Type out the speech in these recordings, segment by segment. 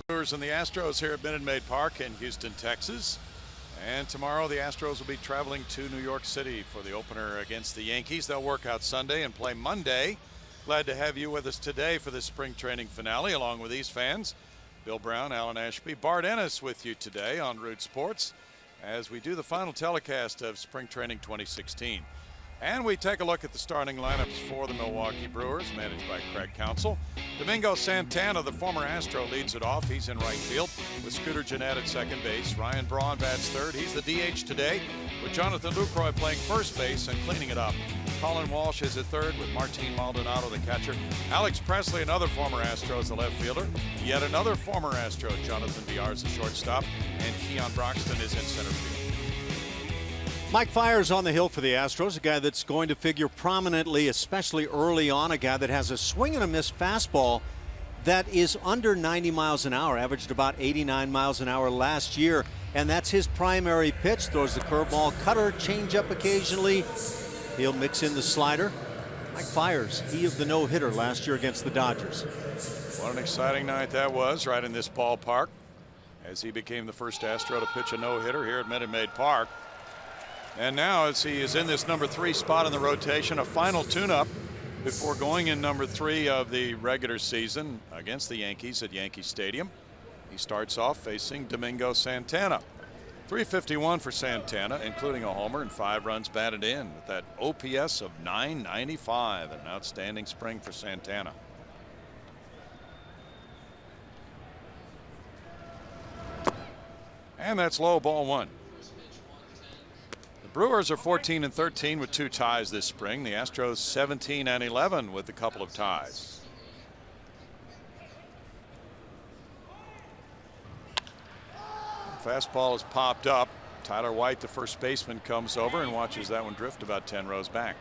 Brewers and the Astros here at Minute Maid Park in Houston, Texas. And tomorrow the Astros will be traveling to New York City for the opener against the Yankees. They'll work out Sunday and play Monday. Glad to have you with us today for this spring training finale, along with these fans. Bill Brown, Alan Ashby, Bart Ennis with you today on Root Sports as we do the final telecast of spring training 2016. And we take a look at the starting lineups for the Milwaukee Brewers, managed by Craig Counsell. Domingo Santana, the former Astro, leads it off. He's in right field with Scooter Gennett at second base. Ryan Braun bats third. He's the DH today, with Jonathan Lucroy playing first base and cleaning it up. Colin Walsh is at third with Martin Maldonado, the catcher. Alex Presley, another former Astro, is the left fielder. Yet another former Astro, Jonathan Villar, is the shortstop. And Keon Broxton is in center field. Mike Fiers on the hill for the Astros, a guy that's going to figure prominently, especially early on, a guy that has a swing and a miss fastball that is under 90 miles an hour, averaged about 89 miles an hour last year, and that's his primary pitch. Throws the curveball, cutter, changeup occasionally. He'll mix in the slider. Mike Fiers, he of the no-hitter last year against the Dodgers. What an exciting night that was right in this ballpark as he became the first Astro to pitch a no-hitter here at Minute Maid Park. And now, as he is in this number 3 spot in the rotation, a final tune-up before going in number 3 of the regular season against the Yankees at Yankee Stadium. He starts off facing Domingo Santana. .351 for Santana, including a homer and 5 runs batted in, with that OPS of .995. An outstanding spring for Santana. And that's low, ball 1. Brewers are 14-13 with 2 ties this spring. The Astros 17-11 with a couple of ties. Fastball is popped up. Tyler White, the first baseman, comes over and watches that one drift about 10 rows back.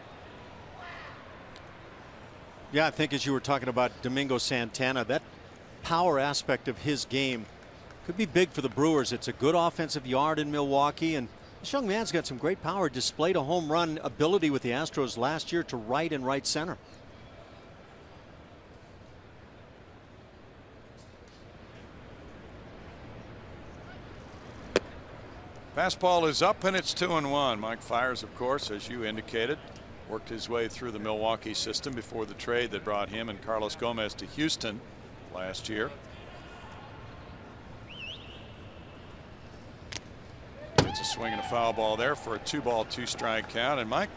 Yeah, I think as you were talking about Domingo Santana, that power aspect of his game could be big for the Brewers. It's a good offensive yard in Milwaukee, and this young man's got some great power. Displayed a home run ability with the Astros last year to right and right center. Fastball is up and it's 2-1. Mike Fiers, of course, as you indicated, worked his way through the Milwaukee system before the trade that brought him and Carlos Gomez to Houston last year. It's a swing and a foul ball there for a 2-ball 2-strike count. And Mike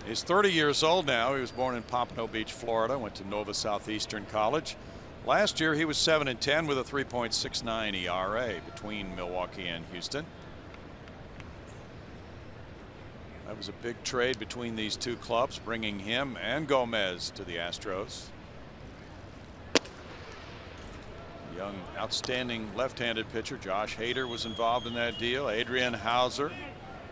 is 30 years old now. He was born in Pompano Beach, Florida, went to Nova Southeastern College. Last year he was 7-10 with a 3.69 ERA between Milwaukee and Houston. That was a big trade between these two clubs, bringing him and Gomez to the Astros. Young, outstanding left-handed pitcher Josh Hader was involved in that deal. Adrian Hauser.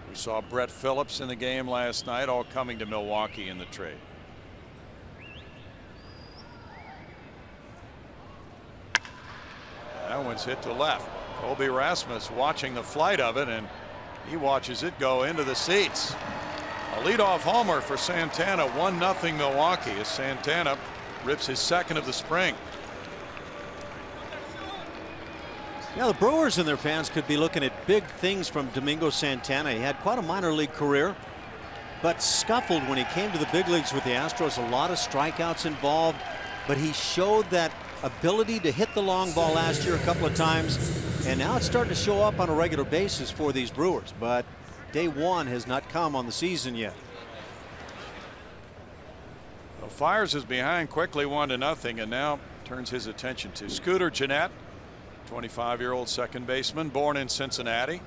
We saw Brett Phillips in the game last night, all coming to Milwaukee in the trade. That one's hit to left. Colby Rasmus watching the flight of it, and he watches it go into the seats. A leadoff homer for Santana. 1-0 Milwaukee as Santana rips his second of the spring. Yeah, the Brewers and their fans could be looking at big things from Domingo Santana. He had quite a minor league career, but scuffled when he came to the big leagues with the Astros. A lot of strikeouts involved, but he showed that ability to hit the long ball last year a couple of times, and now it's starting to show up on a regular basis for these Brewers, but day one has not come on the season yet. Well, Fiers is behind quickly 1-0 and now turns his attention to Scooter Gennett, 25-year-old second baseman, born in Cincinnati.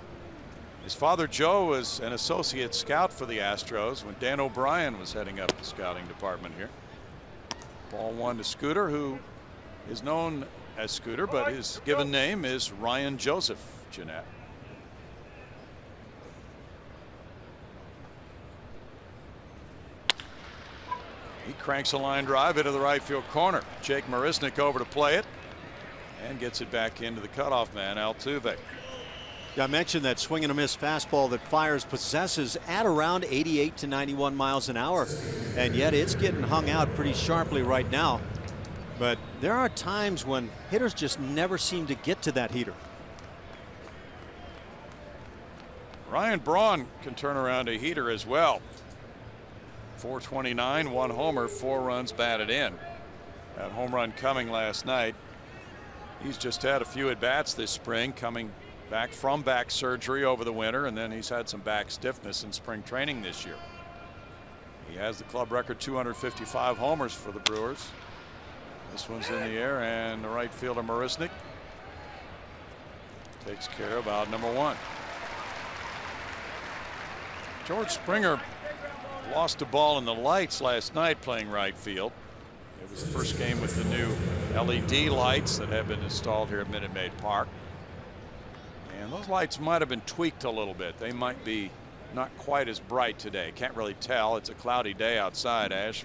His father Joe was an associate scout for the Astros when Dan O'Brien was heading up the scouting department here. Ball 1 to Scooter, who is known as Scooter, but his given name is Ryan Joseph Gennett. He cranks a line drive into the right field corner. Jake Marisnick over to play it and gets it back into the cutoff man, Altuve. Yeah, I mentioned that swing and a miss fastball that Fiers possesses at around 88 to 91 miles an hour, and yet it's getting hung out pretty sharply right now. But there are times when hitters just never seem to get to that heater. Ryan Braun can turn around a heater as well. 429, 1 homer, 4 runs batted in. That home run coming last night. He's just had a few at bats this spring, coming back from back surgery over the winter, and then he's had some back stiffness in spring training this year. He has the club record 255 homers for the Brewers. This one's in the air, and the right fielder Marisnik takes care of out number 1. George Springer lost a ball in the lights last night playing right field. It was the first game with the new LED lights that have been installed here at Minute Maid Park. And those lights might have been tweaked a little bit. They might be not quite as bright today. Can't really tell. It's a cloudy day outside, Ash.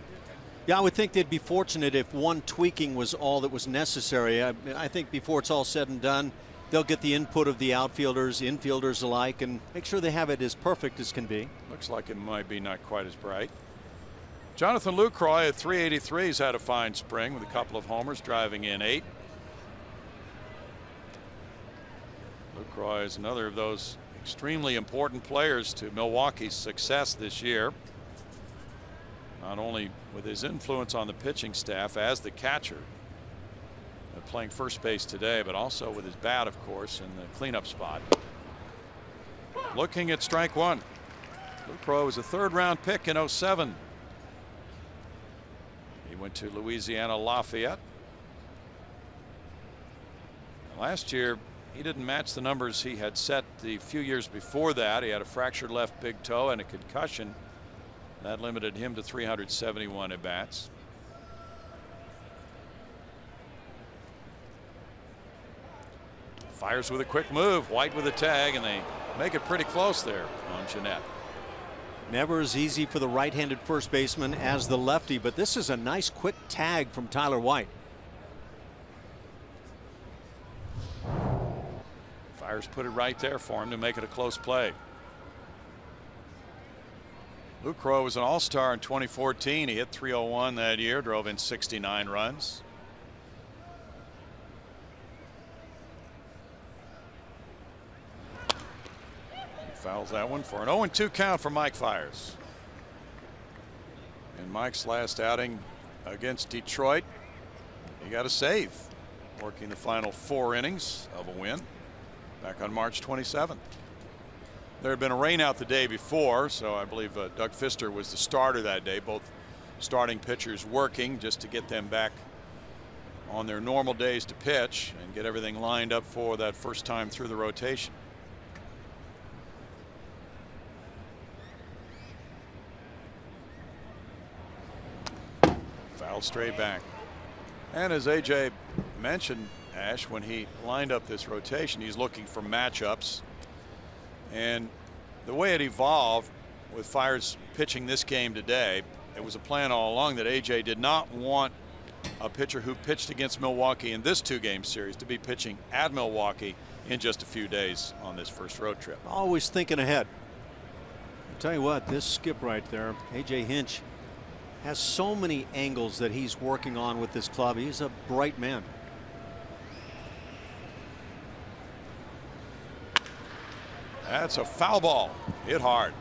Yeah, I would think they'd be fortunate if one tweaking was all that was necessary. I think before it's all said and done, they'll get the input of the outfielders, infielders alike, and make sure they have it as perfect as can be. Looks like it might be not quite as bright. Jonathan Lucroy at 383 has had a fine spring with a couple of homers, driving in 8. Lucroy is another of those extremely important players to Milwaukee's success this year. Not only with his influence on the pitching staff as the catcher, playing first base today, but also with his bat, of course, in the cleanup spot. Looking at strike 1. Lucroy was a 3rd round pick in 07. He went to Louisiana Lafayette. And last year he didn't match the numbers he had set the few years before that. He had a fractured left big toe and a concussion that limited him to 371 at bats. Fires with a quick move. White with a tag, and they make it pretty close there on Jeanette. Never as easy for the right-handed first baseman as the lefty, but this is a nice quick tag from Tyler White. Fires put it right there for him to make it a close play. Lucroy was an all-star in 2014. He hit .301 that year, drove in 69 runs. Fouls that one for an 0-2 count for Mike Fiers. In Mike's last outing against Detroit, he got a save, working the final 4 innings of a win back on March 27th. There had been a rainout the day before, so I believe Doug Fister was the starter that day. Both starting pitchers working just to get them back on their normal days to pitch and get everything lined up for that first time through the rotation. Foul straight back. And as AJ mentioned, Ash, when he lined up this rotation, he's looking for matchups. And the way it evolved with Fiers pitching this game today, it was a plan all along that AJ did not want a pitcher who pitched against Milwaukee in this 2-game series to be pitching at Milwaukee in just a few days on this first road trip. Always thinking ahead. I'll tell you what, this skip right there, AJ Hinch, has so many angles that he's working on with this club. He's a bright man. That's a foul ball. Hit hard.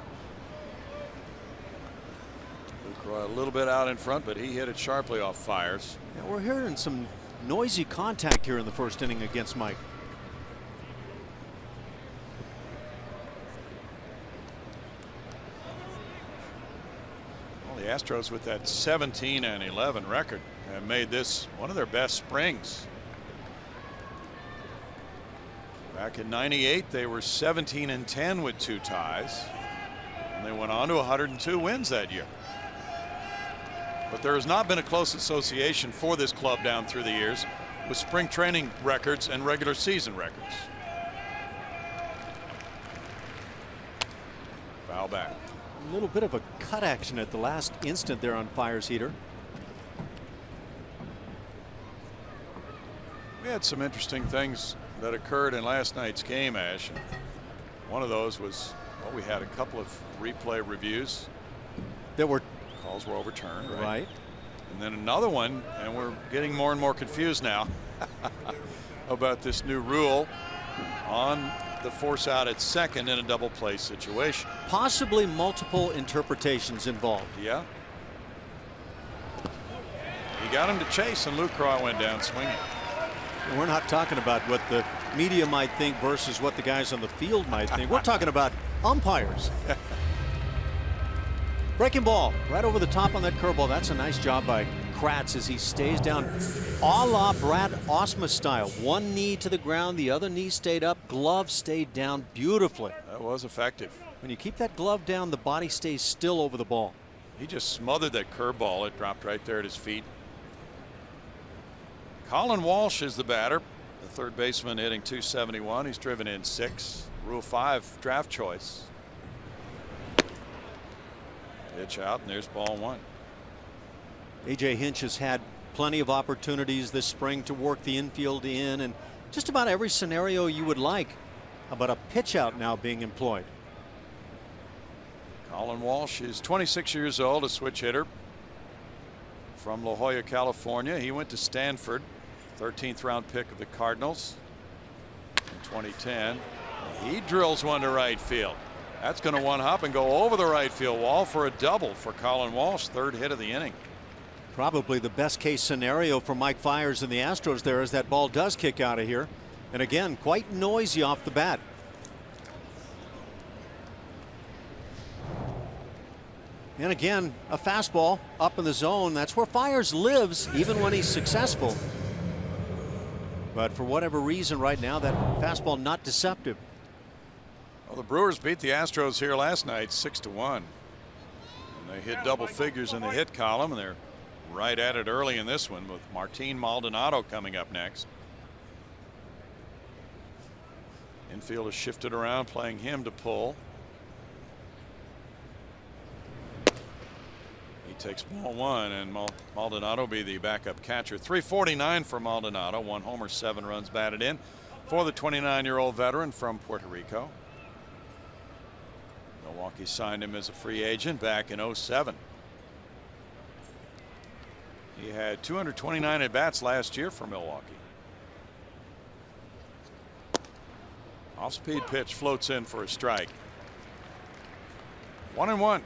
Lucroy a little bit out in front, but he hit it sharply off Fiers. Yeah, we're hearing some noisy contact here in the first inning against Mike. Well, the Astros, with that 17-11 record, have made this one of their best springs. Back in '98, they were 17-10 with 2 ties, and they went on to 102 wins that year. But there has not been a close association for this club down through the years with spring training records and regular season records. Foul back. A little bit of a cut action at the last instant there on Fiers' heater. We had some interesting things that occurred in last night's game, Ash. One of those was, well, we had a couple of replay reviews. There were calls were overturned, right? Right. And then another one, and we're getting more and more confused now about this new rule on the force out at second in a double play situation. Possibly multiple interpretations involved. Yeah. He got him to chase, and Lucroy went down swinging. And we're not talking about what the media might think versus what the guys on the field might think. We're talking about umpires. Breaking ball right over the top on that curveball. That's a nice job by Kratz as he stays down a la Brad Osma style. One knee to the ground, the other knee stayed up, glove stayed down beautifully. That was effective. When you keep that glove down, the body stays still over the ball. He just smothered that curveball. It dropped right there at his feet. Colin Walsh is the batter, the third baseman, hitting .271. He's driven in 6. Rule 5 draft choice. Pitch out, and there's ball 1. A.J. Hinch has had plenty of opportunities this spring to work the infield in, and just about every scenario you would like about a pitch out now being employed. Colin Walsh is 26 years old, a switch hitter from La Jolla, California. He went to Stanford, 13th round pick of the Cardinals in 2010. He drills one to right field. That's going to one hop and go over the right field wall for a double for Colin Walsh, third hit of the inning. Probably the best case scenario for Mike Fiers and the Astros there is that ball does kick out of here. And again, quite noisy off the bat. And again, a fastball up in the zone. That's where Fiers lives, even when he's successful. But for whatever reason right now, that fastball not deceptive. Well, the Brewers beat the Astros here last night 6-1. And they hit double figures in the hit column, and they're right at it early in this one with Martin Maldonado coming up next. Infield has shifted around, playing him to pull. He takes ball 1, and Maldonado will be the backup catcher. 349 for Maldonado, 1 homer, 7 runs batted in for the 29-year-old veteran from Puerto Rico. Milwaukee signed him as a free agent back in '07. He had 229 at bats last year for Milwaukee. Off speed pitch floats in for a strike. 1-1.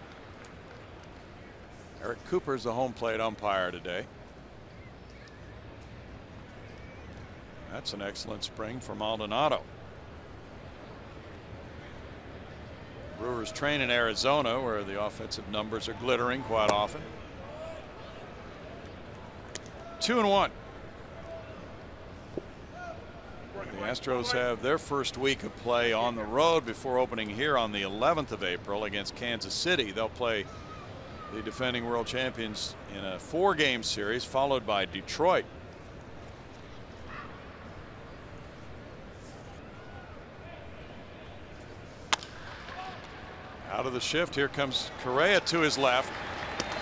Eric Cooper is the home plate umpire today. That's an excellent spring for Maldonado. Brewers train in Arizona, where the offensive numbers are glittering quite often. 2-1. The Astros have their first week of play on the road before opening here on the 11th of April against Kansas City. They'll play the defending world champions in a 4-game series, followed by Detroit. Out of the shift, here comes Correa to his left,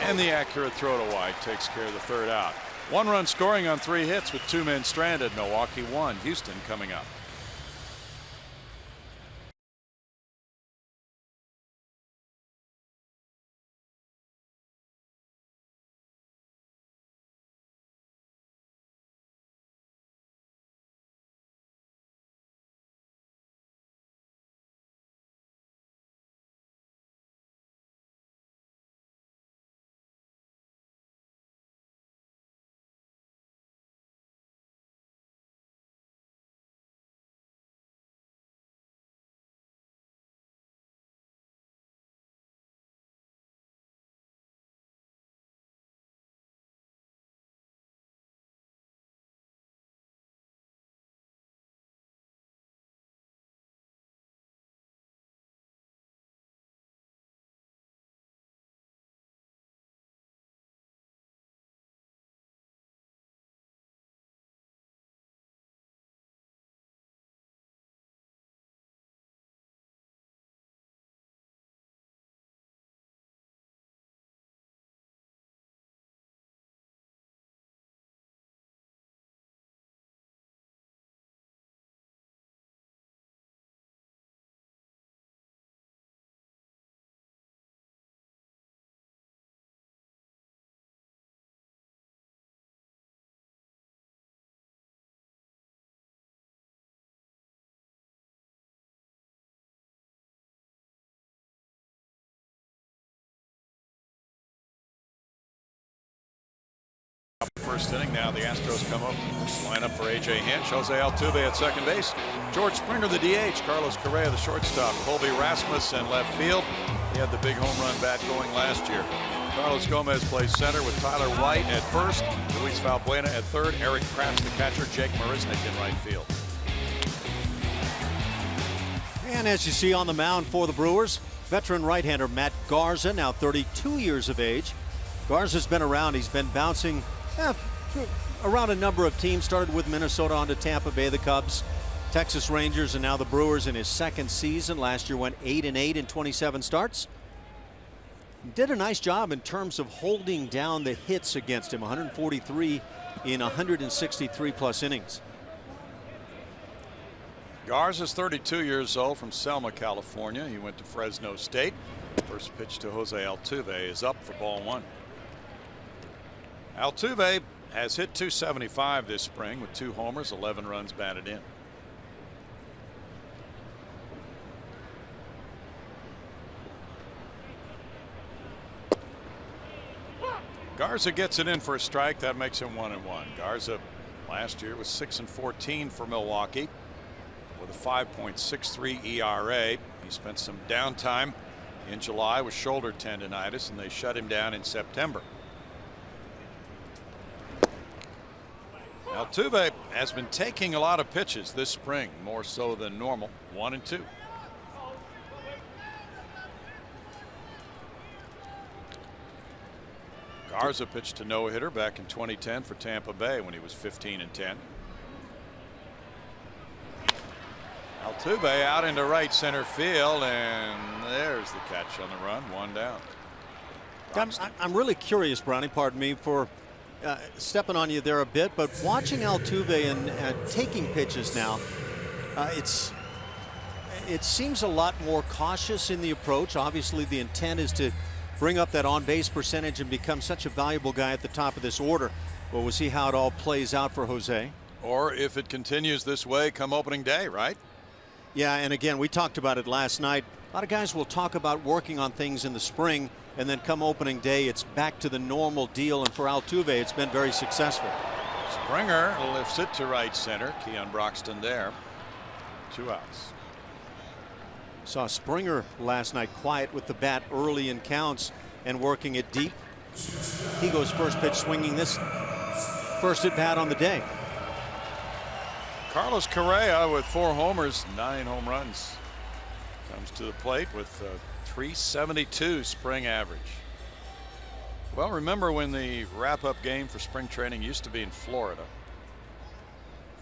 and the accurate throw to White takes care of the third out. 1 run scoring on 3 hits with 2 men stranded. Milwaukee 1. Houston coming up. first inning. Now the Astros come up, line up for A.J. Hinch, Jose Altuve at second base, George Springer the DH, Carlos Correa the shortstop, Colby Rasmus in left field. He had the big home run bat going last year. Carlos Gomez plays center with Tyler White at first, Luis Valbuena at third, Eric Kratz the catcher, Jake Marisnick in right field. And as you see on the mound for the Brewers, veteran right-hander Matt Garza, now 32 years of age. Garza's been around. He's been bouncing around a number of teams. Started with Minnesota, on to Tampa Bay, the Cubs, Texas Rangers, and now the Brewers in his second season. Last year went 8-8 in 27 starts. Did a nice job in terms of holding down the hits against him, 143 in 163 plus innings. Garza's 32 years old, from Selma, California. He went to Fresno State. First pitch to Jose Altuve is up for ball one. Altuve has hit .275 this spring with 2 homers, 11 runs batted in. Garza gets it in for a strike. That makes him 1-1. Garza last year was 6-14 for Milwaukee with a 5.63 ERA. He spent some downtime in July with shoulder tendonitis, and they shut him down in September. Altuve has been taking a lot of pitches this spring, more so than normal. 1-2. Garza pitched a no-hitter back in 2010 for Tampa Bay when he was 15-10. Altuve out into right center field, and there's the catch on the run. 1 down. I'm really curious, Brownie, pardon me for stepping on you there a bit, but watching Altuve and taking pitches now, it seems a lot more cautious in the approach. Obviously the intent is to bring up that on-base percentage and become such a valuable guy at the top of this order. Well, we'll see how it all plays out for Jose. Or if it continues this way come opening day, right? Yeah, and again, we talked about it last night. A lot of guys will talk about working on things in the spring, and then come opening day, it's back to the normal deal. And for Altuve, it's been very successful. Springer lifts it to right center. Keon Broxton there. 2 outs. Saw Springer last night quiet with the bat early in counts and working it deep. He goes first pitch swinging this first at bat on the day. Carlos Correa with 4 homers, 9 home runs, comes to the plate with .372 spring average. Well, remember when the wrap-up game for spring training used to be in Florida?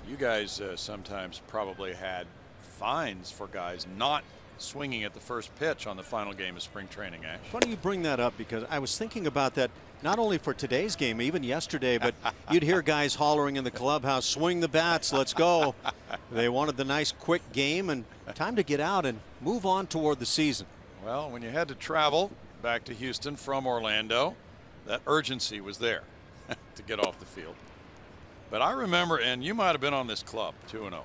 You guys sometimes probably had fines for guys not swinging at the first pitch on the final game of spring training, Ash. Funny you bring that up, because I was thinking about that not only for today's game, even yesterday, but you'd hear guys hollering in the clubhouse, swing the bats, let's go. They wanted the nice quick game and time to get out and move on toward the season. Well, when you had to travel back to Houston from Orlando, that urgency was there to get off the field. But I remember, and you might have been on this club, 2-0.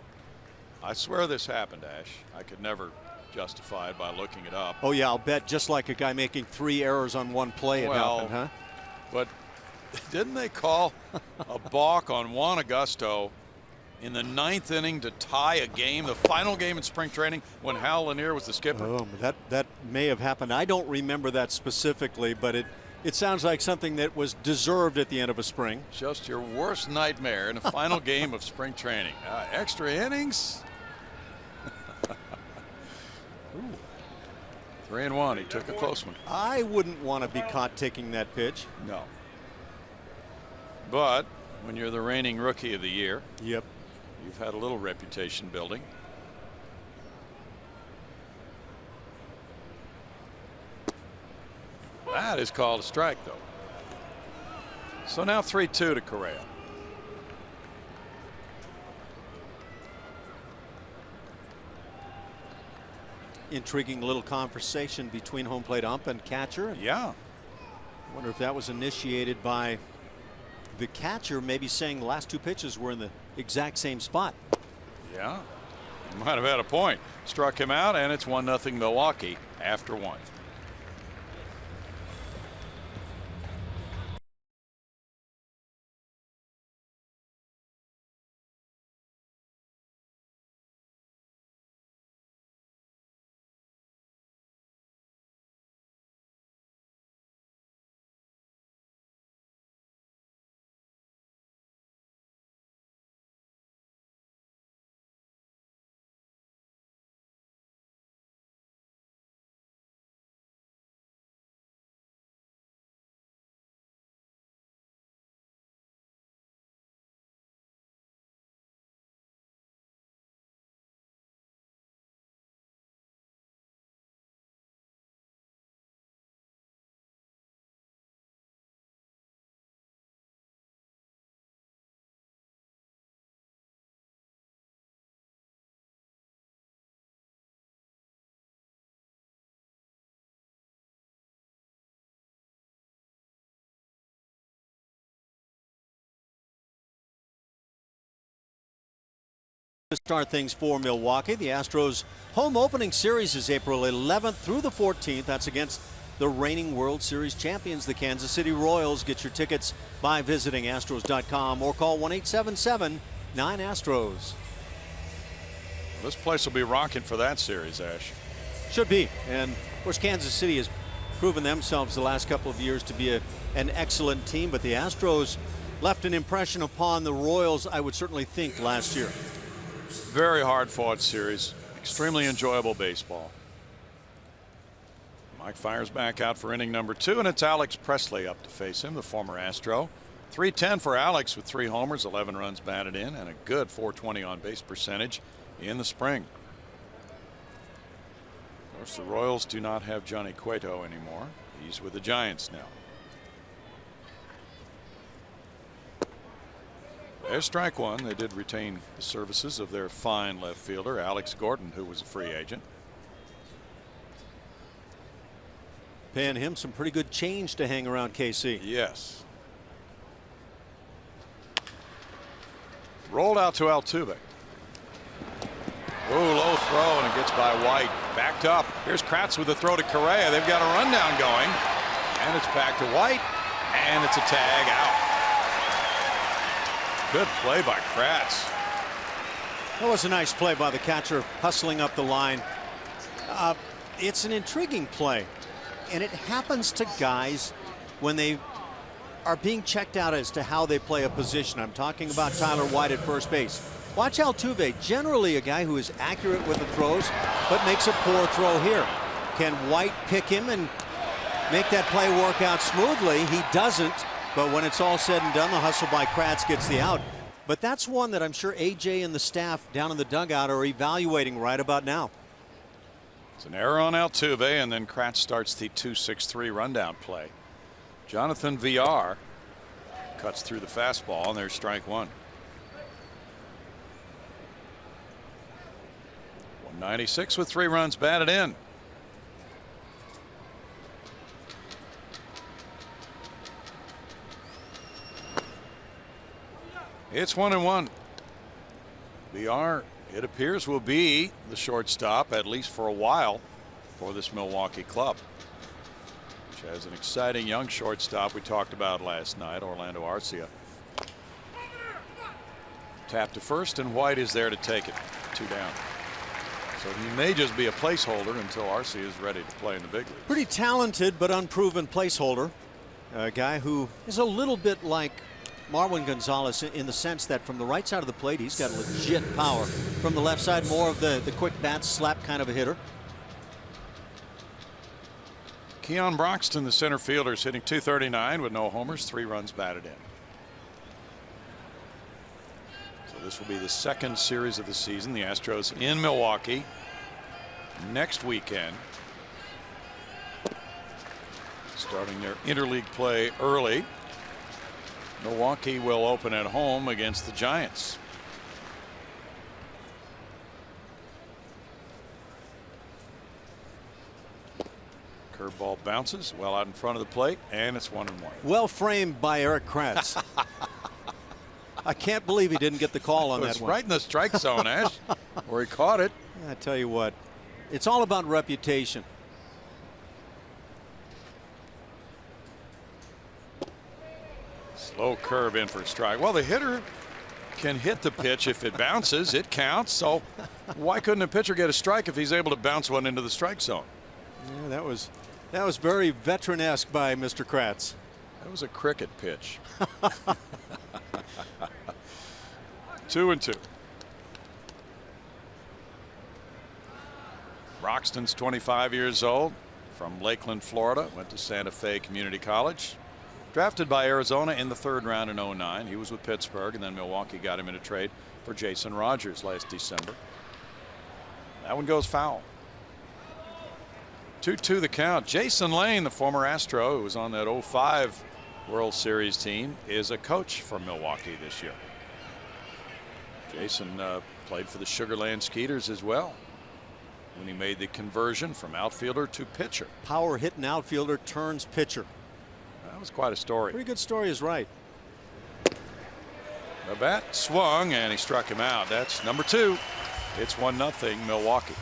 I swear this happened, Ash. I could never justify it by looking it up. Oh yeah, I'll bet just like a guy making 3 errors on 1 play it happened, huh? But didn't they call a balk on Juan Augusto in the 9th inning to tie a game, the final game in spring training, when Hal Lanier was the skipper? Oh, that may have happened. I don't remember that specifically, but it sounds like something that was deserved at the end of a spring. Just your worst nightmare in a final game of spring training. Extra innings. 3-1. He took a close one. I wouldn't want to be caught taking that pitch. No. But when you're the reigning rookie of the year, yep, you've had a little reputation building. That is called a strike, though. So now 3-2 to Correa. Intriguing little conversation between home plate ump and catcher. Yeah. I wonder if that was initiated by the catcher, maybe saying the last 2 pitches were in the exact same spot. Yeah. He might have had a point. Struck him out, and it's 1-0 Milwaukee after 1. to start things for Milwaukee. The Astros home opening series is April 11th through the 14th. That's against the reigning World Series champions, the Kansas City Royals. Get your tickets by visiting Astros.com or call 1-877-9-ASTROS. This place will be rocking for that series, Ash. Should be. And of course, Kansas City has proven themselves the last couple of years to be an excellent team, but the Astros left an impression upon the Royals, I would certainly think, last year. Very hard fought series. Extremely enjoyable baseball. Mike fires back out for inning number 2, and it's Alex Presley up to face him, the former Astro. 310 for Alex with 3 homers, 11 runs batted in, and a good .420 on base percentage in the spring. Of course, the Royals do not have Johnny Cueto anymore. He's with the Giants now. There's strike one. They did retain the services of their fine left fielder, Alex Gordon, who was a free agent. Paying him some pretty good change to hang around KC. Yes. Rolled out to Altuve. Oh, low throw, and it gets by White. Backed up. Here's Kratz with a throw to Correa. They've got a rundown going. And it's back to White. And it's a tag out. Good play by Kratz. That was a nice play by the catcher, hustling up the line. It's an intriguing play. And it happens to guys when they are being checked out as to how they play a position. I'm talking about Tyler White at first base. Watch Altuve, generally a guy who is accurate with the throws, but makes a poor throw here. Can White pick him and make that play work out smoothly? He doesn't, but when it's all said and done, the hustle by Kratz gets the out. But that's one that I'm sure AJ and the staff down in the dugout are evaluating right about now. It's an error on Altuve, and then Kratz starts the 2-6-3 rundown play. Jonathan VR cuts through the fastball, and there's strike one. 196 with 3 runs batted in. It's 1-1. VR, it appears, will be the shortstop, at least for a while, for this Milwaukee club, which has an exciting young shortstop we talked about last night, Orlando Arcia. Tap to first, and White is there to take it. 2 down. So he may just be a placeholder until Arcia is ready to play in the big league. Pretty talented but unproven placeholder. A guy who is a little bit like Marwin Gonzalez in the sense that from the right side of the plate, he's got legit power. From the left side, more of the quick bat slap kind of a hitter. Keon Broxton, the center fielder, is hitting .239 with no homers, 3 runs batted in. So this will be the second series of the season. The Astros in Milwaukee next weekend, starting their interleague play early. Milwaukee will open at home against the Giants. Curveball bounces well out in front of the plate, and it's 1-1. Well framed by Eric Kratz. I can't believe he didn't get the call on that one. Right in the strike zone, Ash, where he caught it. I tell you what, it's all about reputation. Slow curve in for a strike. Well, the hitter can hit the pitch if it bounces. It counts. So why couldn't a pitcher get a strike if he's able to bounce one into the strike zone? Yeah, that was very veteran-esque by Mr. Kratz. That was a cricket pitch. 2-2. Broxton's 25 years old, from Lakeland, Florida. Went to Santa Fe Community College. Drafted by Arizona in the 3rd round in '09. He was with Pittsburgh, and then Milwaukee got him in a trade for Jason Rogers last December. That one goes foul. 2-2 the count. Jason Lane, the former Astro who was on that '05 World Series team, is a coach for Milwaukee this year. Jason played for the Sugarland Skeeters as well when he made the conversion from outfielder to pitcher. Power hitting outfielder turns pitcher. That was quite a story. Pretty good story is right. The bat swung and he struck him out. That's number 2. It's 1-0 Milwaukee.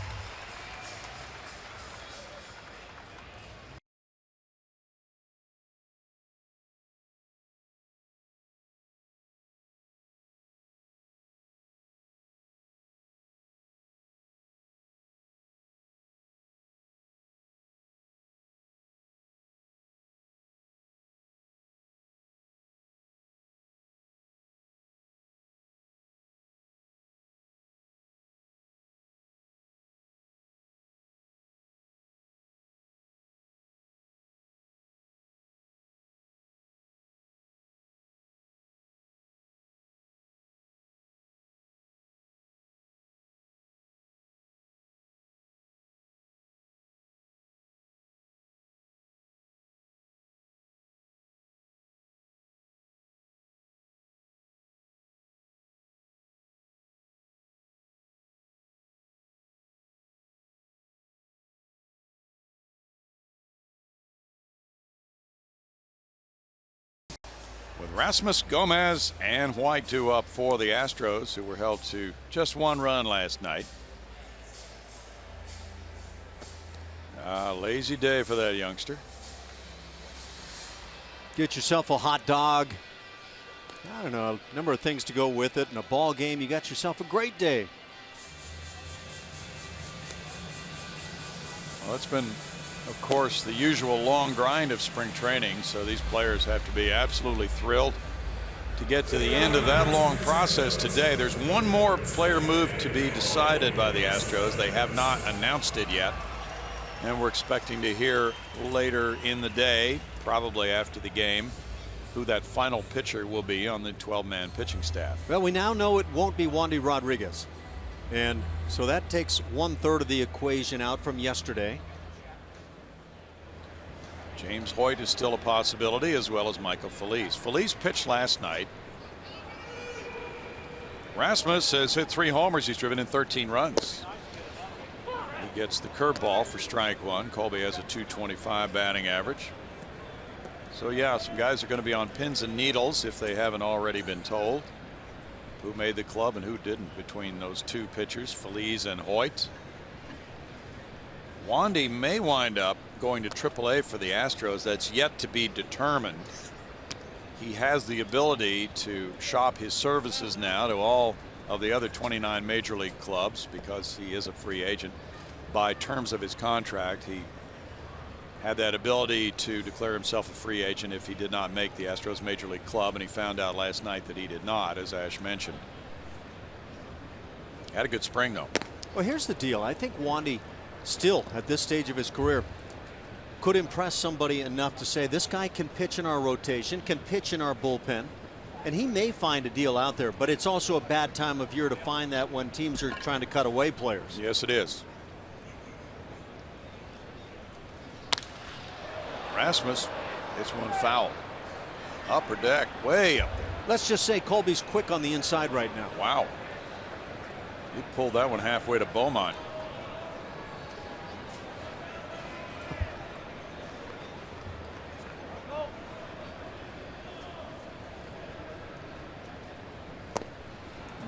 With Rasmus, Gomez, and White 2 up for the Astros, who were held to just 1 run last night. Lazy day for that youngster. Get yourself a hot dog. I don't know, a number of things to go with it. In a ball game, you got yourself a great day. Well, it's been, of course, the usual long grind of spring training, so these players have to be absolutely thrilled to get to the end of that long process today. There's one more player move to be decided by the Astros. They have not announced it yet, and we're expecting to hear later in the day, probably after the game, who that final pitcher will be on the 12-man pitching staff. Well, we now know it won't be Wandy Rodriguez, and so that takes 1/3 of the equation out from yesterday. James Hoyt is still a possibility, as well as Michael Phillies. Phillies pitched last night. Rasmus has hit 3 homers. He's driven in 13 runs. He gets the curveball for strike 1. Colby has a .225 batting average. So yeah, some guys are going to be on pins and needles if they haven't already been told who made the club and who didn't between those 2 pitchers, Phillies and Hoyt. Wandy may wind up going to AAA for the Astros. That's yet to be determined. He has the ability to shop his services now to all of the other 29 major league clubs because he is a free agent. By terms of his contract, he had that ability to declare himself a free agent if he did not make the Astros major league club, and he found out last night that he did not, as Ash mentioned. Had a good spring, though. Well, here's the deal. I think Wandy still at this stage of his career could impress somebody enough to say this guy can pitch in our rotation, can pitch in our bullpen, and he may find a deal out there, but it's also a bad time of year to find that when teams are trying to cut away players. Yes, it is. Rasmus hits one foul. Upper deck, way up there. Let's just say Colby's quick on the inside right now. Wow. He pulled that one halfway to Beaumont.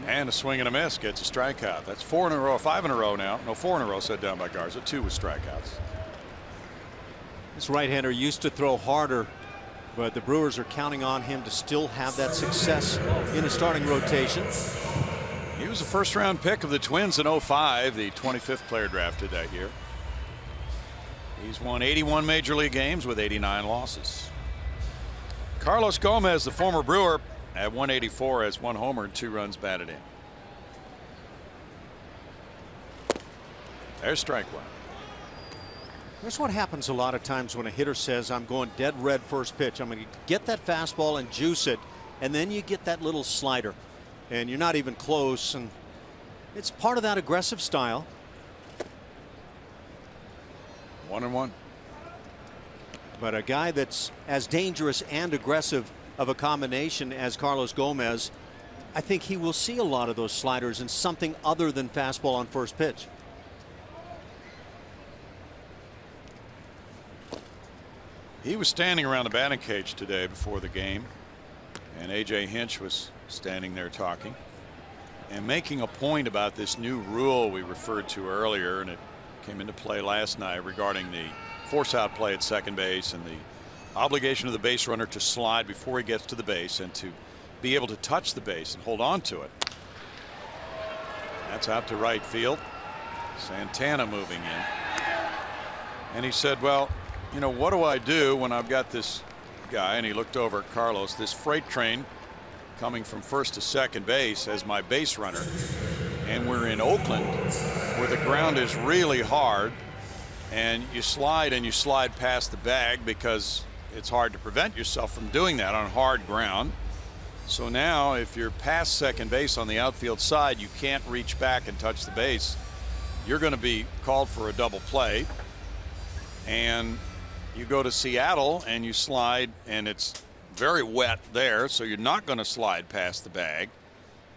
And a swing and a miss, gets a strikeout. That's 4 in a row, 5 in a row now. No, 4 in a row set down by Garza. 2 with strikeouts. This right-hander used to throw harder, but the Brewers are counting on him to still have that success in a starting rotation. He was a first-round pick of the Twins in '05, the 25th player drafted that year. He's won 81 major league games with 89 losses. Carlos Gomez, the former Brewer, at 184 has 1 homer and 2 runs batted in. There's strike 1. Here's what happens a lot of times when a hitter says, I'm going dead red first pitch. I'm going to get that fastball and juice it, and then you get that little slider, and you're not even close, and it's part of that aggressive style. 1-1. But a guy that's as dangerous and aggressive of a combination as Carlos Gomez, I think he will see a lot of those sliders and something other than fastball on first pitch. He was standing around the batting cage today before the game. And A.J. Hinch was standing there talking and making a point about this new rule we referred to earlier, and it came into play last night regarding the force out play at second base and the obligation of the base runner to slide before he gets to the base and to be able to touch the base and hold on to it. That's out to right field. Santana moving in. And he said, well, you know, what do I do when I've got this guy, and he looked over at Carlos, this freight train coming from first to second base as my base runner, and we're in Oakland where the ground is really hard, and you slide past the bag because it's hard to prevent yourself from doing that on hard ground. So now if you're past second base on the outfield side, you can't reach back and touch the base. You're going to be called for a double play, and you go to Seattle and you slide, and it's very wet there, so you're not going to slide past the bag.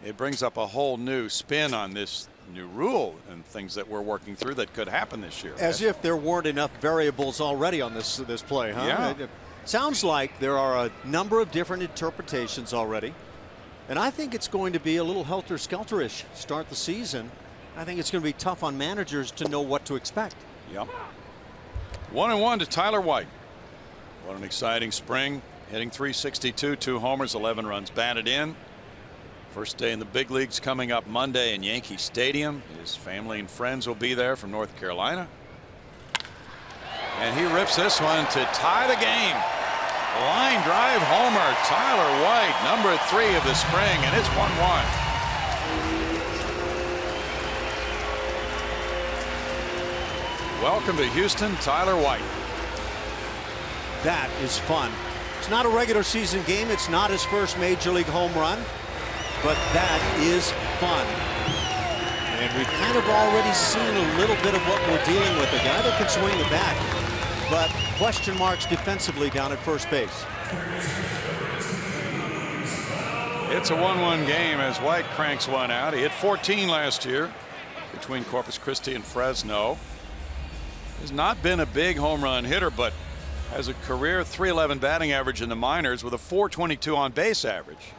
It brings up a whole new spin on this new rule and things that we're working through that could happen this year. As if there weren't enough variables already on this play, huh? Yeah. It sounds like there are a number of different interpretations already, and I think it's going to be a little helter-skelter-ish start the season. I think it's going to be tough on managers to know what to expect. Yep. 1-1 to Tyler White. What an exciting spring. Hitting .362, 2 homers, 11 runs batted in. First day in the big leagues coming up Monday in Yankee Stadium. His family and friends will be there from North Carolina. And he rips this one to tie the game. Line drive homer, Tyler White, number 3 of the spring, and it's 1-1. Welcome to Houston, Tyler White. That is fun. It's not a regular season game. It's not his first major league home run, but that is fun. And we've kind of already seen a little bit of what we're dealing with. A guy that can swing the bat, but question marks defensively down at first base. It's a 1-1 game as White cranks one out. He hit 14 last year between Corpus Christi and Fresno. Has not been a big home run hitter, but has a career .311 batting average in the minors with a .422 on base average.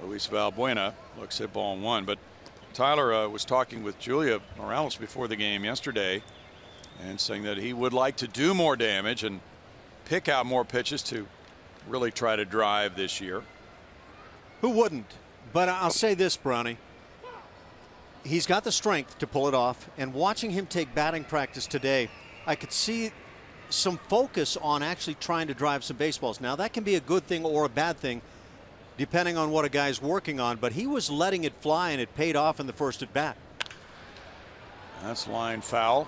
Luis Valbuena looks at ball 1, but Tyler was talking with Julia Morales before the game yesterday and saying that he would like to do more damage and pick out more pitches to really try to drive this year. Who wouldn't? But I'll say this, Brownie. He's got the strength to pull it off, and watching him take batting practice today, I could see some focus on actually trying to drive some baseballs. Now that can be a good thing or a bad thing depending on what a guy's working on, but he was letting it fly, and it paid off in the first at bat. That's line foul.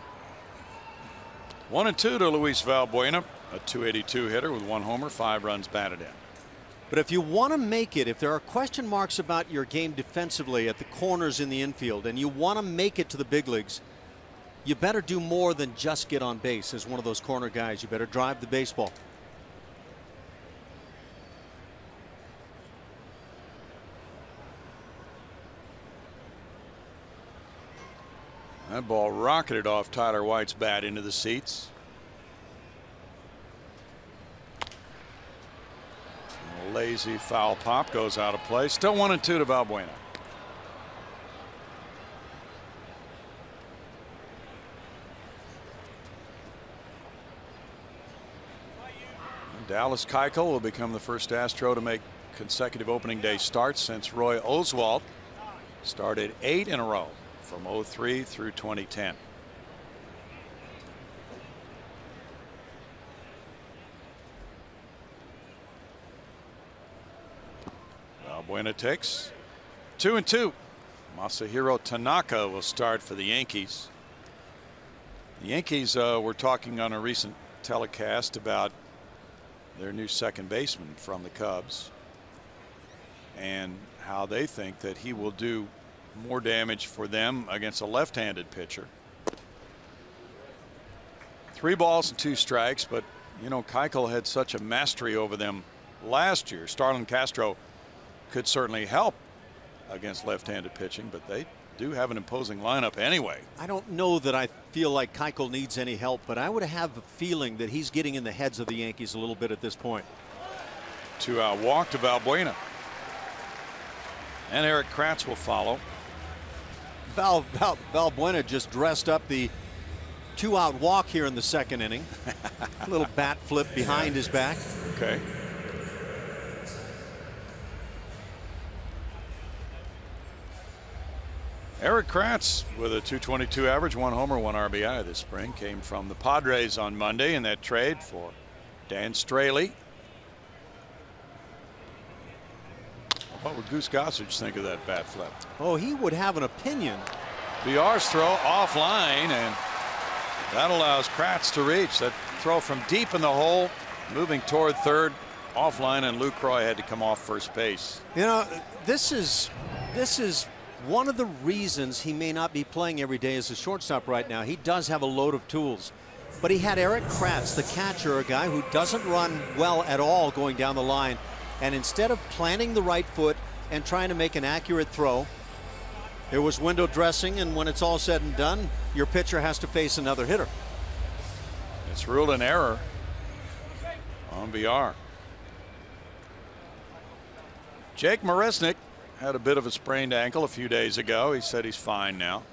1-2 to Luis Valbuena, a .282 hitter with 1 homer, 5 runs batted in. But if you want to make it, if there are question marks about your game defensively at the corners in the infield, and you want to make it to the big leagues, you better do more than just get on base as one of those corner guys. You better drive the baseball. That ball rocketed off Tyler White's bat into the seats. A lazy foul pop goes out of play. Still 1-2 to Valbuena. Dallas Keuchel will become the first Astro to make consecutive opening day starts since Roy Oswalt started 8 in a row from 2003 through 2010. Valbuena takes 2-2. Masahiro Tanaka will start for the Yankees. The Yankees were talking on a recent telecast about their new second baseman from the Cubs and how they think that he will do more damage for them against a left-handed pitcher. 3 balls and 2 strikes, but you know, Keuchel had such a mastery over them last year. Starlin Castro could certainly help against left-handed pitching, but they do have an imposing lineup anyway. I don't know that I feel like Keuchel needs any help, but I would have a feeling that he's getting in the heads of the Yankees a little bit at this point. 2-out walk to Valbuena. And Eric Kratz will follow. Valbuena just dressed up the 2-out walk here in the second inning. A little bat flip behind his back. Okay. Eric Kratz with a .222 average, 1 homer, 1 RBI this spring, came from the Padres on Monday in that trade for Dan Straley. What would Goose Gossage think of that bat flip? Oh, he would have an opinion. VR's throw offline, and that allows Kratz to reach. That throw from deep in the hole, moving toward third, offline, and Lou Croy had to come off first base. You know, this is one of the reasons he may not be playing every day as a shortstop right now. He does have a load of tools, but he had Eric Kratz, the catcher, a guy who doesn't run well at all going down the line, and instead of planting the right foot and trying to make an accurate throw, there was window dressing, and when it's all said and done, your pitcher has to face another hitter. It's ruled an error on VR. Jake Marisnick had a bit of a sprained ankle a few days ago. He said he's fine now.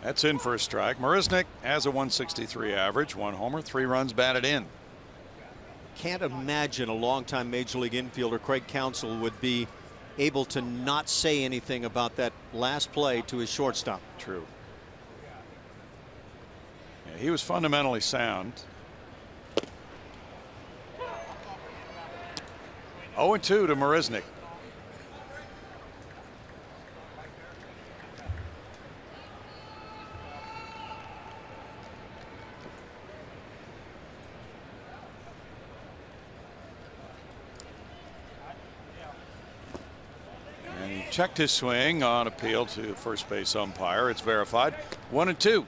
That's in for a strike. Marisnick has a .163 average, 1 homer, 3 runs batted in. Can't imagine a longtime major league infielder Craig Counsell would be able to not say anything about that last play to his shortstop. True. Yeah, he was fundamentally sound. 0-2 to Marisnick. And he checked his swing on appeal to the first base umpire. It's verified. 1-2.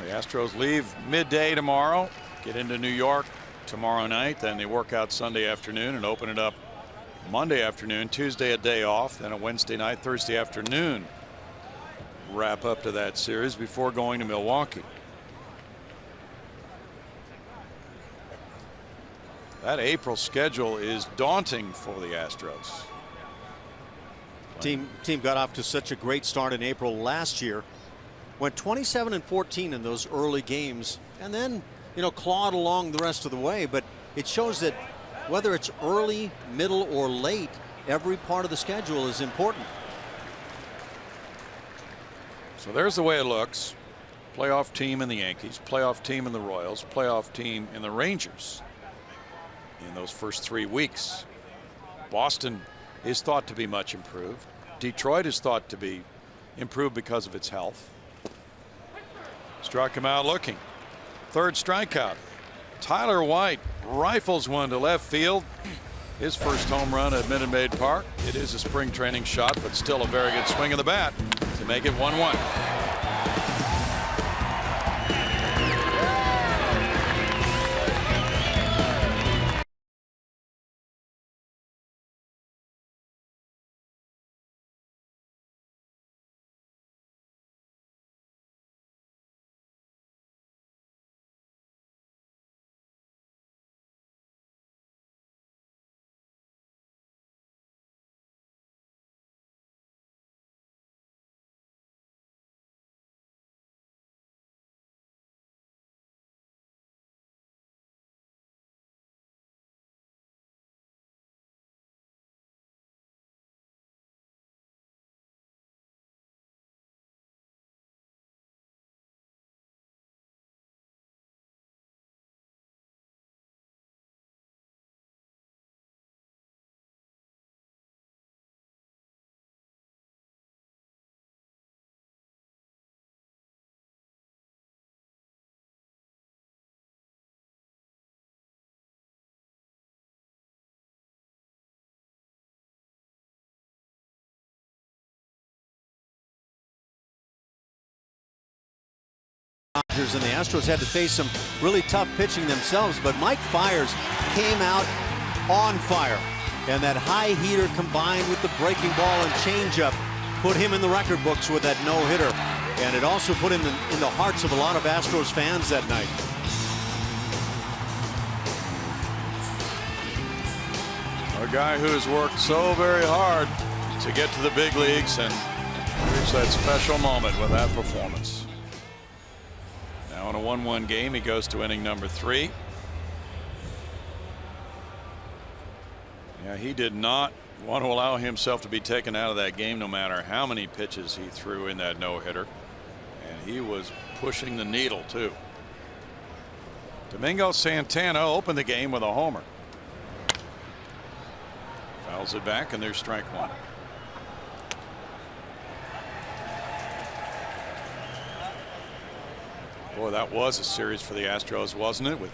The Astros leave midday tomorrow, get into New York tomorrow night, then they work out Sunday afternoon and open it up Monday afternoon, Tuesday a day off, then a Wednesday night, Thursday afternoon wrap up to that series before going to Milwaukee. That April schedule is daunting for the Astros. Team got off to such a great start in April last year. Went 27-14 in those early games, and then, you know, clawed along the rest of the way. But it shows that whether it's early, middle, or late, every part of the schedule is important. So there's the way it looks. Playoff team in the Yankees, playoff team in the Royals, playoff team in the Rangers in those first 3 weeks. Boston is thought to be much improved. Detroit is thought to be improved because of its health. Struck him out looking. Third strikeout. Tyler White rifles one to left field. His first home run at Minute Maid Park. It is a spring training shot, but still a very good swing of the bat to make it 1-1. And the Astros had to face some really tough pitching themselves, but Mike Fiers came out on fire. And that high heater combined with the breaking ball and changeup put him in the record books with that no-hitter. And it also put him in the hearts of a lot of Astros fans that night. A guy who's worked so very hard to get to the big leagues and reach that special moment with that performance. Now in a 1-1 game, he goes to inning number 3. Yeah, he did not want to allow himself to be taken out of that game no matter how many pitches he threw in that no-hitter. And he was pushing the needle too. Domingo Santana opened the game with a homer. Fouls it back and there's strike 1. Boy, that was a series for the Astros, wasn't it? With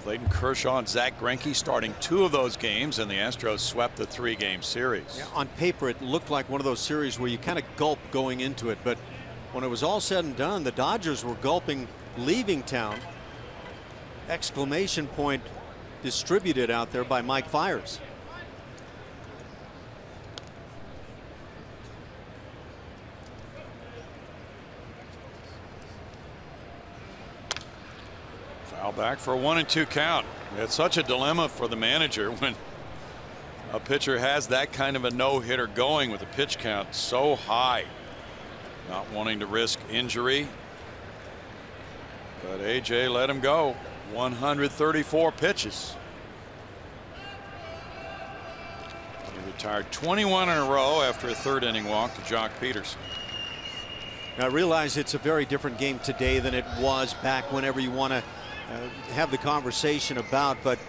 Clayton Kershaw and Zach Greinke starting 2 of those games, and the Astros swept the 3-game series. Yeah, on paper, it looked like one of those series where you kind of gulp going into it, but when it was all said and done, the Dodgers were gulping leaving town. Exclamation point distributed out there by Mike Fiers. Foul back for a 1-2 count. It's such a dilemma for the manager when a pitcher has that kind of a no-hitter going with a pitch count so high. Not wanting to risk injury. But AJ let him go. 134 pitches. He retired 21 in a row after a 3rd inning walk to Jock Peterson. Now, I realize it's a very different game today than it was back whenever you want to have the conversation about, but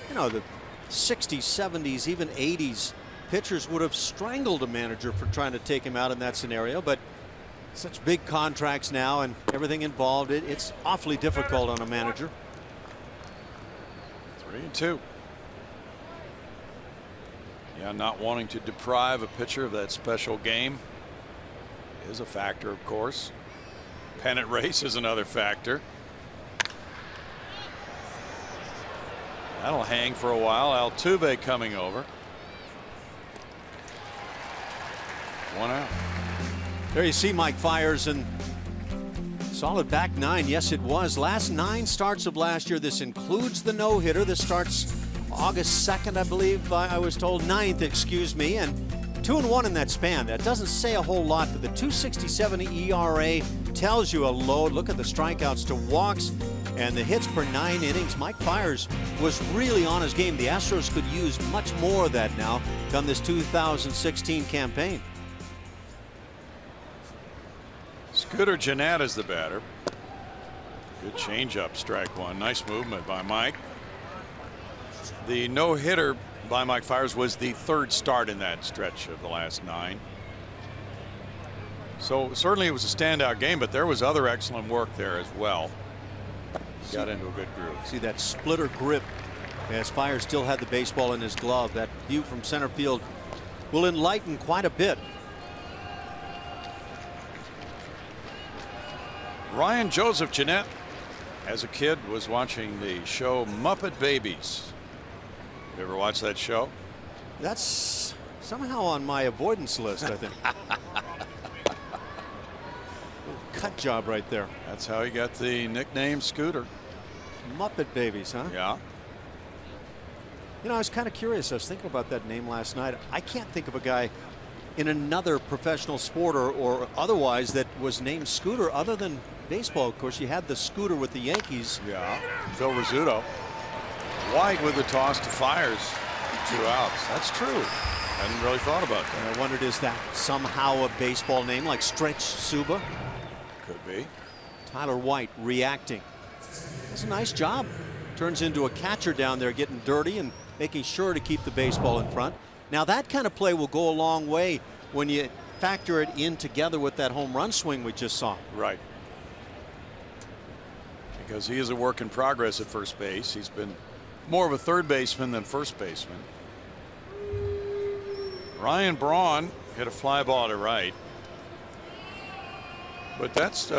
you know, the 60s, 70s, even 80s, pitchers would have strangled a manager for trying to take him out in that scenario. But such big contracts now and everything involved, it's awfully difficult on a manager. 3-2. Yeah, not wanting to deprive a pitcher of that special game is a factor, of course. Pennant race is another factor. That'll hang for a while. Altuve coming over. 1 out. There you see Mike Fiers, and solid back 9. Yes, it was. Last 9 starts of last year. This includes the no-hitter. This starts August 2nd, I believe. I was told 9th, excuse me, and 2-1 in that span. That doesn't say a whole lot, but the 2.67 ERA tells you a load. Look at the strikeouts to walks and the hits per 9 innings. Mike Fiers was really on his game. The Astros could use much more of that now come this 2016 campaign. Scooter Gennett is the batter. Good changeup, strike 1. Nice movement by Mike. The no-hitter by Mike Fiers was the 3rd start in that stretch of the last 9. So certainly it was a standout game, but there was other excellent work there as well. He got into a good groove. See that splitter grip as Fiers still had the baseball in his glove. That view from center field will enlighten quite a bit. Ryan Joseph Gennett, as a kid, was watching the show Muppet Babies. You ever watch that show? That's somehow on my avoidance list, I think. Cut job right there. That's how he got the nickname Scooter. Muppet Babies, huh? Yeah. You know, I was kind of curious. I was thinking about that name last night. I can't think of a guy in another professional sport or otherwise that was named Scooter other than baseball. Of course, you had the Scooter with the Yankees. Yeah. Phil Rizzuto. White with the toss to Fiers. 2 outs. That's true. I hadn't really thought about that. And I wondered, is that somehow a baseball name like Stretch Suba? Could be. Tyler White reacting. It's a nice job. Turns into a catcher down there getting dirty and making sure to keep the baseball in front. Now that kind of play will go a long way when you factor it in together with that home run swing we just saw. Right. Because he is a work in progress at first base. He's been more of a third baseman than first baseman. Ryan Braun hit a fly ball to right. But that's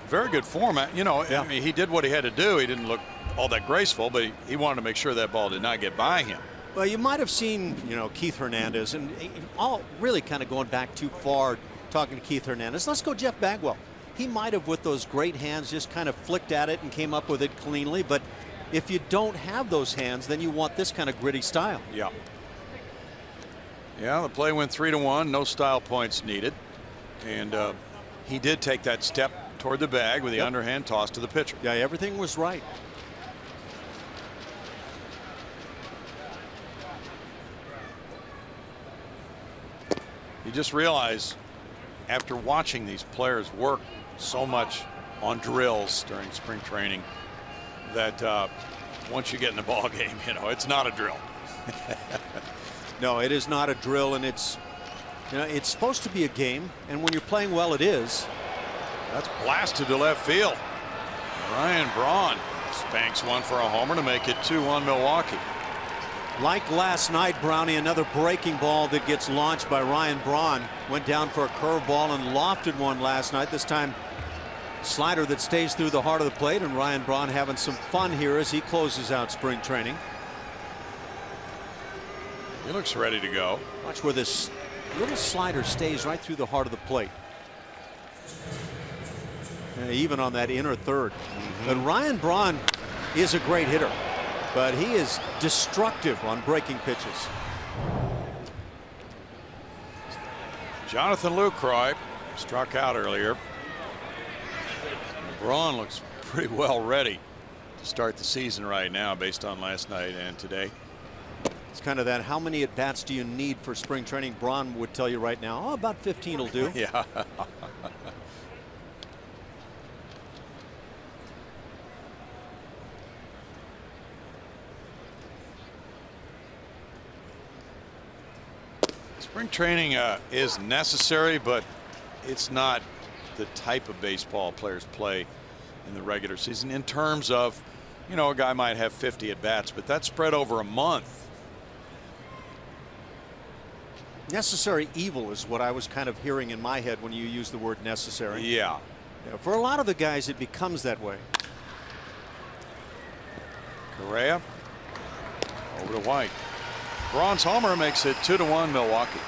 very good form. You know, yeah. I mean, he did what he had to do. He didn't look all that graceful, but he wanted to make sure that ball did not get by him. Well, you might have seen, Keith Hernandez, and all really kind of going back too far talking to Keith Hernandez. Let's go Jeff Bagwell. He might have, with those great hands, just kind of flicked at it and came up with it cleanly. But if you don't have those hands, then you want this kind of gritty style. Yeah. Yeah, the play went 3-1. No style points needed. And he did take that step toward the bag with the underhand toss to the pitcher. Yeah, everything was right. You just realize, after watching these players work so much on drills during spring training, that once you get in the ball game, it's not a drill. No, it is not a drill, and it's supposed to be a game, and when you're playing well, it is. That's blasted to left field. Ryan Braun spanks one for a homer to make it 2-1 Milwaukee. Like last night, Brownie, another breaking ball that gets launched by Ryan Braun. Went down for a curveball and lofted one last night. This time, slider that stays through the heart of the plate, and Ryan Braun having some fun here as he closes out spring training. He looks ready to go. Watch where this little slider stays right through the heart of the plate. Even on that inner third. But Ryan Braun is a great hitter, but he is destructive on breaking pitches. Jonathan Lucroy struck out earlier. Braun looks pretty well ready to start the season right now based on last night and today. It's kind of that, how many at bats do you need for spring training? Braun would tell you right now, about 15 will do. Yeah. Spring training is necessary, but it's not the type of baseball players play in the regular season in terms of, a guy might have 50 at bats, but that's spread over a month. Necessary evil is what I was kind of hearing in my head when you use the word necessary. Yeah. For a lot of the guys, it becomes that way. Correa over to White. Braun's homer makes it 2-1 Milwaukee.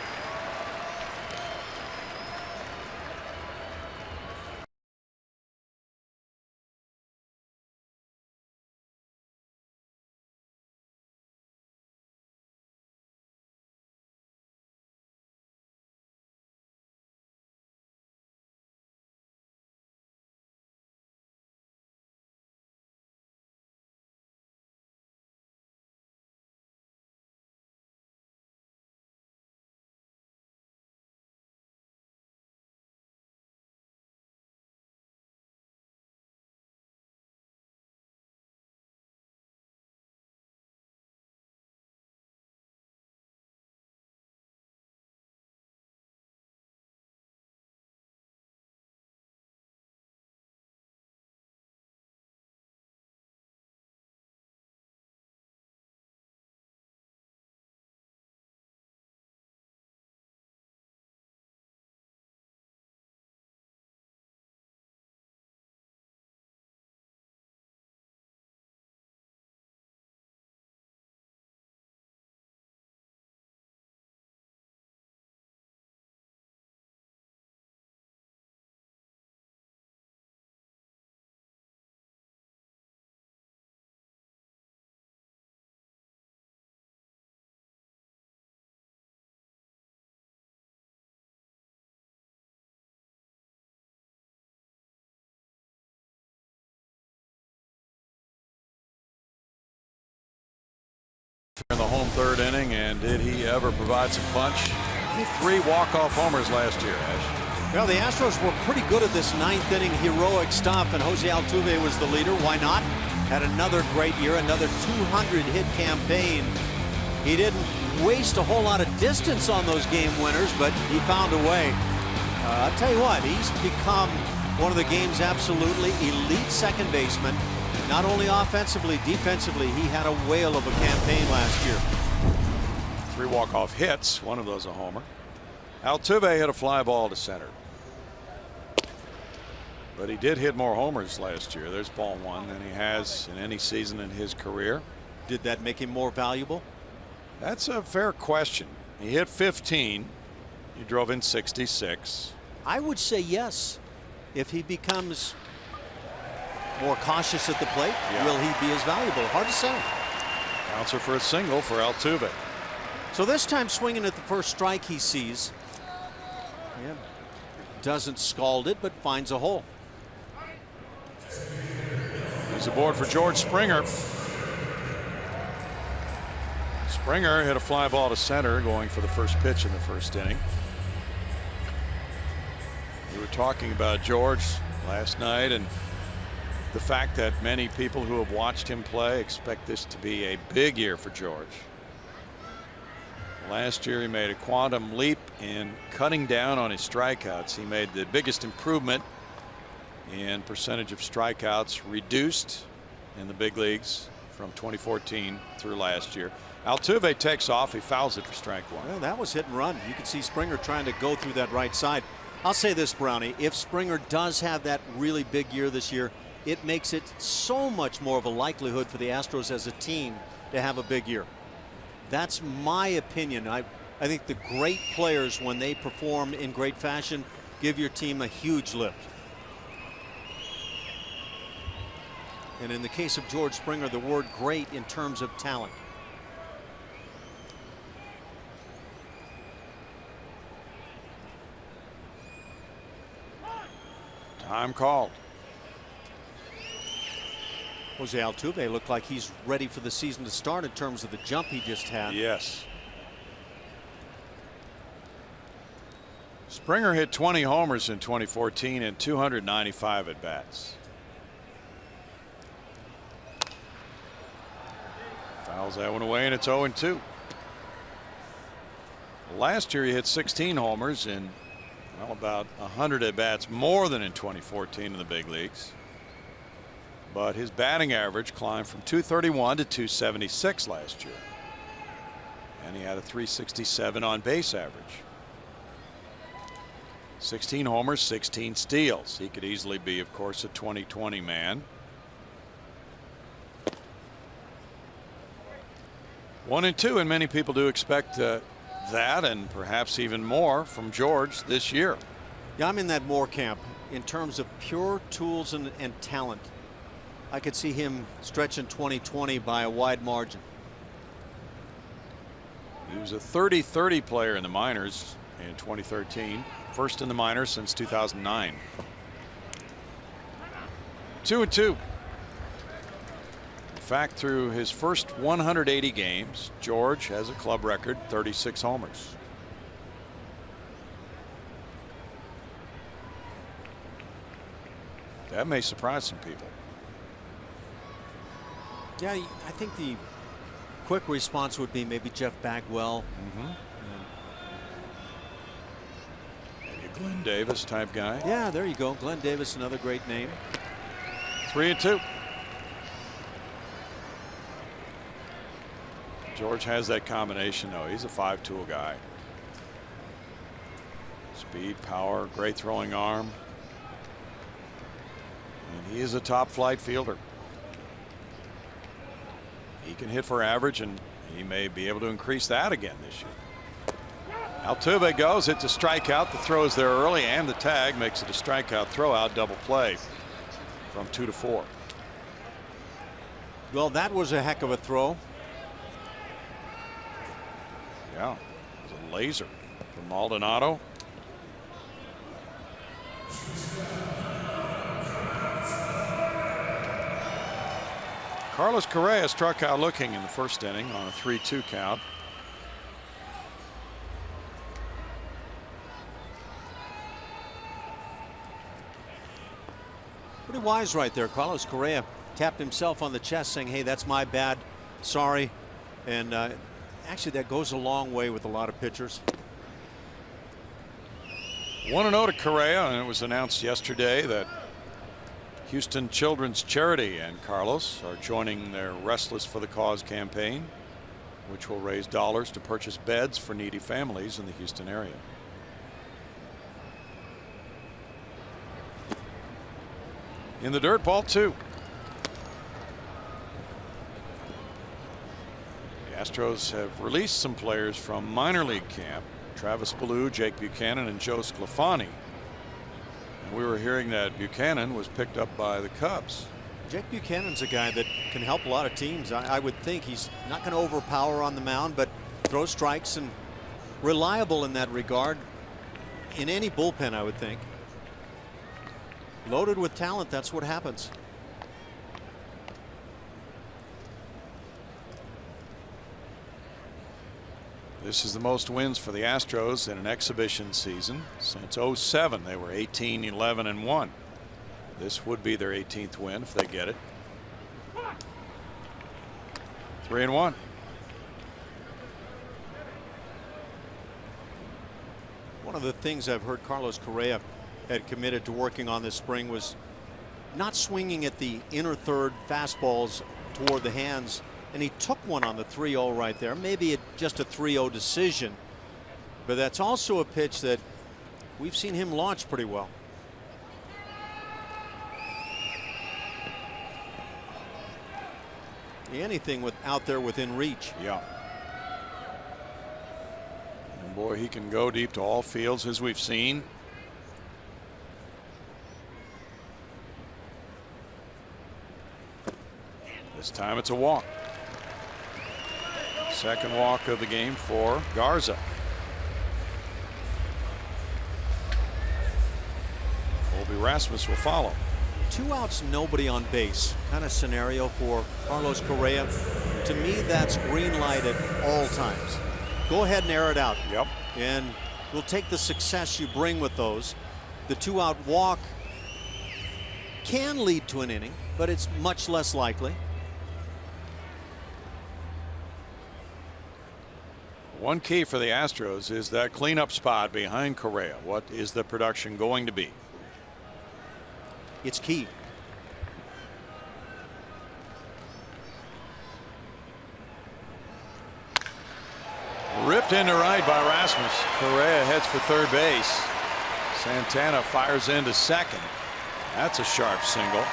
In the home third inning, and did he ever provide some punch? 3 walk-off homers last year, Ash. Well, the Astros were pretty good at this ninth inning heroic stuff, and Jose Altuve was the leader. Why not? Had another great year, another 200-hit campaign. He didn't waste a whole lot of distance on those game winners, but he found a way. I'll tell you what, he's become one of the game's absolutely elite second basemen. Not only offensively, defensively, he had a whale of a campaign last year. 3 walk-off hits, one of those a homer. Altuve hit a fly ball to center. But he did hit more homers last year. There's ball 1 than he has in any season in his career. Did that make him more valuable? That's a fair question. He hit 15. He drove in 66. I would say yes. If he becomes more cautious at the plate, will he be as valuable? Hard to say. Bouncer for a single for Altuve. So this time swinging at the first strike he sees. Yeah, doesn't scald it, but finds a hole. He's aboard for George Springer. Springer hit a fly ball to center going for the first pitch in the first inning. We were talking about George last night and the fact that many people who have watched him play expect this to be a big year for George. Last year he made a quantum leap in cutting down on his strikeouts. He made the biggest improvement in percentage of strikeouts reduced in the big leagues from 2014 through last year. Altuve takes off. He fouls it for strike one. Well, that was hit and run. You can see Springer trying to go through that right side. I'll say this, Brownie, if Springer does have that really big year this year, it makes it so much more of a likelihood for the Astros as a team to have a big year. That's my opinion. I think the great players, when they perform in great fashion, give your team a huge lift. And in the case of George Springer, the word great in terms of talent. Time called. Jose Altuve looked like he's ready for the season to start in terms of the jump he just had. Yes. Springer hit 20 homers in 2014 and 295 at bats. Fouls that one away, and it's 0-2. Last year he hit 16 homers in about 100 at bats more than in 2014 in the big leagues. But his batting average climbed from 231 to 276 last year. And he had a 367 on base average. 16 homers, 16 steals. He could easily be, of course, a 2020 man. 1-2, and many people do expect that and perhaps even more from George this year. Yeah, I'm in that Moore camp in terms of pure tools and talent. I could see him stretching 2020 by a wide margin. He was a 30-30 player in the minors in 2013, first in the minors since 2009. 2-2. In fact, through his first 180 games, George has a club record 36 homers. That may surprise some people. Yeah, I think the quick response would be maybe Jeff Bagwell. Maybe a Glenn Davis type guy. Yeah, there you go. Glenn Davis, another great name. 3-2. George has that combination, though. He's a 5-tool guy. Speed, power, great throwing arm. And he is a top flight fielder. He can hit for average, and he may be able to increase that again this year. Altuve goes, hits a strikeout. The throw is there early, and the tag makes it a strikeout throw-out double play from 2-4. Well, that was a heck of a throw. Yeah, it was a laser from Maldonado. Carlos Correa struck out looking in the first inning on a 3-2 count. Pretty wise right there. Carlos Correa tapped himself on the chest saying, hey, that's my bad. Sorry. And actually, that goes a long way with a lot of pitchers. 1-0 to Correa, and it was announced yesterday that Houston Children's Charity and Carlos are joining their Restless for the Cause campaign, which will raise dollars to purchase beds for needy families in the Houston area. In the dirt, ball 2. Astros have released some players from minor league camp. Travis Ballou, Jake Buchanan, and Joe Sclafani. And we were hearing that Buchanan was picked up by the Cubs. Jake Buchanan's a guy that can help a lot of teams. I would think he's not going to overpower on the mound, but throw strikes and reliable in that regard in any bullpen, I would think. Loaded with talent, that's what happens. This is the most wins for the Astros in an exhibition season since '07. They were 18-11-1. This would be their 18th win if they get it. 3-1. One of the things I've heard Carlos Correa had committed to working on this spring was not swinging at the inner third fastballs toward the hands. And he took one on the 3-0 right there. Maybe just a 3-0 decision. But that's also a pitch that we've seen him launch pretty well. Anything out there within reach. Yeah. And boy, he can go deep to all fields, as we've seen. This time it's a walk. Second walk of the game for Garza. Colby Rasmus will follow. 2 outs, nobody on base kind of scenario for Carlos Correa. To me, that's green light at all times. Go ahead and air it out. Yep. And we'll take the success you bring with those. The 2-out walk can lead to an inning, but it's much less likely. One key for the Astros is that cleanup spot behind Correa. What is the production going to be? It's key. Ripped into right by Rasmus. Correa heads for third base. Santana fires into second. That's a sharp single.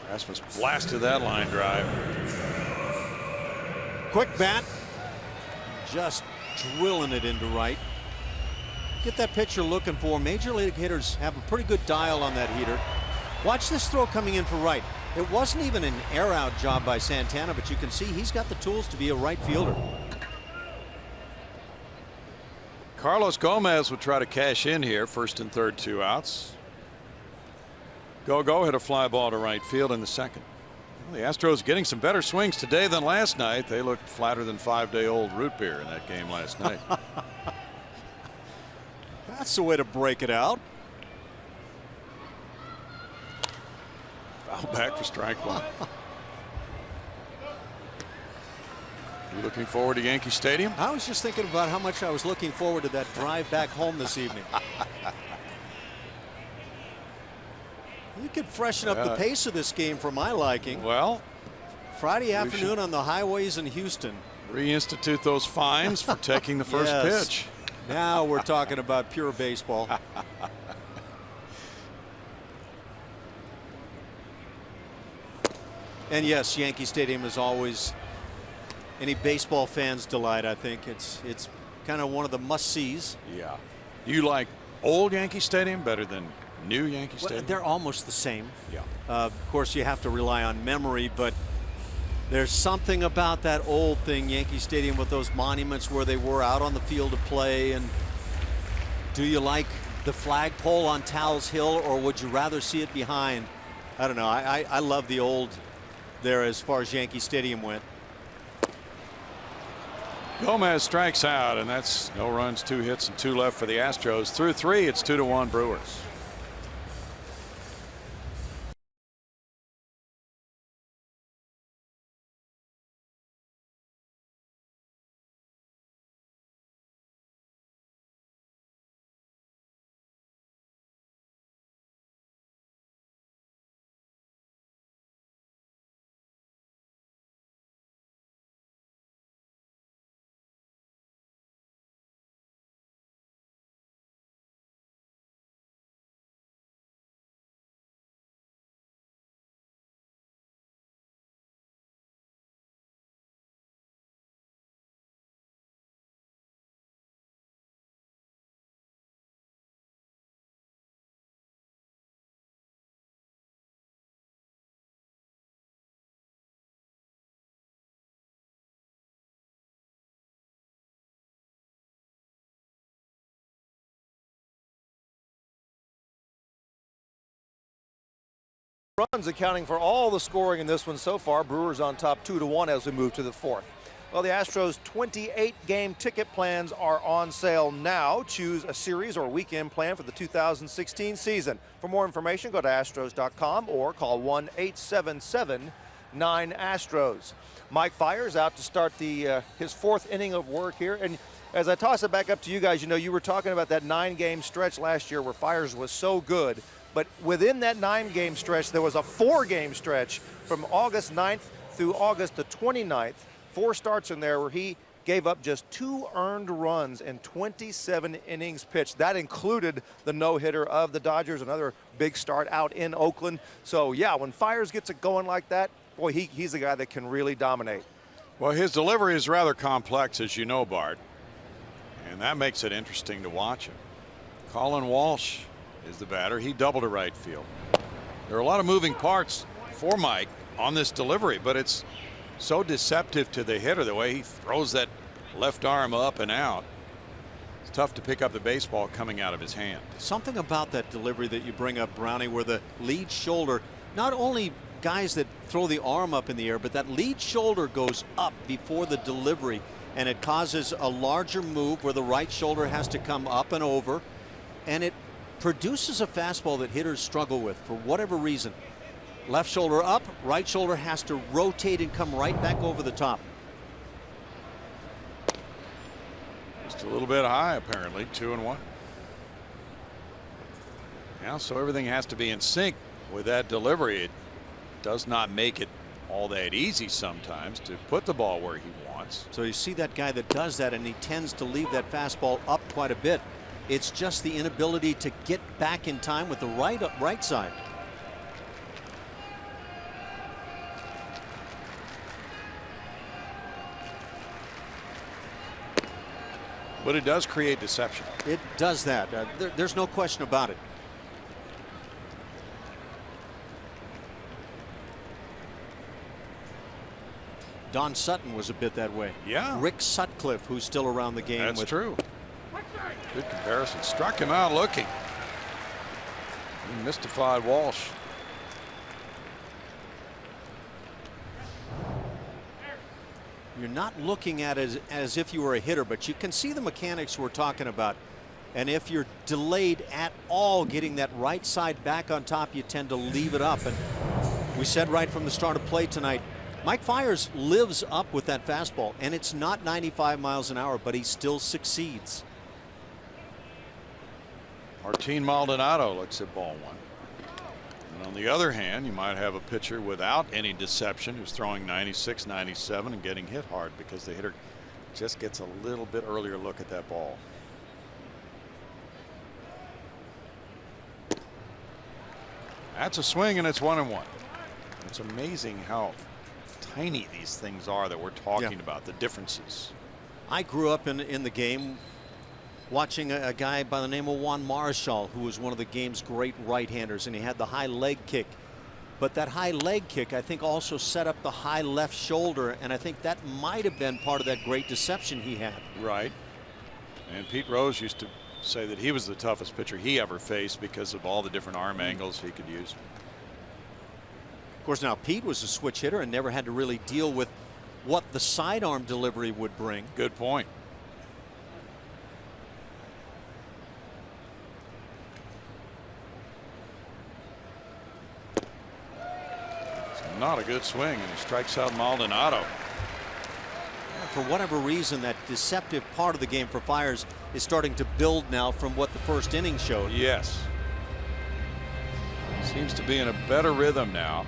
Rasmus blasted that line drive. Quick bat. Just drilling it into right. Get that pitcher looking for. Major league hitters have a pretty good dial on that heater. Watch this throw coming in for right. It wasn't even an air out job by Santana, but you can see he's got the tools to be a right fielder. Carlos Gomez would try to cash in here. First and third, 2 outs. Go hit a fly ball to right field in the second. Well, the Astros getting some better swings today than last night. They looked flatter than 5-day-old root beer in that game last night. That's the way to break it out. Foul back for strike one. You looking forward to Yankee Stadium? I was just thinking about how much I was looking forward to that drive back home this evening. You could freshen up the pace of this game for my liking. Well, Friday afternoon on the highways in Houston. Reinstitute those fines for taking the first pitch. Now we're talking about pure baseball. And yes, Yankee Stadium is always any baseball fan's delight. I think it's kind of one of the must-sees. Yeah. You like old Yankee Stadium better than new Yankee Stadium? They're almost the same. Yeah. Of course, you have to rely on memory, but there's something about that old thing, Yankee Stadium, with those monuments where they were out on the field of play. And do you like the flagpole on Towles Hill, or would you rather see it behind? I don't know. I love the old there as far as Yankee Stadium went. Gomez strikes out, and that's no runs, 2 hits, and 2 left for the Astros. Through 3, it's 2-1 Brewers. runs accounting for all the scoring in this one so far. Brewers on top 2-1 as we move to the fourth. Well, the Astros 28-game ticket plans are on sale now. Choose a series or weekend plan for the 2016 season. For more information, go to astros.com or call 1-877-9-ASTROS. Mike Fiers out to start his fourth inning of work here. And as I toss it back up to you guys, you know, you were talking about that 9-game stretch last year where Fiers was so good. But within that 9-game stretch, there was a 4-game stretch from August 9th through August the 29th. 4 starts in there where he gave up just 2 earned runs in 27 innings pitched. That included the no-hitter of the Dodgers, another big start out in Oakland. So, yeah, when Fiers gets it going like that, boy, he's a guy that can really dominate. Well, his delivery is rather complex, as you know, Bart, and that makes it interesting to watch him. Colin Walsh is the batter. He doubled to right field. There are a lot of moving parts for Mike on this delivery, but it's so deceptive to the hitter, the way he throws that left arm up and out. It's tough to pick up the baseball coming out of his hand. Something about that delivery that you bring up, Brownie, where the lead shoulder, not only guys that throw the arm up in the air, but that lead shoulder goes up before the delivery, and it causes a larger move where the right shoulder has to come up and over, and it produces a fastball that hitters struggle with for whatever reason. Left shoulder up, right shoulder has to rotate and come right back over the top. Just a little bit high, apparently. 2-1. Yeah, so everything has to be in sync with that delivery. It does not make it all that easy sometimes to put the ball where he wants. So you see that guy that does that, and he tends to leave that fastball up quite a bit. It's just the inability to get back in time with the right side. But it does create deception. It does that. There's no question about it. Don Sutton was a bit that way. Yeah. Rick Sutcliffe, who's still around the game. That's true. Good comparison. Struck him out looking. He mystified Walsh. You're not looking at it as if you were a hitter, but you can see the mechanics we're talking about. And if you're delayed at all getting that right side back on top, you tend to leave it up. And we said right from the start of play tonight, Mike Fiers lives up with that fastball, and it's not 95 miles an hour, but he still succeeds. Martin Maldonado looks at ball 1. And on the other hand, you might have a pitcher without any deception who's throwing 96, 97 and getting hit hard because the hitter just gets a little bit earlier look at that ball. That's a swing, and it's 1-1. It's amazing how tiny these things are that we're talking about, the differences. I grew up in the game watching a guy by the name of Juan Marichal, who was one of the game's great right-handers, and he had the high leg kick. But that high leg kick, I think, also set up the high left shoulder, and I think that might have been part of that great deception he had. Right. And Pete Rose used to say that he was the toughest pitcher he ever faced because of all the different arm angles he could use. Of course, now Pete was a switch hitter and never had to really deal with what the sidearm delivery would bring. Good point. Not a good swing, and he strikes out Maldonado. For whatever reason, that deceptive part of the game for Fiers is starting to build now from what the first inning showed. Yes. Seems to be in a better rhythm now.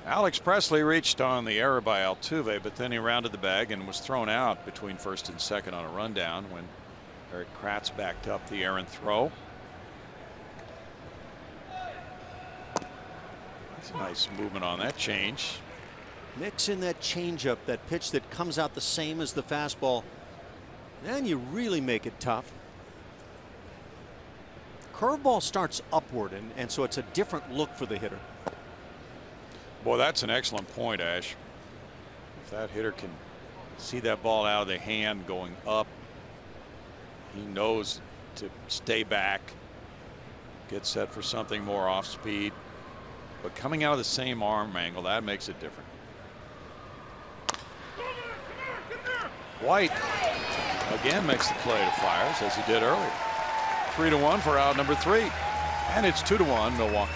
Alex Presley reached on the error by Altuve, but then he rounded the bag and was thrown out between first and second on a rundown when Eric Kratz backed up the errant throw. That's a nice movement on that change. Mix in that changeup, that pitch that comes out the same as the fastball, then you really make it tough. Curveball starts upward, and so it's a different look for the hitter. Boy, that's an excellent point, Ash. If that hitter can see that ball out of the hand going up, He knows to stay back, get set for something more off speed. But coming out of the same arm angle, that makes it different. White again makes the play to Fiers as he did earlier. 3-1 for out number 3. And it's 2-1 Milwaukee.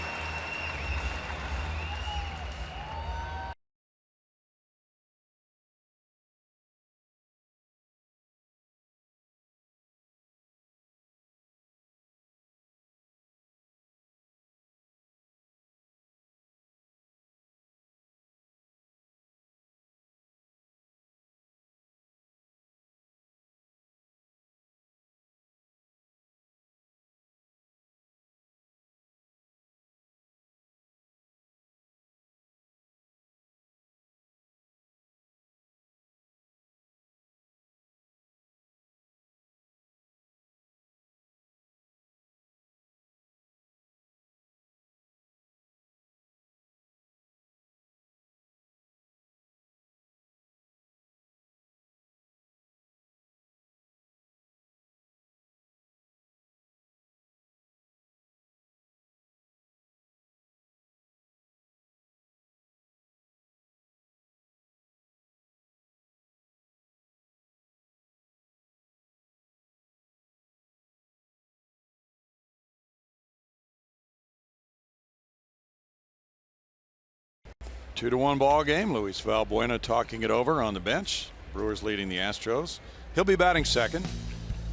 Two to 1 ball game. Luis Valbuena talking it over on the bench. Brewers leading the Astros. He'll be batting second.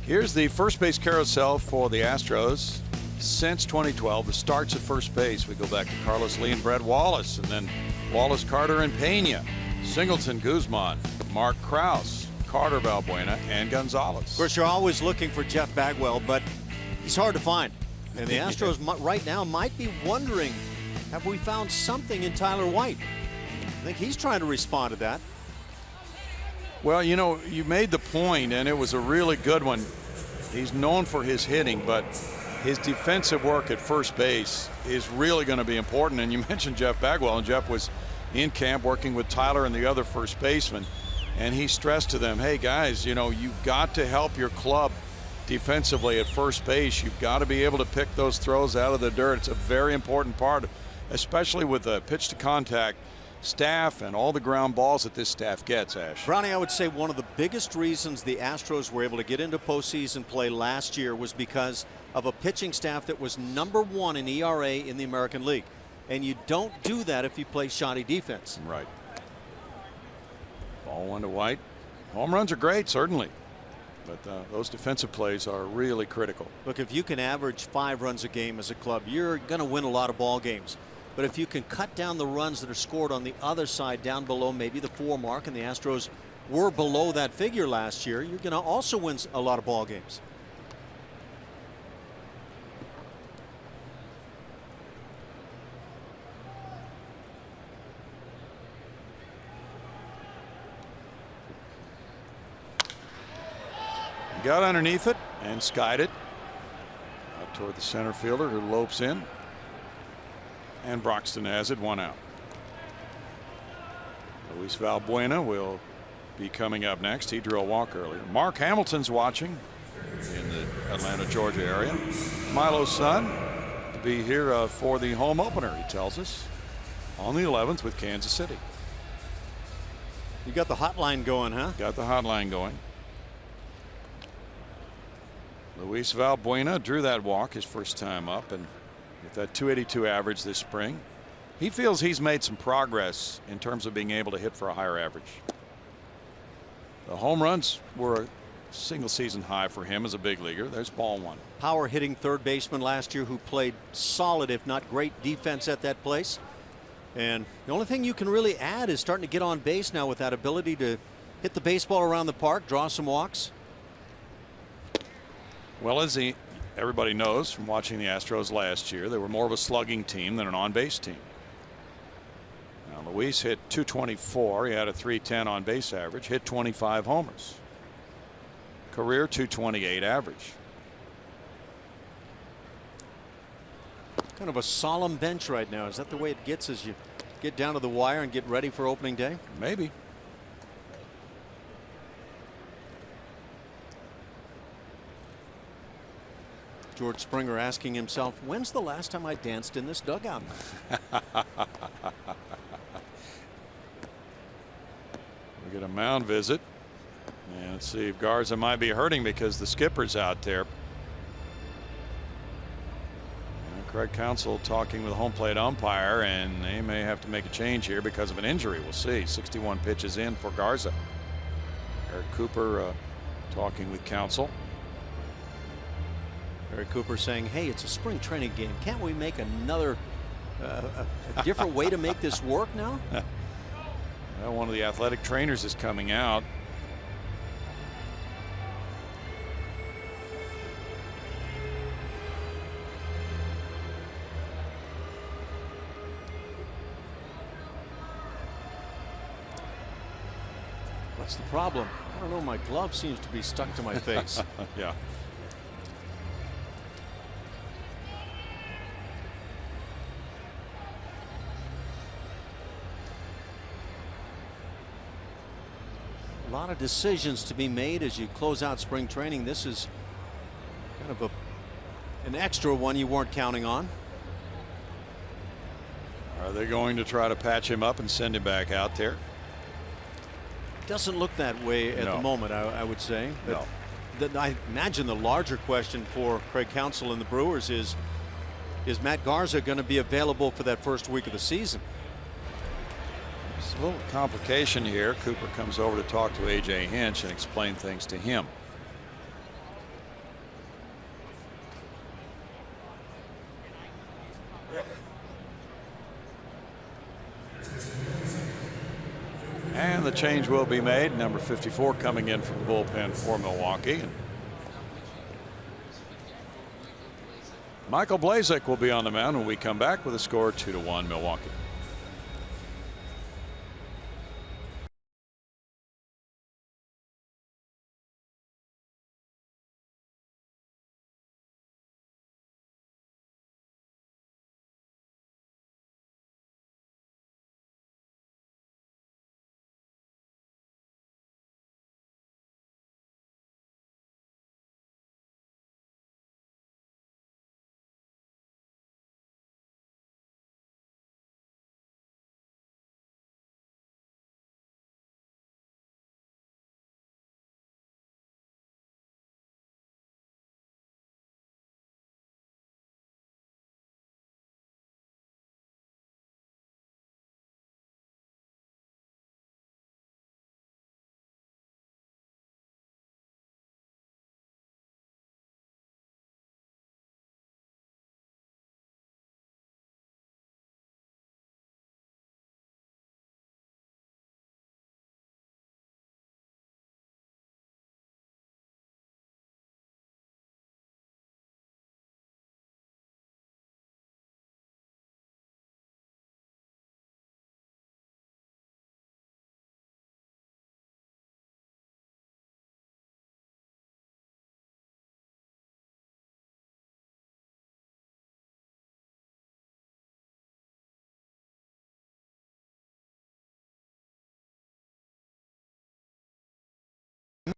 Here's the first base carousel for the Astros since 2012. The starts at first base. We go back to Carlos Lee and Brett Wallace, and then Wallace, Carter, and Pena, Singleton, Guzman, Mark Krause, Carter, Valbuena, and Gonzalez. Of course, you're always looking for Jeff Bagwell, but he's hard to find. And the Astros right now might be wondering, have we found something in Tyler White? I think he's trying to respond to that. Well, you know, you made the point, and it was a really good one. He's known for his hitting, but his defensive work at first base is really going to be important. And you mentioned Jeff Bagwell, and Jeff was in camp working with Tyler and the other first baseman, and he stressed to them, hey guys, you know, you've got to help your club defensively at first base. You've got to be able to pick those throws out of the dirt. It's a very important part, especially with the pitch to contact staff and all the ground balls that this staff gets, Ash. Brownie, I would say one of the biggest reasons the Astros were able to get into postseason play last year was because of a pitching staff that was #1 in ERA in the American League. And you don't do that if you play shoddy defense. Right. Ball 1 to White. Home runs are great, certainly. But those defensive plays are really critical. Look, if you can average 5 runs a game as a club, you're going to win a lot of ball games. But if you can cut down the runs that are scored on the other side down below maybe the 4 mark, and the Astros were below that figure last year, you're going to also win a lot of ball games. Got underneath it and skied it out toward the center fielder, who lopes in. And Broxton has it, 1 out. Luis Valbuena will be coming up next. He drew a walk earlier. Mark Hamilton's watching in the Atlanta, Georgia area. Milo's son to be here for the home opener, he tells us, on the 11th with Kansas City. You got the hotline going, huh? Got the hotline going. Luis Valbuena drew that walk his first time up, and with that .282 average this spring, he feels he's made some progress in terms of being able to hit for a higher average. The home runs were a single season high for him as a big leaguer. There's ball 1. Power hitting third baseman last year who played solid, if not great, defense at that place. And the only thing you can really add is starting to get on base now with that ability to hit the baseball around the park, draw some walks. Well, as everybody knows from watching the Astros last year, they were more of a slugging team than an on-base team. Now, Luis hit .224. He had a .310 on-base average, hit 25 homers. Career .228 average. Kind of a solemn bench right now. Is that the way it gets as you get down to the wire and get ready for opening day? Maybe. George Springer asking himself, when's the last time I danced in this dugout? We get a mound visit. And let's see if Garza might be hurting because the skipper's out there. And Craig Counsell talking with the home plate umpire, and they may have to make a change here because of an injury. We'll see. 61 pitches in for Garza. Eric Cooper talking with Counsell. Eric Cooper saying, hey, it's a spring training game. Can't we make another a different way to make this work now? Well, one of the athletic trainers is coming out. What's the problem? I don't know. My glove seems to be stuck to my face. Yeah. A lot of decisions to be made as you close out spring training. This is kind of an extra one you weren't counting on. Are they going to try to patch him up and send him back out there? Doesn't look that way at the moment, I would say. No. I imagine the larger question for Craig Counsell and the Brewers is Matt Garza going to be available for that first week of the season? There's a little complication here. Cooper comes over to talk to A.J. Hinch and explain things to him. And the change will be made. Number 54 coming in from the bullpen for Milwaukee. Michael Blazek will be on the mound when we come back with a score 2-1 Milwaukee.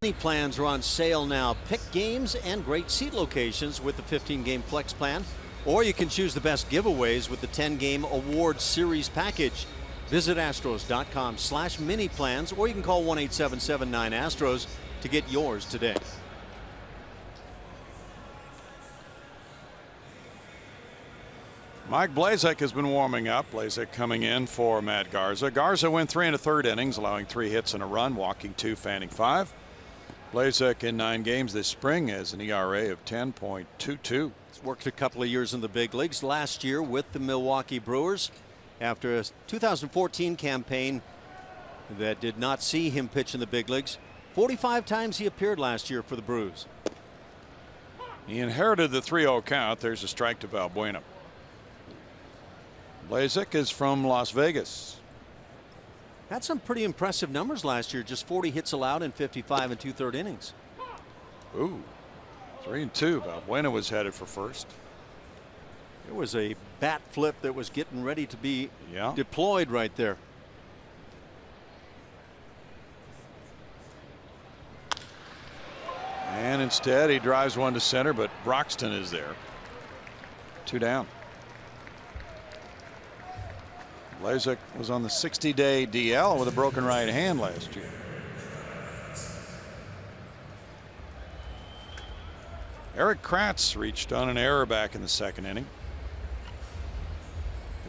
Many plans are on sale now. Pick games and great seat locations with the 15-game flex plan, or you can choose the best giveaways with the 10-game award series package. Visit Astros.com/mini plans, or you can call 1-877-9-ASTROS to get yours today. Mike Blazek has been warming up. Blazek coming in for Matt Garza. Garza went 3 1/3 innings, allowing 3 hits and a run, walking 2, fanning 5. Blazek in 9 games this spring has an ERA of 10.22. He's worked a couple of years in the big leagues. Last year with the Milwaukee Brewers, after a 2014 campaign that did not see him pitch in the big leagues. 45 times he appeared last year for the Brewers. He inherited the 3-0 count. There's a strike to Valbuena. Blazek is from Las Vegas. Had some pretty impressive numbers last year. Just 40 hits allowed in 55 2/3 innings. Ooh, 3-2. Valbuena was headed for first. It was a bat flip that was getting ready to be deployed right there. And in Instead, he drives one to center, but Broxton is there. 2 down. Blazek was on the 60-day DL with a broken right hand last year. Eric Kratz reached on an error back in the 2nd inning.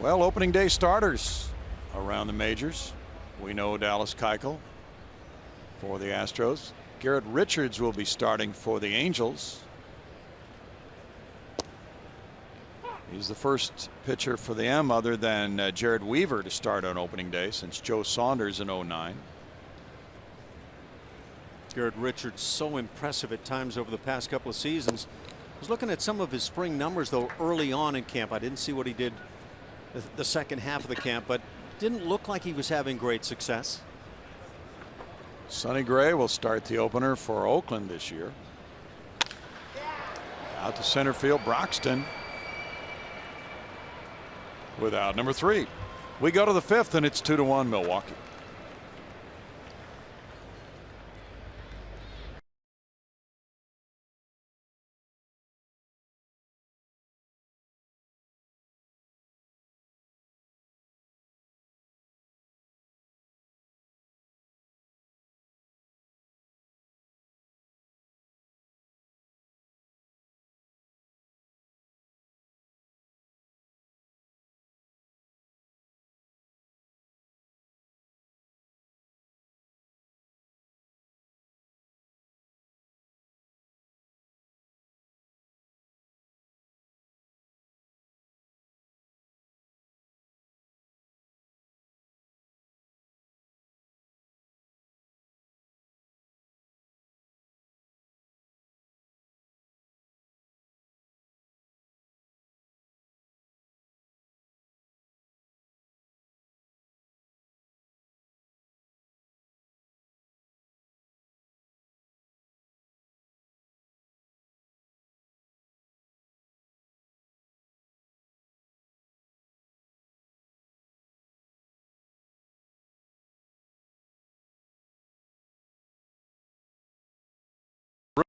Well, opening day starters around the majors. We know Dallas Keuchel for the Astros. Garrett Richards will be starting for the Angels. He's the first pitcher for them other than Jared Weaver to start on opening day since Joe Saunders in '09. Garrett Richards so impressive at times over the past couple of seasons. I was looking at some of his spring numbers though early on in camp. I didn't see what he did the second half of the camp, but didn't look like he was having great success. Sonny Gray will start the opener for Oakland this year. Out to center field, Broxton without number 3. We go to the 5th and it's 2-1 Milwaukee.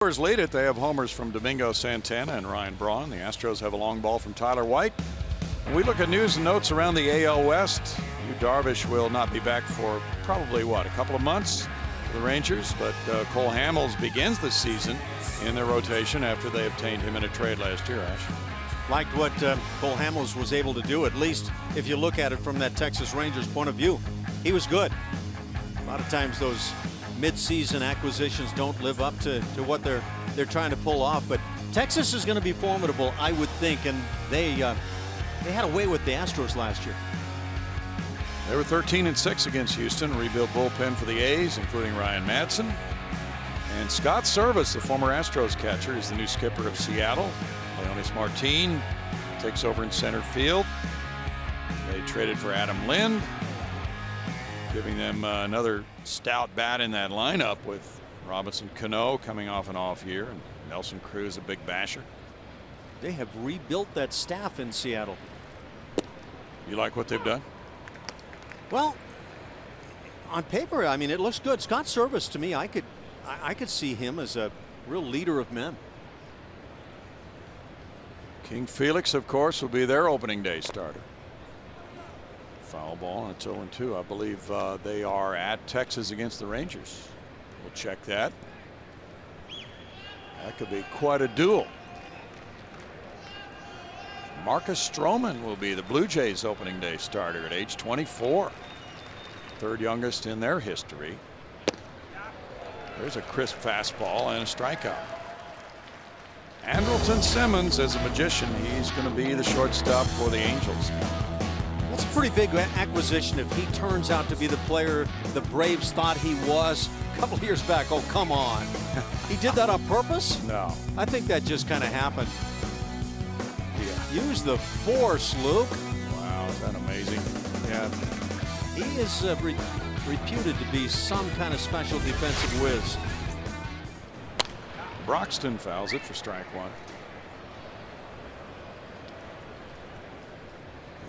Brewers lead it. They have homers from Domingo Santana and Ryan Braun. The Astros have a long ball from Tyler White. We look at news and notes around the AL West. Yu Darvish will not be back for probably a couple of months for the Rangers, but Cole Hamels begins the season in their rotation after they obtained him in a trade last year. Ash. Liked what Cole Hamels was able to do, at least if you look at it from that Texas Rangers point of view. He was good. A lot of times those mid-season acquisitions don't live up to what they're trying to pull off, but Texas is going to be formidable, I would think, and they had a way with the Astros last year. They were 13-6 against Houston. Rebuilt bullpen for the A's, including Ryan Madson. And Scott Servais, the former Astros catcher, is the new skipper of Seattle. Leonis Martin takes over in center field. They traded for Adam Lind, giving them another stout bat in that lineup with Robinson Cano coming off an off year and Nelson Cruz a big basher. They have rebuilt that staff in Seattle. You like what they've done? Well, on paper, I mean, it looks good. Scott Servais, to me, I could see him as a real leader of men. King Felix, of course, will be their opening day starter. Foul ball, and it's 0-2. I believe they are at Texas against the Rangers. We'll check that. That could be quite a duel. Marcus Stroman will be the Blue Jays opening day starter at age 24. Third youngest in their history. There's a crisp fastball and a strikeout. Andrelton Simmons, as a magician, he's going to be the shortstop for the Angels. That's a pretty big acquisition if he turns out to be the player the Braves thought he was a couple of years back. Oh, come on. He did that on purpose? No. I think that just kind of happened. Yeah. Use the force, Luke. Wow, is that amazing? Yeah. He is reputed to be some kind of special defensive whiz. Broxton fouls it for strike 1.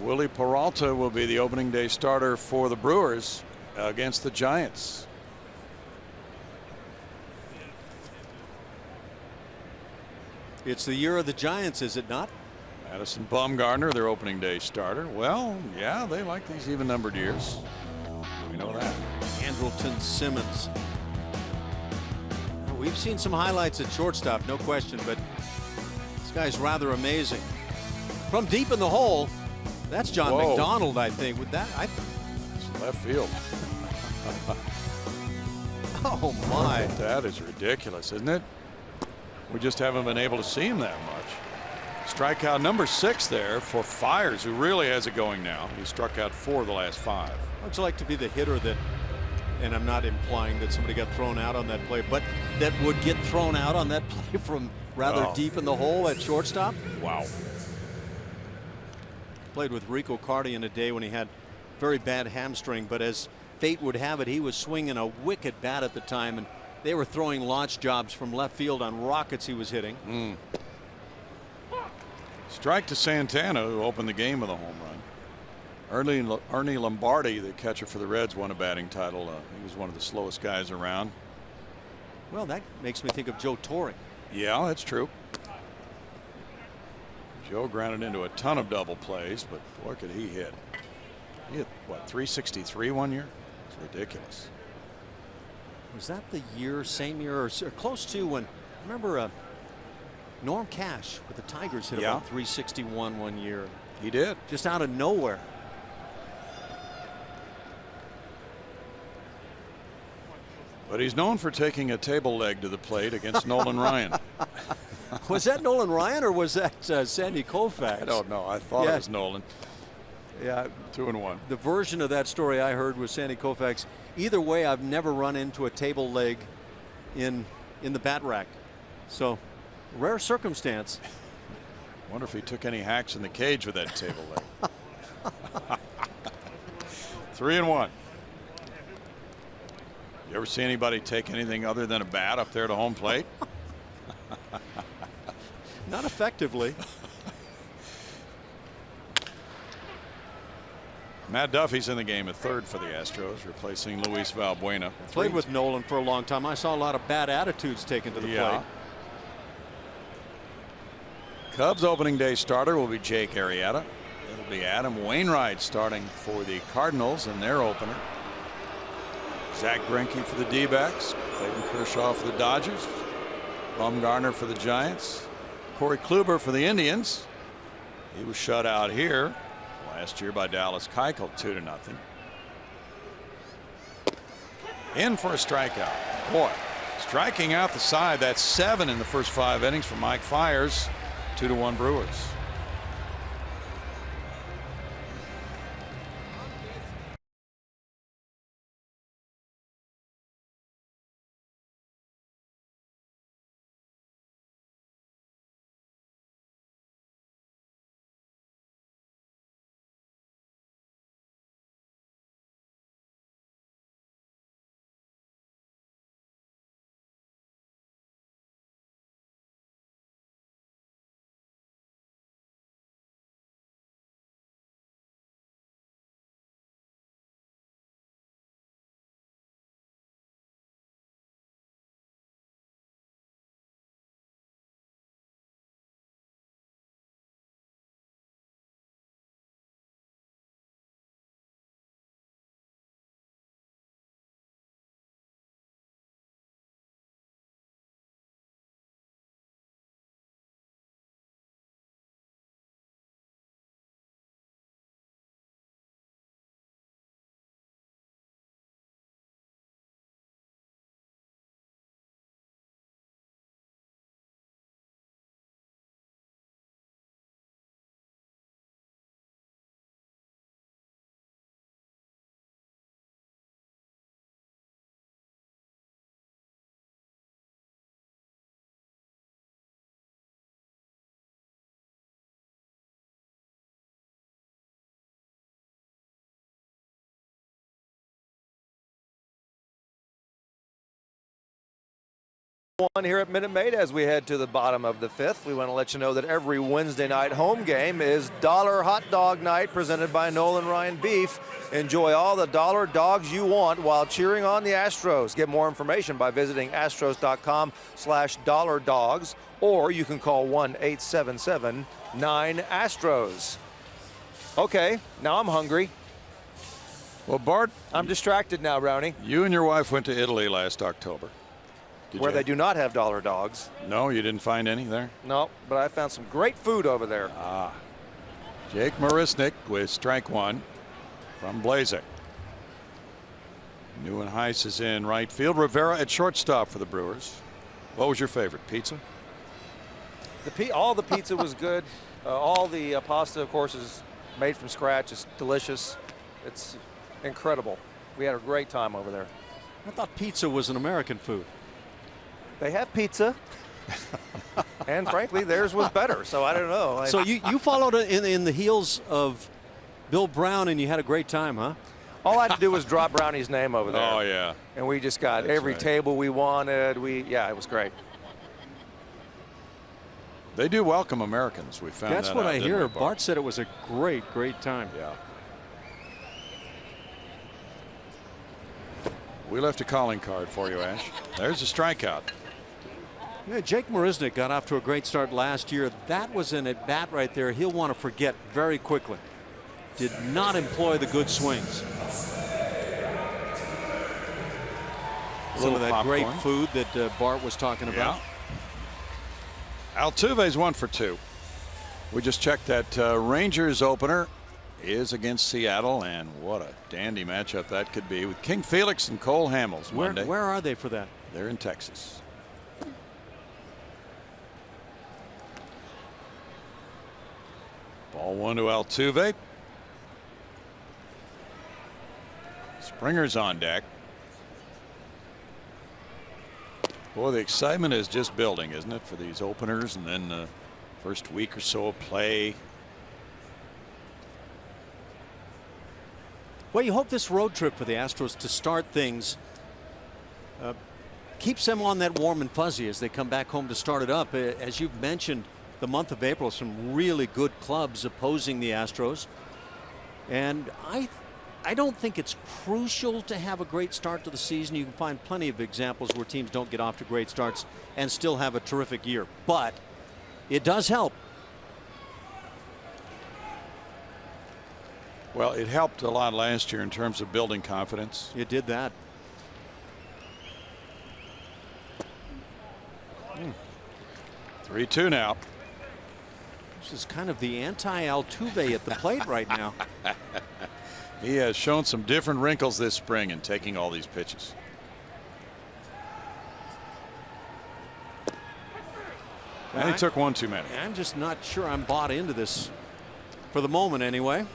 Willie Peralta will be the opening day starter for the Brewers against the Giants. It's the year of the Giants, is it not? Madison Bumgarner, their opening day starter. Well, yeah, they like these even-numbered years. We know that. Andrelton Simmons. We've seen some highlights at shortstop, no question, but this guy's rather amazing. From deep in the hole, that's John Whoa. McDonald, I think. With that, It's left field. oh my! That is ridiculous, isn't it? We just haven't been able to see him that much. Strikeout number 6 there for Fiers, who really has it going now. He struck out 4 of the last 5. How'd you like to be the hitter that, and I'm not implying that somebody got thrown out on that play, but that would get thrown out on that play from rather deep in the hole at shortstop? Wow. Played with Rico Cardi in a day when he had very bad hamstring, but as fate would have it, he was swinging a wicked bat at the time, and they were throwing launch jobs from left field on rockets he was hitting. Strike to Santana, who opened the game with a home run. Ernie Lombardi, the catcher for the Reds, won a batting title. He was one of the slowest guys around. Well, that makes me think of Joe Torre. Yeah, that's true. Joe grounded into a ton of double plays, but boy, could he hit. He hit, what, 363 one year? It's ridiculous. Was that the year, same year, or close to when, remember Norm Cash with the Tigers hit about 361 one year. He did. Just out of nowhere. But he's known for taking a table leg to the plate against Nolan Ryan. Was that Nolan Ryan or was that Sandy Koufax? I don't know. I thought it was Nolan. Yeah, 2-1. The version of that story I heard was Sandy Koufax. Either way, I've never run into a table leg in the bat rack. So, rare circumstance. Wonder if he took any hacks in the cage with that table leg. 3-1. You ever see anybody take anything other than a bat up there to home plate? Not effectively. Matt Duffy's in the game at third for the Astros, replacing Luis Valbuena. Played with Nolan for a long time. I saw a lot of bad attitudes taken to the plate. Cubs opening day starter will be Jake Arrieta. It'll be Adam Wainwright starting for the Cardinals in their opener. Zach Greinke for the D-backs. Clayton Kershaw for the Dodgers. Bumgarner for the Giants. Corey Kluber for the Indians. He was shut out here last year by Dallas Keuchel 2-0. In for a strikeout. Boy, striking out the side. That's 7 in the first 5 innings for Mike Fiers. 2-1 Brewers. 2-1 here at Minute Maid as we head to the bottom of the fifth. We want to let you know that every Wednesday night home game is Dollar Hot Dog Night presented by Nolan Ryan Beef. Enjoy all the dollar dogs you want while cheering on the Astros. Get more information by visiting astros.com/dollardogs, or you can call 1-877-9-ASTROS. Okay, now I'm hungry. Well, Bart, I'm distracted now, Brownie. you and your wife went to Italy last October. Where they do not have dollar dogs. No, you didn't find any there? No, but I found some great food over there. Jake Marisnick with strike one from Blazek. Neuenhuis is in right field. Rivera at shortstop for the Brewers. What was your favorite? Pizza? All the pizza was good. All the pasta, of course, is made from scratch. It's delicious. It's incredible. We had a great time over there. I thought pizza was an American food. They have pizza, and frankly, theirs was better. So I don't know. So you followed in the heels of Bill Brown, and you had a great time, huh? All I had to do was drop Brownie's name over there. Oh yeah. And we just got That's every right. table we wanted. Yeah, it was great. They do welcome Americans. We found That's that what out, I didn't hear. we, Bart? Bart said it was a great time. Yeah. We left a calling card for you, Ash. There's a strikeout. Yeah, Jake Marisnick got off to a great start last year. That was an at-bat right there he'll want to forget very quickly. Did not employ the good swings. Some of that popcorn. great food that Bart was talking about. Altuve's 1 for 2. We just checked that Rangers opener is against Seattle, and what a dandy matchup that could be with King Felix and Cole Hamels Monday. Where are they for that? They're in Texas. Ball 1 to Altuve. Springer's on deck. Boy, the excitement is just building, isn't it, for these openers, and then the first week or so of play. Well, you hope this road trip for the Astros to start things keeps them on that warm and fuzzy as they come back home to start it up. As you've mentioned, the month of April, some really good clubs opposing the Astros. And I don't think it's crucial to have a great start to the season. You can find plenty of examples where teams don't get off to great starts and still have a terrific year. But it does help. Well, it helped a lot last year in terms of building confidence. It did that. 3-2 now. This is kind of the anti-Altuve at the plate right now. He has shown some different wrinkles this spring in taking all these pitches. And he took one too many. I'm just not sure I'm bought into this for the moment anyway.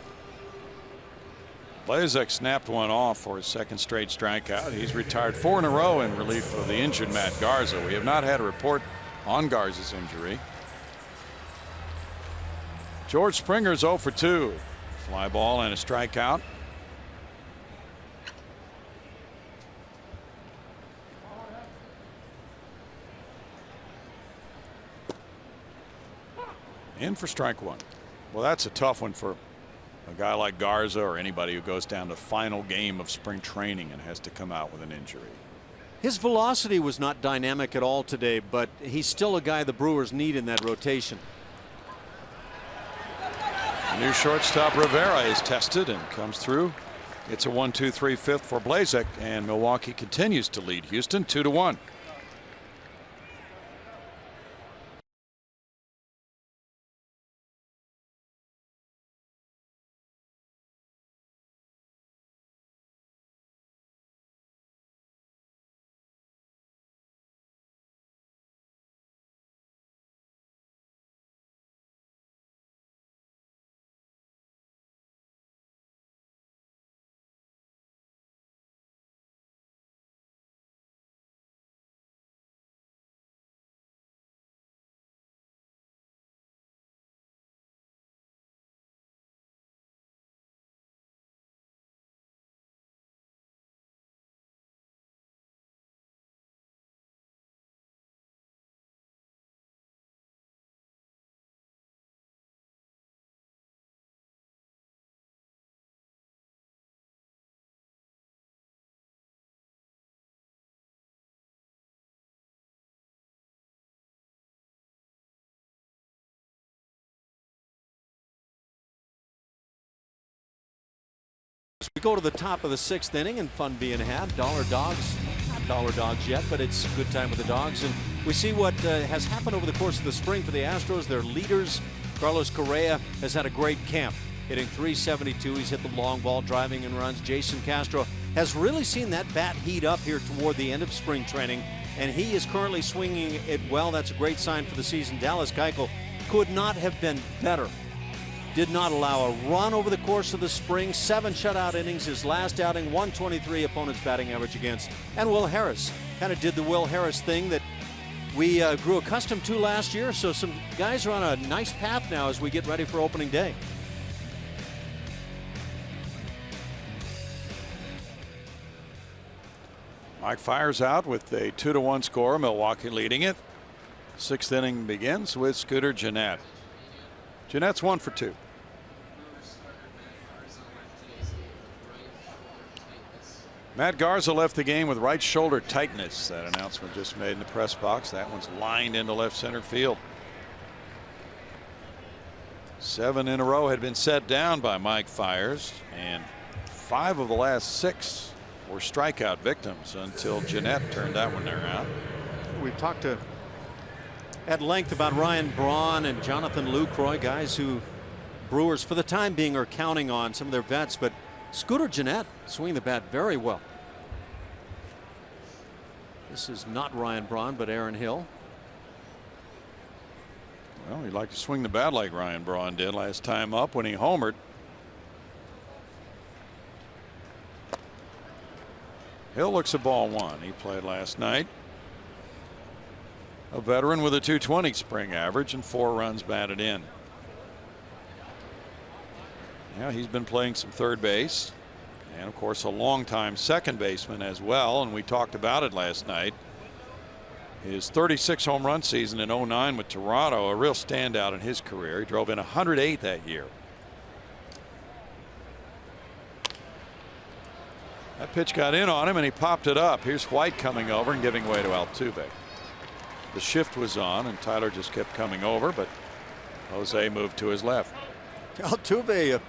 Blazek snapped one off for his second straight strikeout. He's retired 4 in a row in relief of the injured Matt Garza. We have not had a report on Garza's injury. George Springer's 0 for 2. Fly ball and a strikeout. In for strike one. Well, that's a tough one for a guy like Garza or anybody who goes down to final game of spring training and has to come out with an injury. His velocity was not dynamic at all today, but he's still a guy the Brewers need in that rotation. The new shortstop Rivera is tested and comes through. It's a 1-2-3 fifth for Blazek, and Milwaukee continues to lead Houston 2-1. We go to the top of the 6th inning and fun being had. Dollar Dogs, not Dollar Dogs yet, but it's a good time with the Dogs. And we see what has happened over the course of the spring for the Astros. Their leaders, Carlos Correa, has had a great camp, hitting .372. He's hit the long ball, driving in runs. Jason Castro has really seen that bat heat up here toward the end of spring training, and he is currently swinging it well. That's a great sign for the season. Dallas Keuchel could not have been better. Did not allow a run over the course of the spring. 7 shutout innings. His last outing, 123 opponent's batting average against. And Will Harris kind of did the Will Harris thing that we grew accustomed to last year. So some guys are on a nice path now as we get ready for opening day. Mike fires out with a 2-1 score. Milwaukee leading it. 6th inning begins with Scooter Gennett. Gennett's 1 for 2. Matt Garza left the game with right shoulder tightness. That announcement just made in the press box. That one's lined into left center field. 7 in a row had been set down by Mike Fiers, and 5 of the last 6 were strikeout victims until Gennett turned that one around. We've talked at length about Ryan Braun and Jonathan Lucroy, guys who Brewers for the time being are counting on, some of their vets, but Scooter Gennett swinging the bat very well. This is not Ryan Braun, but Aaron Hill. Well, he'd like to swing the bat like Ryan Braun did last time up when he homered. Hill looks at ball 1. He played last night. A veteran with a .220 spring average and 4 runs batted in. Yeah, he's been playing some third base, and of course a longtime second baseman as well, and we talked about it last night. His 36 home run season in '09 with Toronto, a real standout in his career. He drove in 108 that year. That pitch got in on him and he popped it up. Here's White coming over and giving way to Altuve. The shift was on and Tyler just kept coming over, but Jose moved to his left. Altuve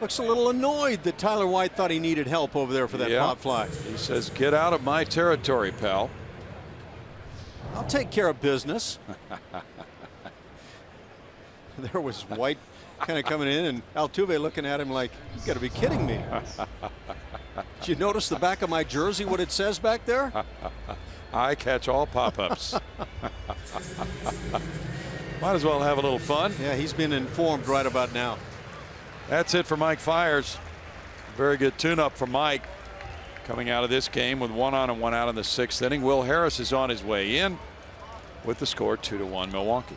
looks a little annoyed that Tyler White thought he needed help over there for that pop fly. He says, "Get out of my territory, pal." I'll take care of business. There was White kind of coming in and Altuve looking at him like, "You got to be kidding me." Did you notice the back of my jersey, what it says back there? I catch all pop-ups. Might as well have a little fun. Yeah, he's been informed right about now. That's it for Mike Fiers. Very good tune-up for Mike coming out of this game with 1 on and 1 out in the 6th inning. Will Harris is on his way in with the score 2-1 Milwaukee.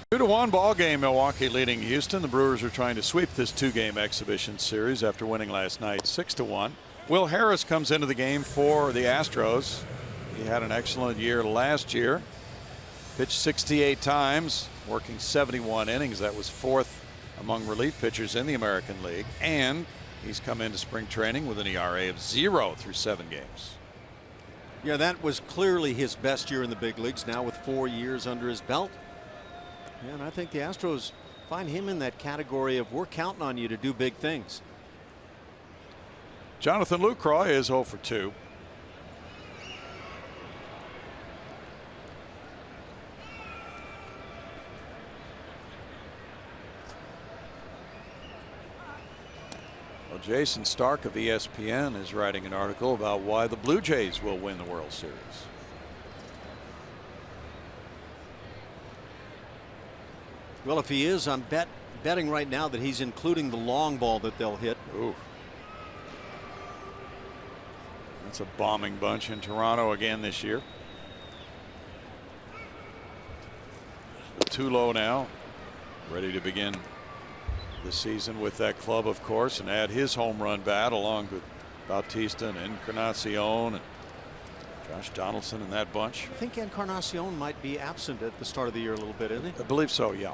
Two to 1 ball game. Milwaukee leading Houston. The Brewers are trying to sweep this 2-game exhibition series after winning last night 6-1. Will Harris comes into the game for the Astros. He had an excellent year last year. Pitched 68 times, working 71 innings. That was 4th among relief pitchers in the American League, and he's come into spring training with an ERA of 0 through 7 games. Yeah, that was clearly his best year in the big leagues, now with 4 years under his belt. And I think the Astros find him in that category of we're counting on you to do big things. Jonathan Lucroy is 0 for 2. Well, Jason Stark of ESPN is writing an article about why the Blue Jays will win the World Series. Well, if he is, I'm betting right now that he's including the long ball that they'll hit. Ooh. That's a bombing bunch in Toronto again this year. Too low now. Ready to begin the season with that club, of course, and add his home run bat along with Bautista and Encarnacion and Josh Donaldson and that bunch. I think Encarnacion might be absent at the start of the year a little bit, isn't he? I believe so, yeah.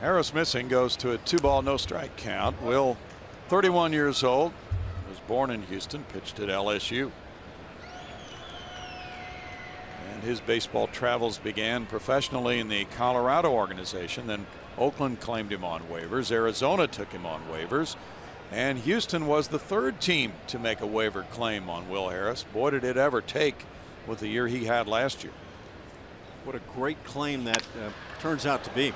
Harris missing, goes to a 2-ball no strike count. Will, 31 years old, was born in Houston, pitched at LSU. And his baseball travels began professionally in the Colorado organization. Then Oakland claimed him on waivers. Arizona took him on waivers. And Houston was the 3rd team to make a waiver claim on Will Harris. Boy, did it ever take with the year he had last year. What a great claim that turns out to be.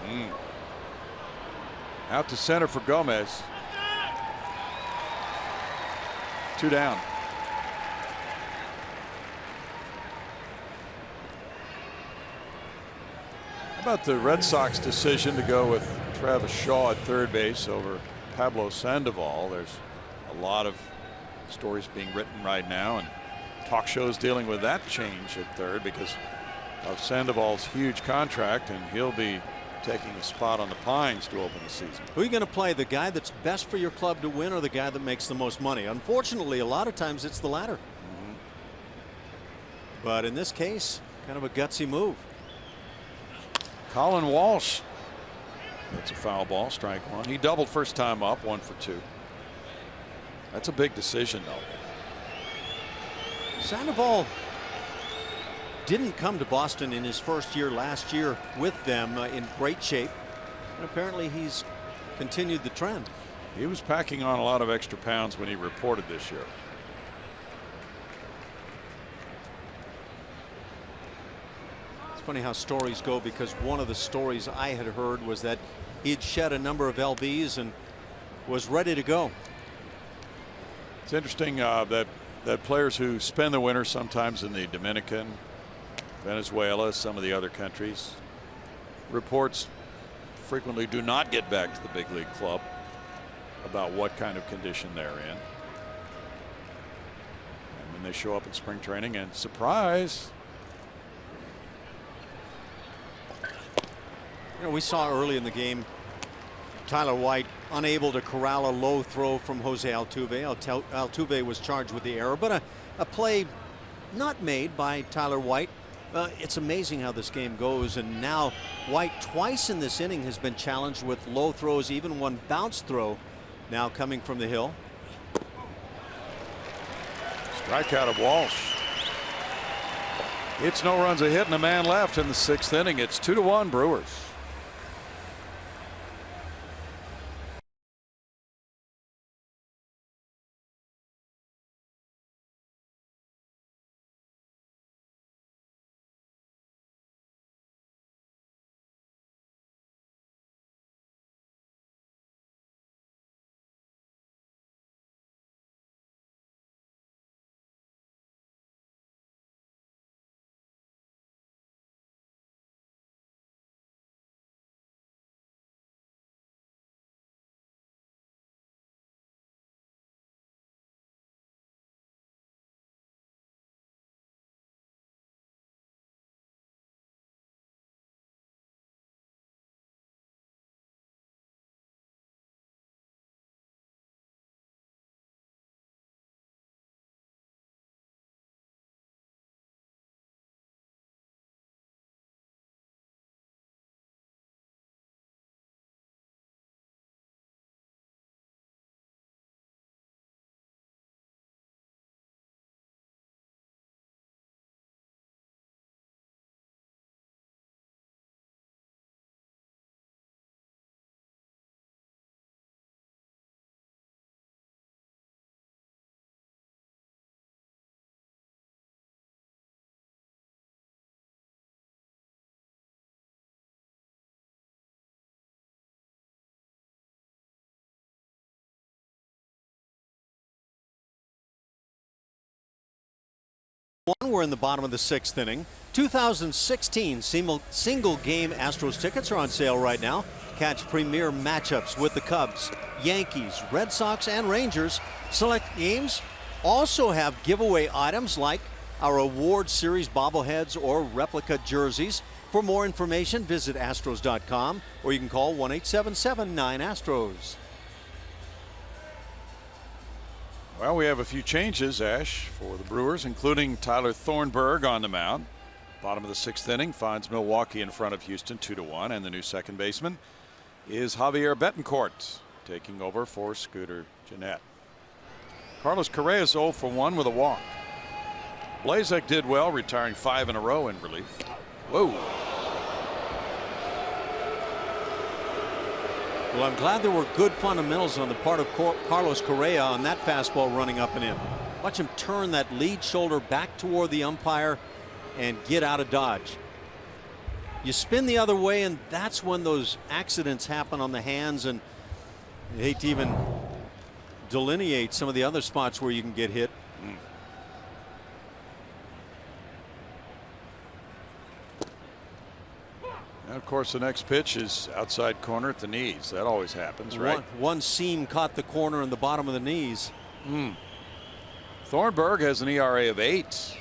Out to center for Gomez. 2 down. How about the Red Sox decision to go with Travis Shaw at third base over Pablo Sandoval? There's a lot of stories being written right now and talk shows dealing with that change at third because of Sandoval's huge contract, and he'll be taking a spot on the Pines to open the season. Who are you going to play, the guy that's best for your club to win or the guy that makes the most money? Unfortunately, a lot of times it's the latter. But in this case, kind of a gutsy move. Colin Walsh. That's a foul ball, strike 1. He doubled first time up, 1 for 2. That's a big decision, though. Sandoval didn't come to Boston in his first year last year with them in great shape, and apparently he's continued the trend. He was packing on a lot of extra pounds when he reported this year. It's funny how stories go, because one of the stories I had heard was that he had shed a number of lbs and was ready to go. It's interesting that players who spend the winter sometimes in the Dominican, Venezuela, some of the other countries, reports frequently do not get back to the big league club about what kind of condition they're in. And when they show up in spring training, and surprise. You know, we saw early in the game Tyler White unable to corral a low throw from Jose Altuve. Altuve was charged with the error, but a play not made by Tyler White. It's amazing how this game goes, and now White twice in this inning has been challenged with low throws, even one bounce throw now coming from the hill. Strikeout of Walsh. It's no runs a hit and a man left in the 6th inning. It's 2-1 Brewers. We're in the bottom of the 6th inning. 2016 single game Astros tickets are on sale right now. Catch premier matchups with the Cubs, Yankees, Red Sox, and Rangers. Select games also have giveaway items like our award series bobbleheads or replica jerseys. For more information, visit Astros.com or you can call 1-877-9-ASTROS. Well, we have a few changes, Ash, for the Brewers, including Tyler Thornburg on the mound. Bottom of the 6th inning finds Milwaukee in front of Houston 2-1, and the new second baseman is Javier Betancourt taking over for Scooter Gennett. Carlos Correa is 0 for 1 with a walk. Blazek did well, retiring 5 in a row in relief. Whoa. Well, I'm glad there were good fundamentals on the part of Carlos Correa on that fastball running up and in. Watch him turn that lead shoulder back toward the umpire and get out of dodge. You spin the other way, and that's when those accidents happen on the hands, and you hate to even delineate some of the other spots where you can get hit. And of course, the next pitch is outside corner at the knees. That always happens, right? One seam caught the corner and the bottom of the knees. Thornburg has an ERA of 8.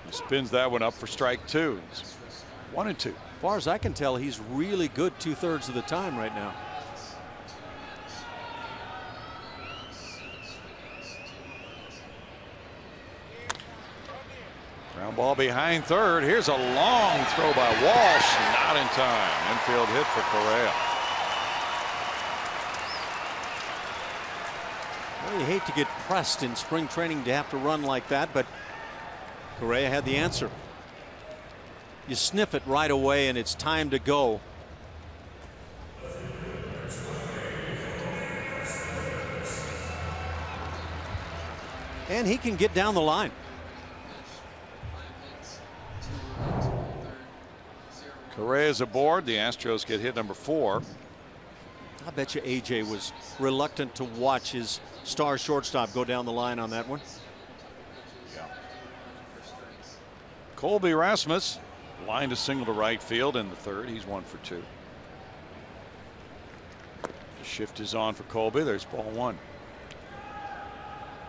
He spins that one up for strike 2. It's 1-2. As far as I can tell, he's really good 2/3 of the time right now. Ground ball behind third. Here's a long throw by Walsh. Not in time. Infield hit for Correa. Well, you hate to get pressed in spring training to have to run like that, but Correa had the answer. You sniff it right away, and it's time to go. And he can get down the line. Correa's aboard. The Astros get hit number 4. I bet you AJ was reluctant to watch his star shortstop go down the line on that one. Yeah. Colby Rasmus lined a single to right field in the 3rd. He's 1 for 2. The shift is on for Colby. There's ball 1.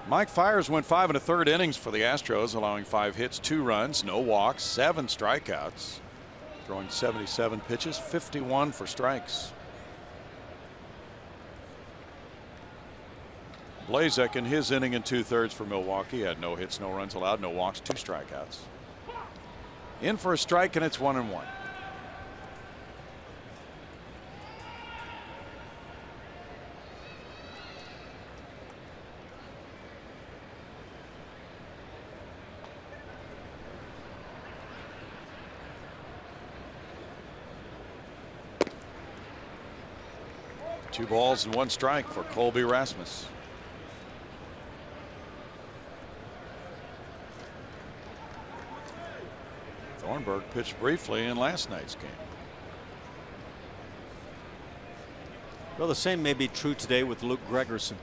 Mike Fiers went 5 1/3 innings for the Astros, allowing 5 hits, 2 runs, no walks, 7 strikeouts. Throwing 77 pitches, 51 for strikes. Blazek in his inning in 2/3 for Milwaukee had no hits, no runs allowed, no walks, 2 strikeouts. In for a strike, and it's 1-1. Two balls and 1 strike for Colby Rasmus. Thornburg pitched briefly in last night's game. Well, the same may be true today with Luke Gregerson.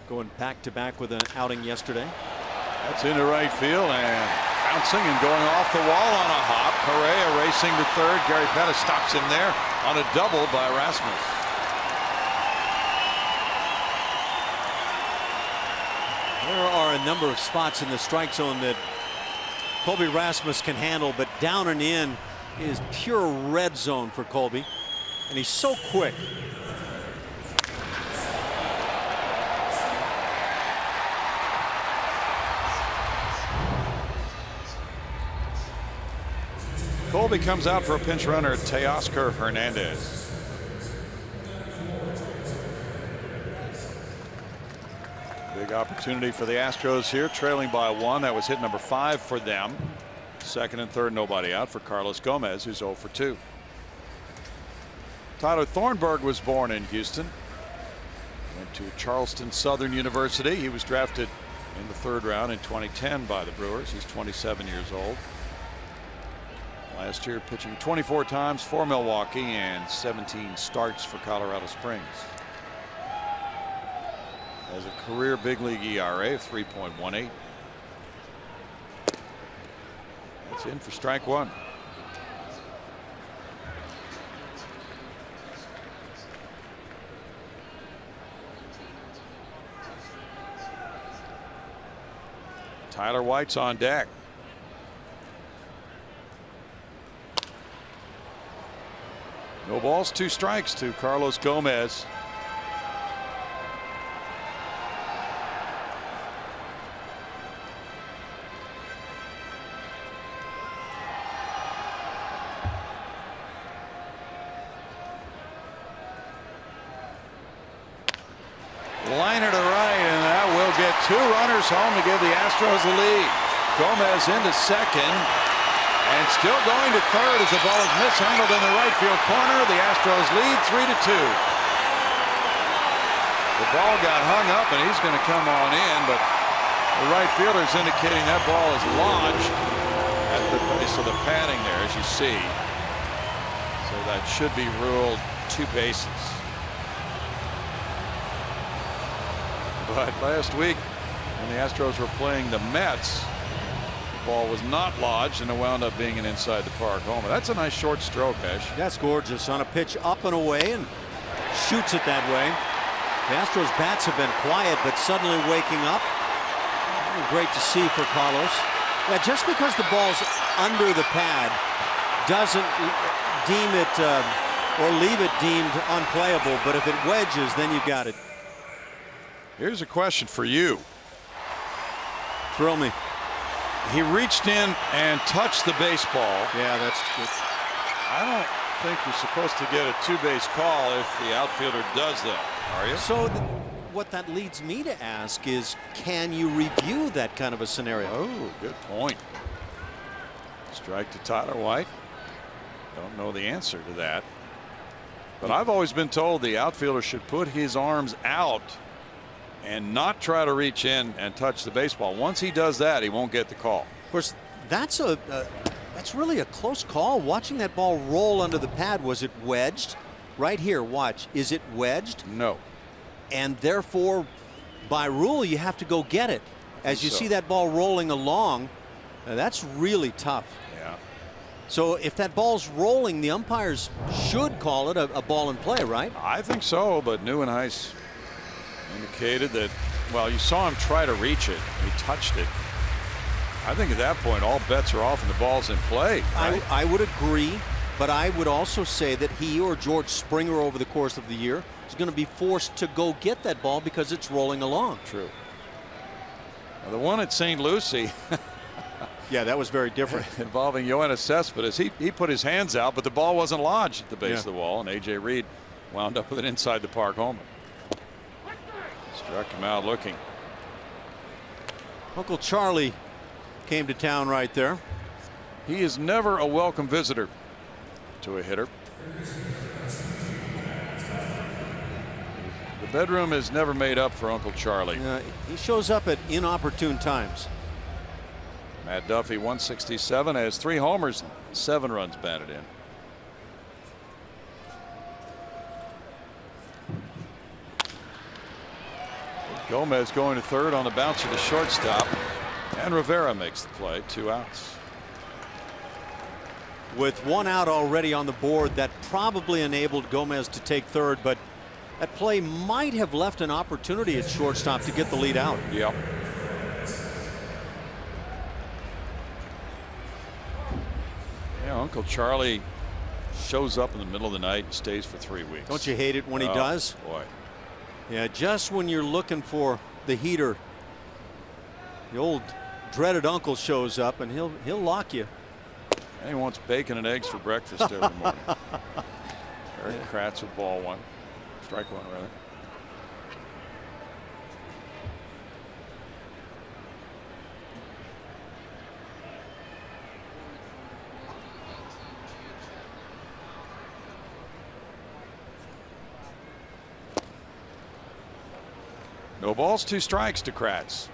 Going back to back with an outing yesterday. That's into right field and bouncing and going off the wall on a hop. Correa racing to third. Gary Pettis stops him there on a double by Rasmus. There are a number of spots in the strike zone that Colby Rasmus can handle, but down and in is pure red zone for Colby, and he's so quick. Colby comes out for a pinch runner, Teoscar Hernandez. Big opportunity for the Astros here, trailing by 1. That was hit number 5 for them. 2nd and 3rd, nobody out for Carlos Gomez, who's 0 for 2. Tyler Thornburg was born in Houston. Went to Charleston Southern University. He was drafted in the 3rd round in 2010 by the Brewers. He's 27 years old. Last year pitching 24 times for Milwaukee and 17 starts for Colorado Springs. Has a career big league ERA of 3.18. That's in for strike one. Tyler White's on deck. No balls, 2 strikes to Carlos Gomez. Liner to right, and that will get 2 runners home to give the Astros the lead. Gomez into second, and still going to third as the ball is mishandled in the right field corner. The Astros lead 3-2. The ball got hung up, and he's going to come on in, but the right fielder is indicating that ball is lodged at the base of the padding there, as you see. So that should be ruled 2 bases. But last week, when the Astros were playing the Mets, the ball was not lodged, and it wound up being an inside the park homer. That's a nice short stroke, Ash. That's gorgeous on a pitch up and away, and shoots it that way. The Astros bats have been quiet, but suddenly waking up. Great to see for Carlos. Yeah, just because the ball's under the pad doesn't deem it or leave it deemed unplayable, but if it wedges, then you got it. Here's a question for you. Thrill me. He reached in and touched the baseball. Yeah, that's good. I don't think you're supposed to get a 2-base call if the outfielder does that, are you? So what that leads me to ask is, can you review that kind of a scenario? Oh, good point. Strike to Tyler White. Don't know the answer to that. But I've always been told the outfielder should put his arms out and not try to reach in and touch the baseball. Once he does that, he won't get the call. Of course, that's really a close call. Watching that ball roll under the pad, was it wedged? Right here, watch. Is it wedged? No. And therefore, by rule, you have to go get it. As you see that ball rolling along, that's really tough. Yeah. So if that ball's rolling, the umpires should call it a ball in play, right? I think so, but Neuenhuis indicated that, well, you saw him try to reach it. He touched it. I think at that point, all bets are off and the ball's in play. Right? I would agree, but I would also say that he or George Springer over the course of the year is going to be forced to go get that ball because it's rolling along. True. Now, the one at St. Lucie. Yeah, that was very different. Involving Yoenis Cespedes. He put his hands out, but the ball wasn't lodged at the base of the wall, and A.J. Reed wound up with an inside the park homer. Struck him out looking. Uncle Charlie came to town right there. He is never a welcome visitor to a hitter. The bedroom is never made up for Uncle Charlie. He shows up at inopportune times. Matt Duffy, 167, has 3 homers, 7 runs batted in. Gomez going to third on the bounce of the shortstop, and Rivera makes the play. 2 outs. With 1 out already on the board, that probably enabled Gomez to take third, but that play might have left an opportunity at shortstop to get the lead out. Yep. Yeah, Uncle Charlie shows up in the middle of the night and stays for 3 weeks. Don't you hate it when he does? Boy. Yeah, just when you're looking for the heater, the old dreaded uncle shows up and he'll lock you. And he wants bacon and eggs for breakfast every morning. Eric Kratz with ball 1. Strike 1, rather. No balls, 2 strikes to Kratz.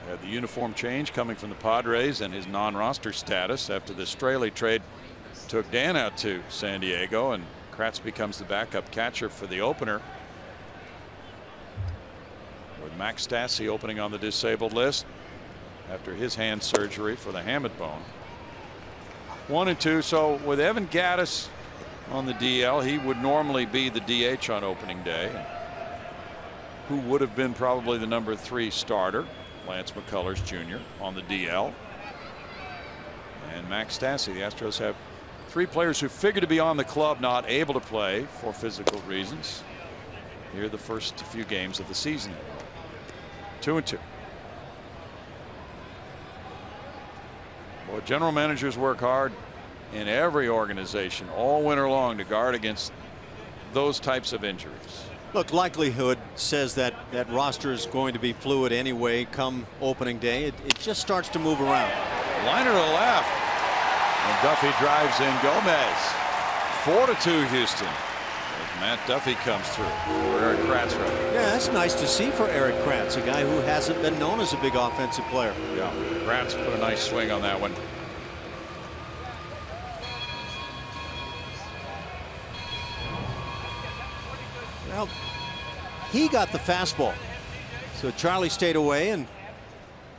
We had the uniform change coming from the Padres and his non-roster status after the Straley trade took Dan out to San Diego, and Kratz becomes the backup catcher for the opener. Max Stassi opening on the disabled list after his hand surgery for the hamate bone. 1-2. So with Evan Gattis on the DL, he would normally be the DH on opening day. Who would have been probably the number 3 starter, Lance McCullers Jr. on the DL. And Max Stassi. The Astros have 3 players who figure to be on the club not able to play for physical reasons. Here are the first few games of the season. 2-2. Well, general managers work hard in every organization all winter long to guard against those types of injuries. Look, likelihood says that that roster is going to be fluid anyway come opening day. It just starts to move around. Liner to left. And Duffy drives in Gomez. 4-2 Houston. As Matt Duffy comes through for Eric Kratz. Yeah, that's nice to see for Eric Kratz, a guy who hasn't been known as a big offensive player. Yeah, Kratz put a nice swing on that one. Well, he got the fastball. So Charlie stayed away and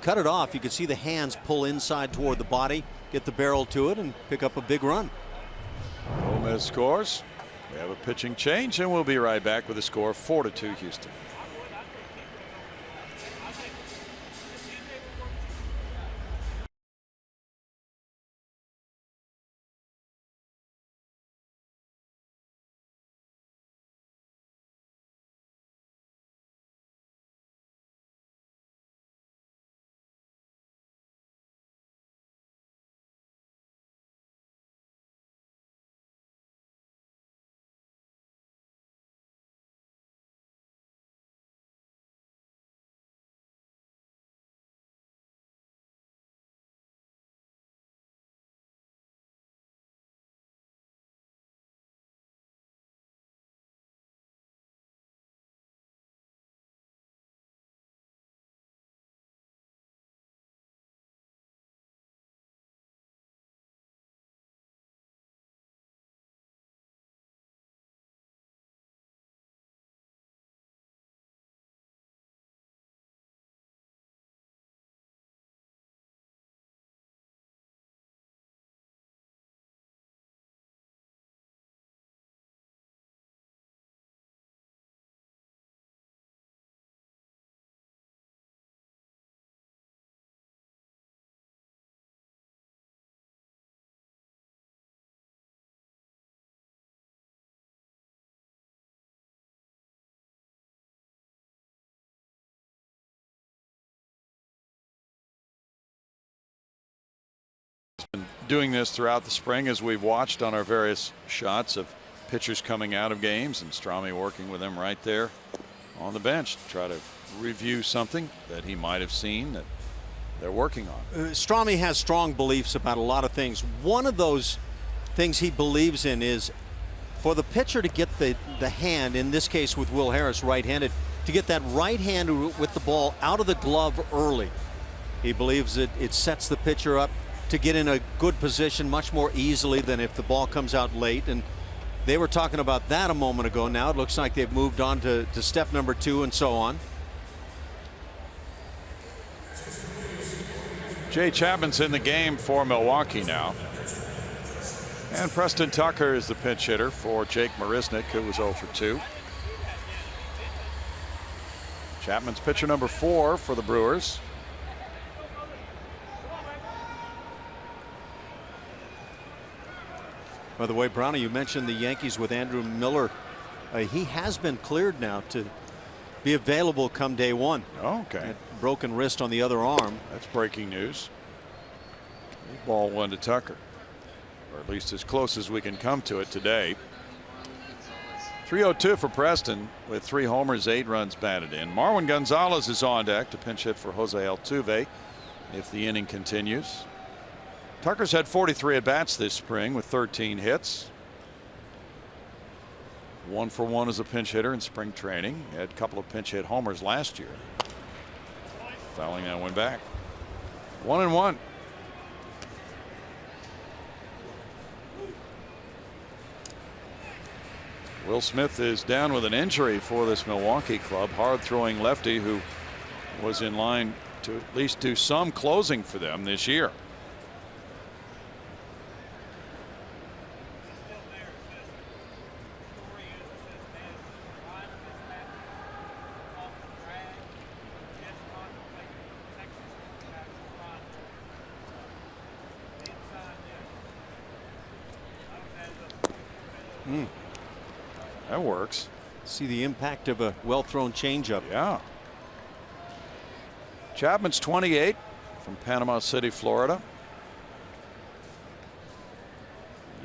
cut it off. You could see the hands pull inside toward the body, get the barrel to it, and pick up a big run. Gomez scores. We have a pitching change, and we'll be right back with a score of 4-2 Houston. Been doing this throughout the spring as we've watched on our various shots of pitchers coming out of games, and Strami working with them right there on the bench to try to review something that he might have seen that they're working on. Strami has strong beliefs about a lot of things. One of those things he believes in is for the pitcher to get the hand, in this case with Will Harris right-handed, to get that right hand with the ball out of the glove early. He believes it sets the pitcher up to get in a good position much more easily than if the ball comes out late. And they were talking about that a moment ago. Now it looks like they've moved on to step number 2 and so on. Jay Chapman's in the game for Milwaukee now. And Preston Tucker is the pinch hitter for Jake Marisnick, who was 0 for 2. Chapman's pitcher number 4 for the Brewers. By the way, Brownie, you mentioned the Yankees with Andrew Miller. He has been cleared now to be available come day 1. Oh, okay. Broken wrist on the other arm. That's breaking news. Ball 1 to Tucker, or at least as close as we can come to it today. 3-0-2 for Preston with 3 homers, 8 runs batted in. Marwin Gonzalez is on deck to pinch hit for Jose Altuve if the inning continues. Tucker's had 43 at bats this spring with 13 hits. 1 for 1 as a pinch hitter in spring training. He had a couple of pinch hit homers last year. Fouling that one back. 1-1. Will Smith is down with an injury for this Milwaukee club. Hard throwing lefty who was in line to at least do some closing for them this year. That works. See the impact of a well-thrown changeup. Yeah. Chapman's 28 from Panama City, Florida.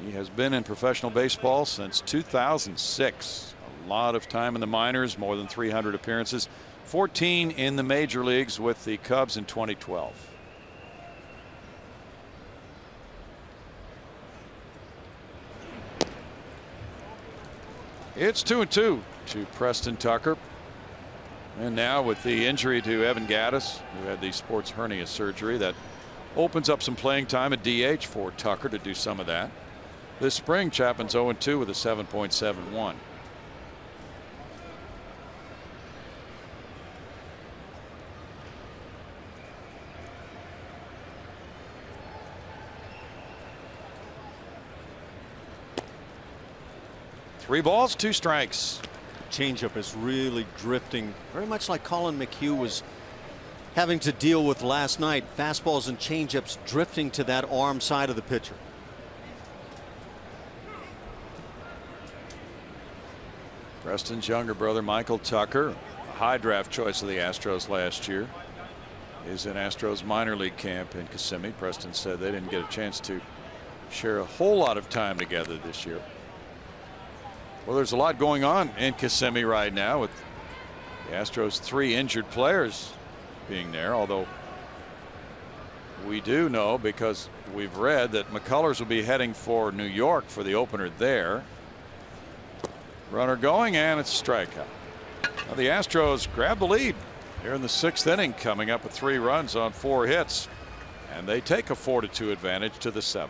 He has been in professional baseball since 2006. A lot of time in the minors, more than 300 appearances, 14 in the major leagues with the Cubs in 2012. It's 2-2 to Preston Tucker. And now with the injury to Evan Gattis, who had the sports hernia surgery, that opens up some playing time at DH for Tucker to do some of that. This spring, Chapman's 0-2 with a 7.71. Three balls, two strikes. Changeup is really drifting, very much like Colin McHugh was having to deal with last night. Fastballs and changeups drifting to that arm side of the pitcher. Preston's younger brother, Michael Tucker, a high draft choice of the Astros last year, is in Astros minor league camp in Kissimmee. Preston said they didn't get a chance to share a whole lot of time together this year. Well, there's a lot going on in Kissimmee right now with the Astros' 3 injured players being there, although we do know, because we've read, that McCullers will be heading for New York for the opener there. Runner going, and it's a strikeout. Now the Astros grab the lead here in the 6th inning, coming up with 3 runs on 4 hits, and they take a 4-2 advantage to the 7th.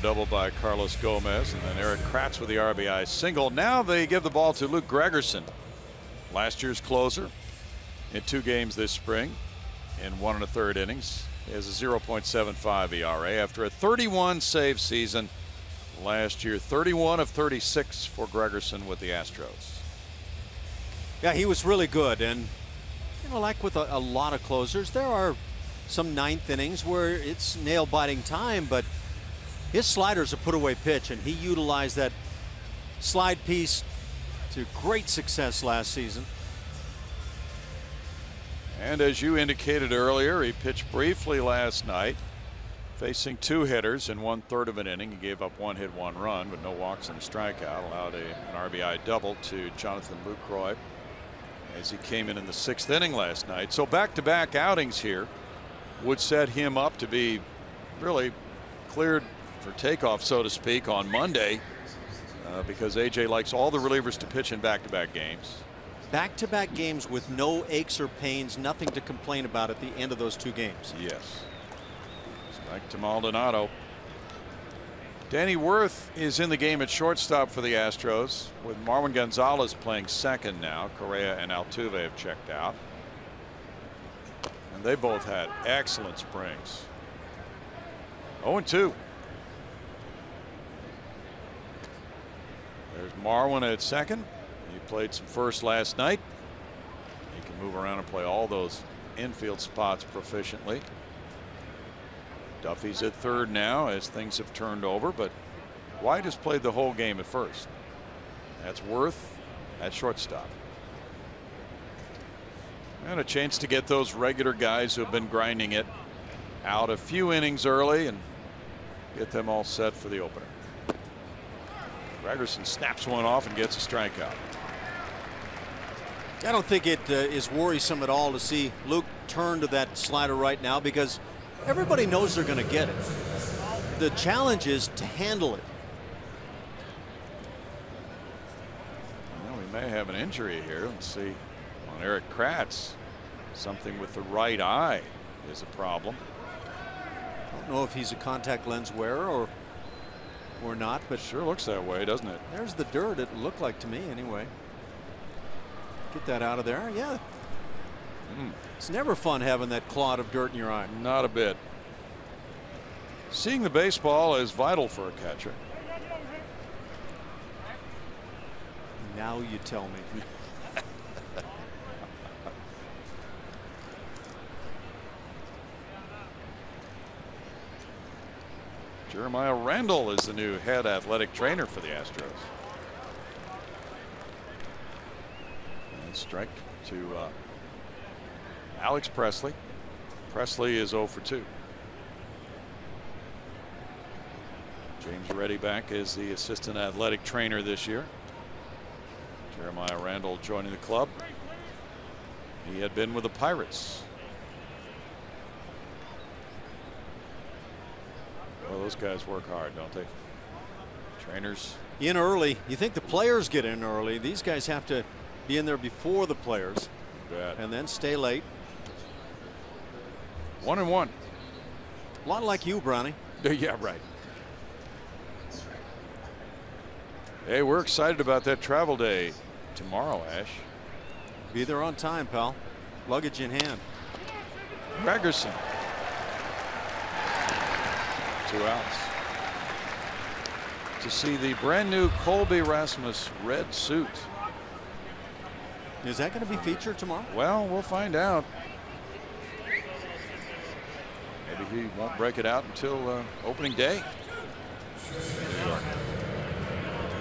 Double by Carlos Gomez, and then Eric Kratz with the RBI single. Now they give the ball to Luke Gregerson, last year's closer, in 2 games this spring in 1 1/3 innings. He has a 0.75 ERA after a 31 save season last year. 31 of 36 for Gregerson with the Astros. Yeah, he was really good, and you know, like with a lot of closers, there are some 9th innings where it's nail-biting time, but his slider's a put-away pitch, and he utilized that slide piece to great success last season. And as you indicated earlier, he pitched briefly last night, facing 2 hitters in 1/3 of an inning. He gave up 1 hit, 1 run, but no walks and a strikeout. Allowed an RBI double to Jonathan Lucroy as he came in the 6th inning last night. So back-to-back outings here would set him up to be really cleared for takeoff, so to speak, on Monday because AJ likes all the relievers to pitch in back-to-back games. Back-to-back games with no aches or pains, nothing to complain about at the end of those 2 games. Yes. Strike to Maldonado. Danny Worth is in the game at shortstop for the Astros, with Marwin Gonzalez playing second now. Correa and Altuve have checked out. And they both had excellent springs. 0-2. There's Marwin at second. He played some first last night. He can move around and play all those infield spots proficiently. Duffy's at third now as things have turned over, but White has played the whole game at first. That's Worth at shortstop. And a chance to get those regular guys who have been grinding it out a few innings early and get them all set for the opener. Gregerson snaps one off and gets a strikeout. I don't think it is worrisome at all to see Luke turn to that slider right now, because everybody knows they're going to get it. The challenge is to handle it. Well, we may have an injury here. Let's see. On Eric Kratz, something with the right eye is a problem. I don't know if he's a contact lens wearer or not, but sure looks that way, doesn't it? There's the dirt. It looked like to me anyway. Get that out of there. Yeah. It's never fun having that clod of dirt in your eye. Not a bit. Seeing the baseball is vital for a catcher. Now you tell me. Jeremiah Randall is the new head athletic trainer for the Astros. And strike to Alex Presley. Presley is 0 for 2. James Reddy back as the assistant athletic trainer this year. Jeremiah Randall joining the club. He had been with the Pirates. Well, those guys work hard, don't they? Trainers in early. You think the players get in early? These guys have to be in there before the players. And then stay late. 1-1. A lot like you, Brownie. Yeah, right. Hey, we're excited about that travel day tomorrow, Ash. Be there on time, pal. Luggage in hand. Gregerson. 2 outs. To see the brand new Colby Rasmus red suit. Is that going to be featured tomorrow? Well, we'll find out. Maybe he won't break it out until opening day.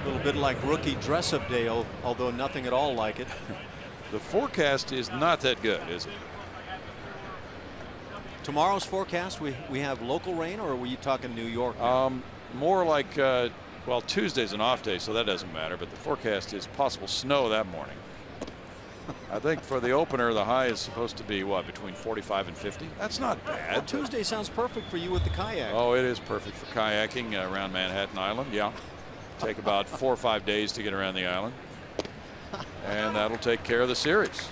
A little bit like rookie dress-up day, although nothing at all like it. The forecast is not that good, is it? Tomorrow's forecast, we have local rain, or were you talking New York? More like, well, Tuesday's an off day, so that doesn't matter. But the forecast is possible snow that morning. I think for the opener, the high is supposed to be what, between 45 and 50. That's not bad. Well, Tuesday sounds perfect for you with the kayak. Oh, it is perfect for kayaking around Manhattan Island. Yeah, take about 4 or 5 days to get around the island, and that'll take care of the series.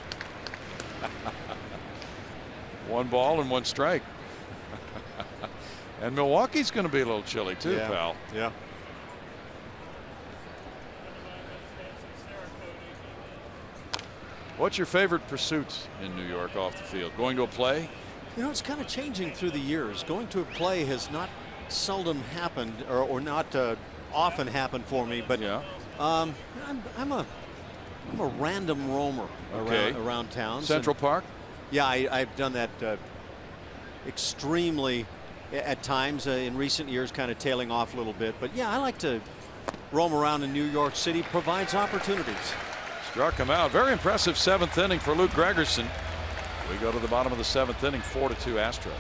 1 ball and 1 strike. And Milwaukee's going to be a little chilly too, pal. Yeah. What's your favorite pursuit in New York off the field? Going to a play? You know, it's kind of changing through the years. Going to a play has not seldom happened, or not often happened for me. But yeah, I'm a random roamer around town. Central Park. Yeah, I've done that extremely at times in recent years, kind of tailing off a little bit. But yeah, I like to roam around in New York City. Provides opportunities. Struck him out. Very impressive 7th inning for Luke Gregerson. We go to the bottom of the 7th inning, 4-2 Astros.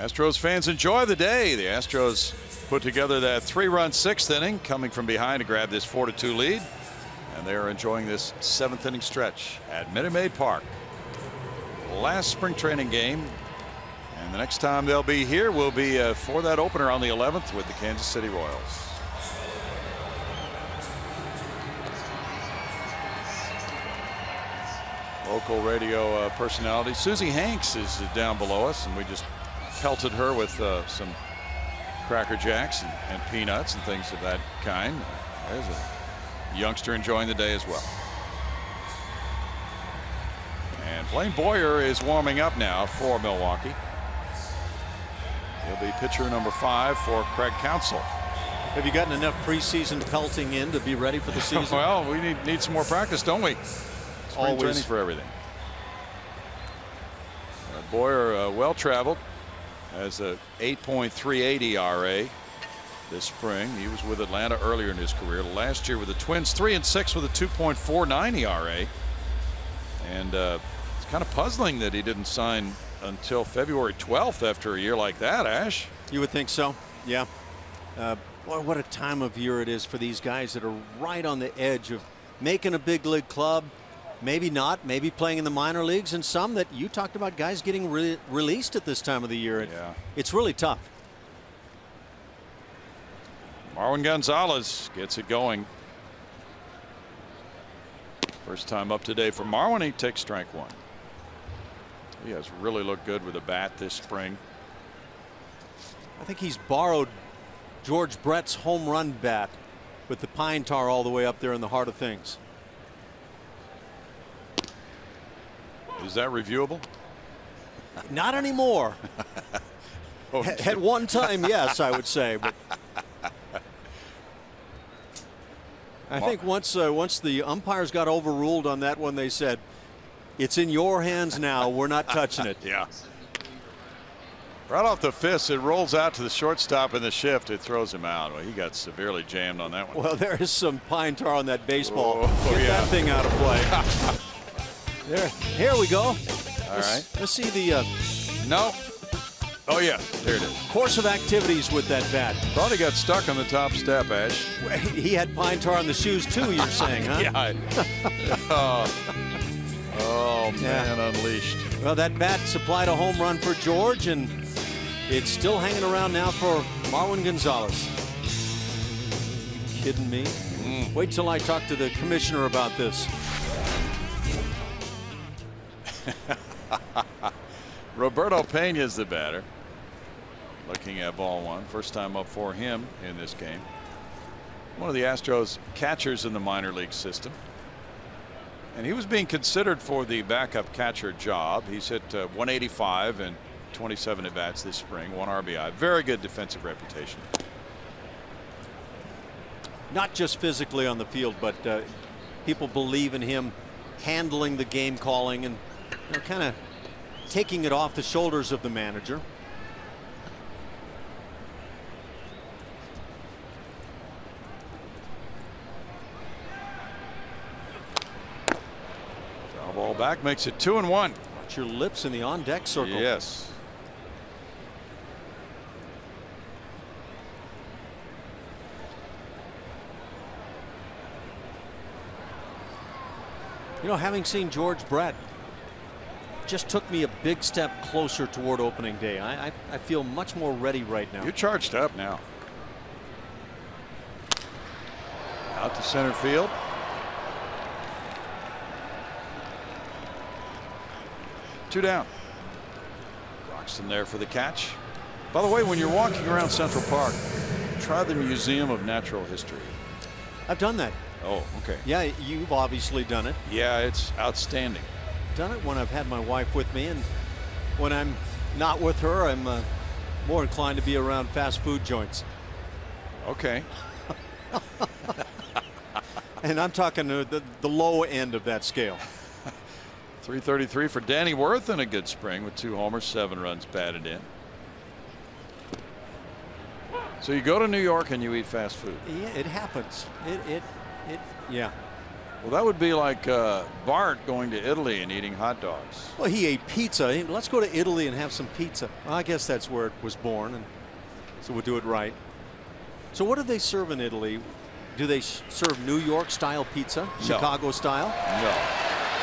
Astros fans enjoy the day. The Astros put together that 3-run 6th inning, coming from behind to grab this 4-2 lead. And they are enjoying this 7th inning stretch at Minute Maid Park. Last spring training game. And the next time they'll be here will be for that opener on the 11th with the Kansas City Royals. Local radio personality Susie Hanks is down below us, and we just pelted her with some Cracker Jacks and peanuts and things of that kind. There's a youngster enjoying the day as well. And Blaine Boyer is warming up now for Milwaukee. He'll be pitcher number 5 for Craig Counsell. Have you gotten enough preseason pelting in to be ready for the season? Well, we need some more practice, don't we? Spring training for everything. Boyer well traveled, has a 8.38 ERA this spring. He was with Atlanta earlier in his career. Last year with the Twins, 3-6 with a 2.49 ERA. And it's kind of puzzling that he didn't sign until February 12th after a year like that, Ash. You would think so, yeah. Boy, what a time of year it is for these guys that are right on the edge of making a big league club. Maybe not, maybe playing in the minor leagues, and some that you talked about guys getting released at this time of the year. Yeah. It's really tough. Marwin Gonzalez gets it going. First time up today for Marwin. He takes strike 1. He has really looked good with a bat this spring. I think he's borrowed George Brett's home run bat with the pine tar all the way up there in the heart of things. Is that reviewable? Not anymore. Oh, At one time, yes, I would say. But I think once the umpires got overruled on that one, they said, "It's in your hands now. We're not touching it." Yeah. Right off the fist, it rolls out to the shortstop in the shift. It throws him out. Well, he got severely jammed on that one. Well, there is some pine tar on that baseball. Oh, Get yeah. that thing out of play. There, here we go. All right. Let's see the No. Oh, yeah. There it is. course of activities with that bat. Thought he got stuck on the top step, Ash. He had pine tar on the shoes too, you're saying, huh? Yeah. Oh, man, unleashed. Well, that bat supplied a home run for George, and it's still hanging around now for Marwin Gonzalez. Kidding me? Wait till I talk to the commissioner about this. Roberto Pena's the batter. Looking at ball 1. First time up for him in this game. One of the Astros catchers in the minor league system. And he was being considered for the backup catcher job. He's hit 185 and 27 at bats this spring, 1 RBI. Very good defensive reputation. Not just physically on the field, but people believe in him handling the game calling and kind of taking it off the shoulders of the manager. Foul ball back, makes it 2-1. Watch your lips in the on deck circle. Yes. You know, having seen George Brett just took me a big step closer toward opening day. I feel much more ready right now. You're charged up now. Out to center field. Two down. Broxton there for the catch. By the way, when you're walking around Central Park, try the Museum of Natural History. I've done that. Oh, okay. Yeah, you've obviously done it. Yeah, it's outstanding. Done it when I've had my wife with me, and when I'm not with her, I'm more inclined to be around fast food joints. Okay. And I'm talking the low end of that scale. 333 for Danny Worth in a good spring with 2 homers, 7 runs batted in. So you go to New York and you eat fast food. Yeah, it happens. Yeah. Well, that would be like Bart going to Italy and eating hot dogs. Well, he ate pizza. Let's go to Italy and have some pizza. Well, I guess that's where it was born, and so we'll do it right. So what do they serve in Italy? Do they serve New York style pizza? No. Chicago style? No.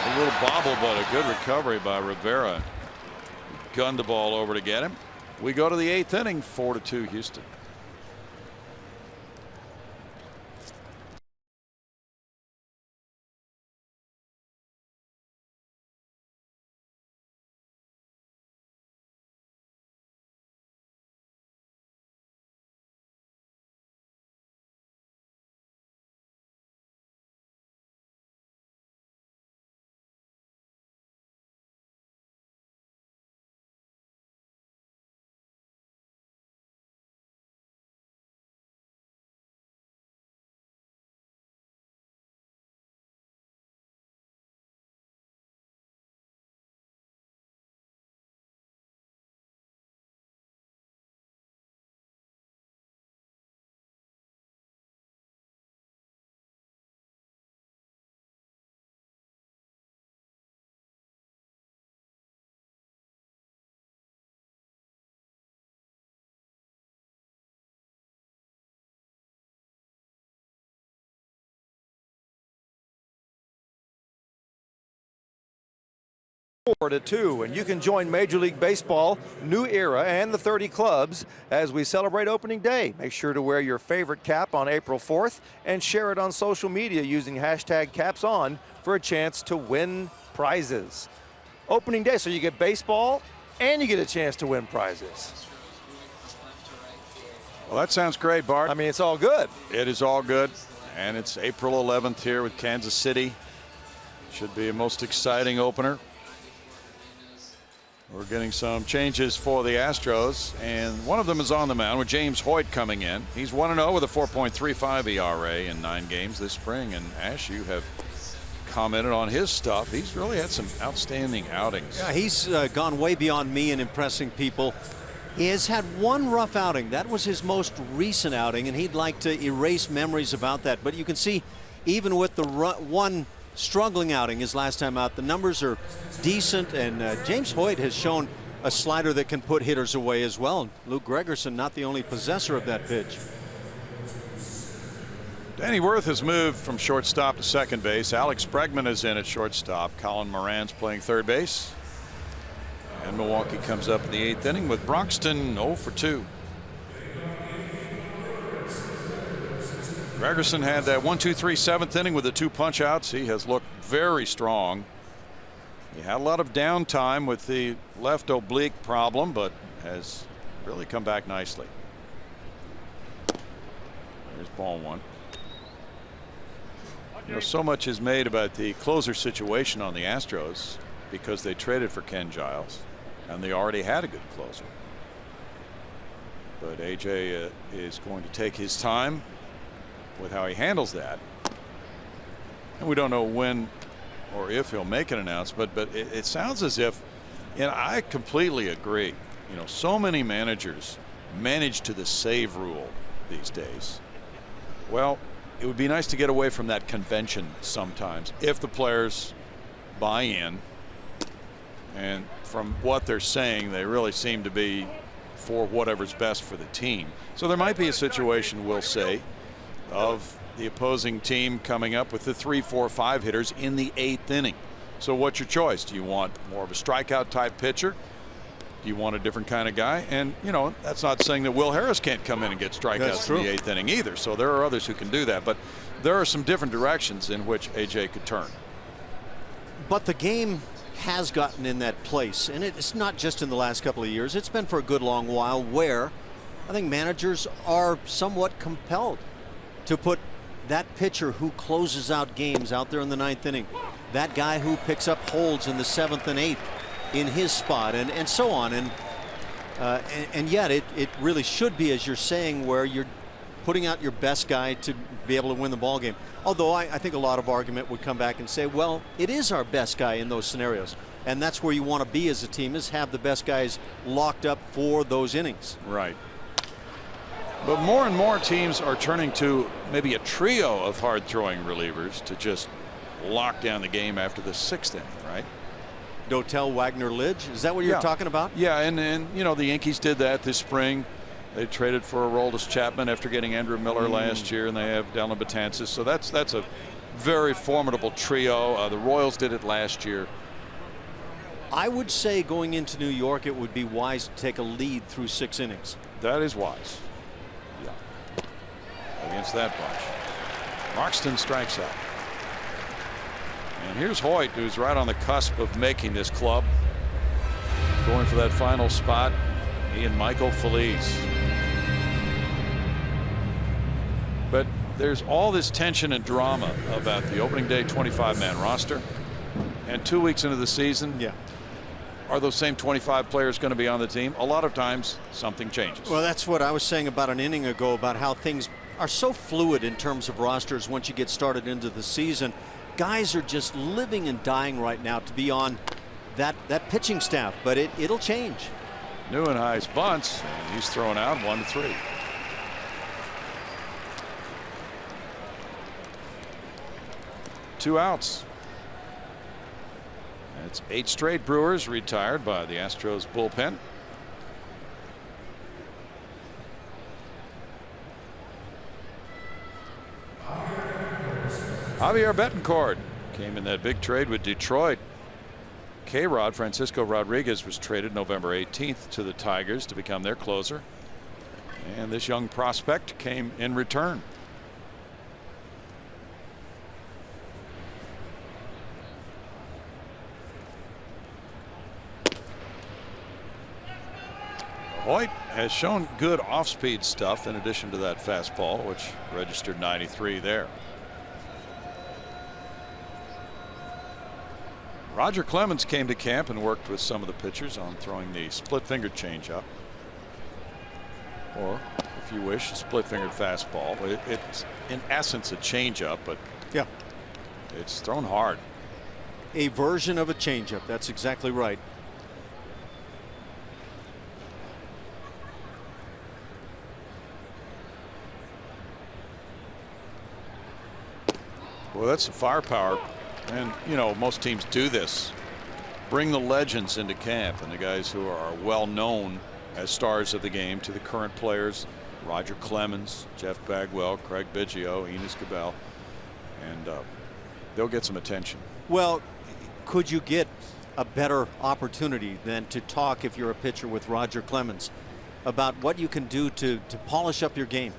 A little bobble, but a good recovery by Rivera. Gunned the ball over to get him. We go to the 8th inning, 4-2 Houston. Four to 2, and you can join Major League Baseball, New Era, and the 30 clubs as we celebrate opening day. Make sure to wear your favorite cap on April 4th and share it on social media using hashtag #CapsOn for a chance to win prizes. Opening day, so you get baseball and you get a chance to win prizes. Well, that sounds great, Bart. I mean, it's all good. It is all good, and it's April 11th here with Kansas City. Should be a most exciting opener. We're getting some changes for the Astros, and one of them is on the mound with James Hoyt coming in. He's 1-0 with a 4.35 ERA in 9 games this spring, and Ash, you have commented on his stuff. He's really had some outstanding outings. Yeah, he's gone way beyond me in impressing people. He has had one rough outing. That was his most recent outing, and he'd like to erase memories about that. But you can see, even with the one struggling outing his last time out, the numbers are decent, and James Hoyt has shown a slider that can put hitters away as well. Luke Gregerson not the only possessor of that pitch. Danny Worth has moved from shortstop to second base. Alex Bregman is in at shortstop. Colin Moran's playing third base. And Milwaukee comes up in the 8th inning with Broxton 0 for 2. Gregerson had that 1-2-3 7th inning with the 2 punch outs. He has looked very strong. He had a lot of downtime with the left oblique problem, but has really come back nicely. There's ball 1. You know, so much is made about the closer situation on the Astros because they traded for Ken Giles, and they already had a good closer. But AJ is going to take his time with how he handles that, and we don't know when or if he'll make an announcement, but it sounds as if, and I completely agree, you know, so many managers manage to the save rule these days. Well, it would be nice to get away from that convention sometimes if the players buy in, and from what they're saying, they really seem to be for whatever's best for the team. So there might be a situation, we'll say, of the opposing team coming up with the 3, 4, 5 hitters in the 8th inning. So what's your choice? Do you want more of a strikeout type pitcher? Do you want a different kind of guy? And you know, that's not saying that Will Harris can't come in and get strikeouts in the 8th inning either. So there are others who can do that, but there are some different directions in which AJ could turn. But the game has gotten in that place, and it's not just in the last couple of years. It's been for a good long while where I think managers are somewhat compelled to put that pitcher who closes out games out there in the 9th inning, that guy who picks up holds in the 7th and 8th in his spot, and so on, and yet it really should be, as you're saying, where you're putting out your best guy to be able to win the ball game. Although I think a lot of argument would come back and say, well, it is our best guy in those scenarios, and that's where you want to be as a team, is have the best guys locked up for those innings. Right. But more and more teams are turning to maybe a trio of hard throwing relievers to just locked down the game after the 6th inning, right? Dotel, Wagner, Lidge. Is that what you're talking about? Yeah, and you know, the Yankees did that this spring. They traded for Aroldis Chapman after getting Andrew Miller last year, and they have Dellin Betances. So that's a very formidable trio. The Royals did it last year. I would say going into New York, it would be wise to take a lead through 6 innings. That is wise. Yeah. Against that bunch. Markston strikes out. And here's Hoyt, who's right on the cusp of making this club. Going for that final spot. He and Michael Feliz. But there's all this tension and drama about the opening day 25-man roster. And 2 weeks into the season, are those same 25 players going to be on the team? A lot of times something changes. Well, that's what I was saying about an inning ago, about how things are so fluid in terms of rosters once you get started into the season. Guys are just living and dying right now to be on that pitching staff, but it'll change. Neuenhuis bunts, and he's thrown out 1-3. Two outs. It's 8 straight Brewers retired by the Astros bullpen. Javier Betancourt came in that big trade with Detroit. K-Rod, Francisco Rodriguez, was traded November 18th to the Tigers to become their closer. And this young prospect came in return. Hoyt has shown good off-speed stuff in addition to that fastball, which registered 93 there. Roger Clemens came to camp and worked with some of the pitchers on throwing the split-fingered changeup, or, if you wish, a split-fingered fastball. It's in essence a changeup, but it's thrown hard. A version of a changeup. That's exactly right. Well, that's the firepower. And, you know, most teams do this. Bring the legends into camp and the guys who are well known as stars of the game to the current players. Roger Clemens, Jeff Bagwell, Craig Biggio, Enos Cabell. And they'll get some attention. Well, could you get a better opportunity than to talk, if you're a pitcher, with Roger Clemens about what you can do to polish up your game?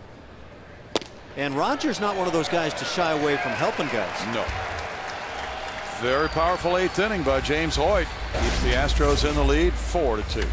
And Roger's not one of those guys to shy away from helping guys. No. Very powerful 8th inning by James Hoyt. Keeps the Astros in the lead 4-2.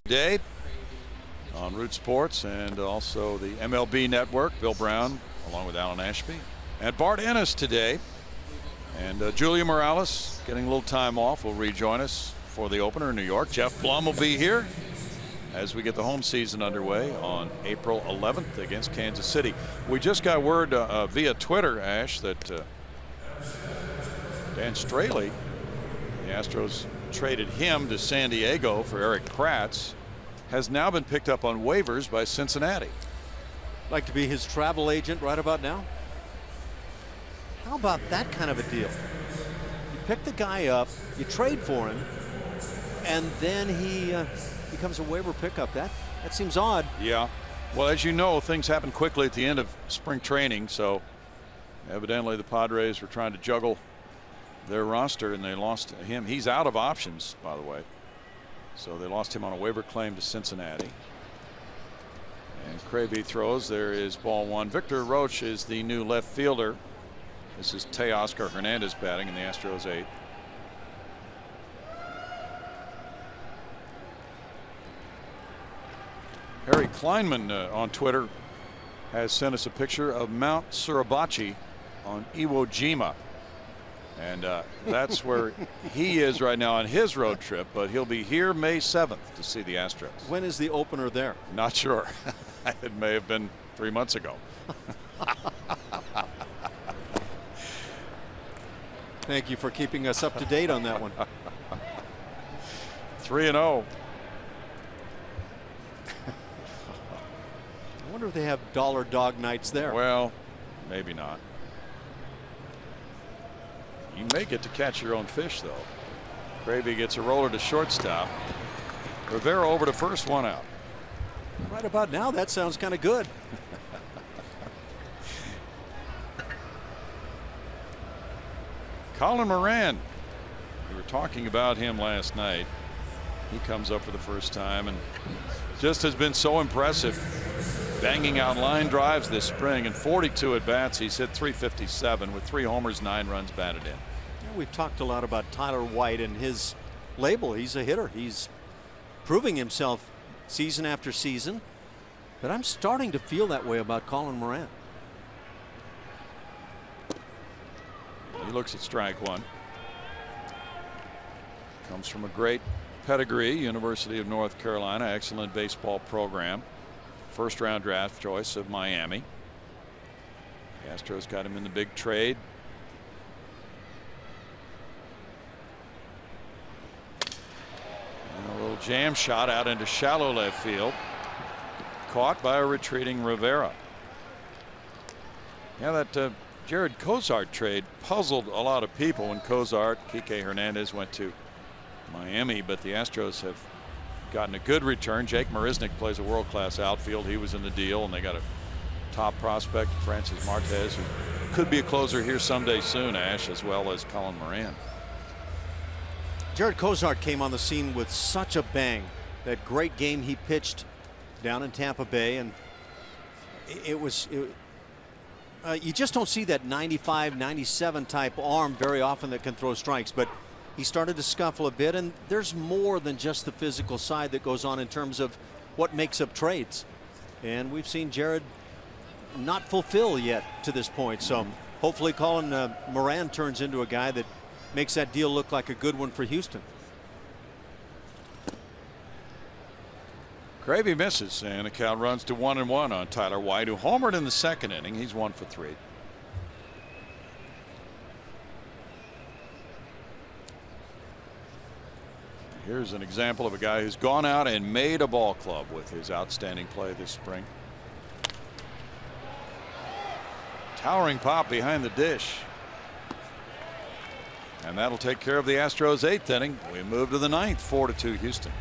Today on Root Sports and also the MLB Network. Bill Brown along with Alan Ashby and Bart Ennis today And Julia Morales getting a little time off will rejoin us for the opener in New York. Jeff Blum will be here as we get the home season underway on April 11th against Kansas City. We just got word via Twitter, Ash, that Dan Straley, the Astros traded him to San Diego for Eric Kratz, has now been picked up on waivers by Cincinnati. Like to be his travel agent right about now? How about that kind of a deal? You pick the guy up, you trade for him, and then he becomes a waiver pickup. That seems odd. Yeah. Well, as you know, things happen quickly at the end of spring training, so evidently the Padres were trying to juggle their roster, and they lost him. He's out of options, by the way. So they lost him on a waiver claim to Cincinnati. And Cravey throws. There is ball one. Victor Roach is the new left fielder. This is Teoscar Hernandez batting in the Astros 8th. Harry Kleinman on Twitter has sent us a picture of Mount Suribachi on Iwo Jima. And that's where he is right now on his road trip, but he'll be here May 7th to see the Astros. When is the opener there? Not sure. It may have been 3 months ago. Thank you for keeping us up to date on that one. 3-0. I wonder if they have dollar dog nights there. Well, maybe not. You may get to catch your own fish, though. Cravey gets a roller to shortstop. Rivera over to first, one out. Right about now, that sounds kind of good. Colin Moran. We were talking about him last night. He comes up for the first time and just has been so impressive, banging out line drives this spring. In 42 at bats, he's hit .357 with 3 homers, 9 runs batted in. Yeah, we've talked a lot about Tyler White and his label. He's a hitter. He's proving himself season after season, but I'm starting to feel that way about Colin Moran. He looks at strike one. Comes from a great pedigree, University of North Carolina, excellent baseball program. First round draft choice of Miami. The Astros got him in the big trade. And a little jam shot out into shallow left field. Caught by a retreating Rivera. Yeah, that Jared Cozart trade puzzled a lot of people when Cozart, Kike Hernandez went to Miami, but the Astros have gotten a good return. Jake Marisnick plays a world-class outfield. He was in the deal, and they got a top prospect, Francis Martez, who could be a closer here someday soon, Ash, as well as Colin Moran. Jared Cozart came on the scene with such a bang. That great game he pitched down in Tampa Bay, and you just don't see that 95, 97 type arm very often that can throw strikes, but he started to scuffle a bit, and there's more than just the physical side that goes on in terms of what makes up trades. And we've seen Jared not fulfill yet to this point. So hopefully Colin Moran turns into a guy that makes that deal look like a good one for Houston. Cravey misses, and the count runs to 1-1 on Tyler White, who homered in the second inning. He's 1 for 3. Here's an example of a guy who's gone out and made a ball club with his outstanding play this spring. Towering pop behind the dish. And that'll take care of the Astros' 8th inning. We move to the 9th, 4-2 Houston.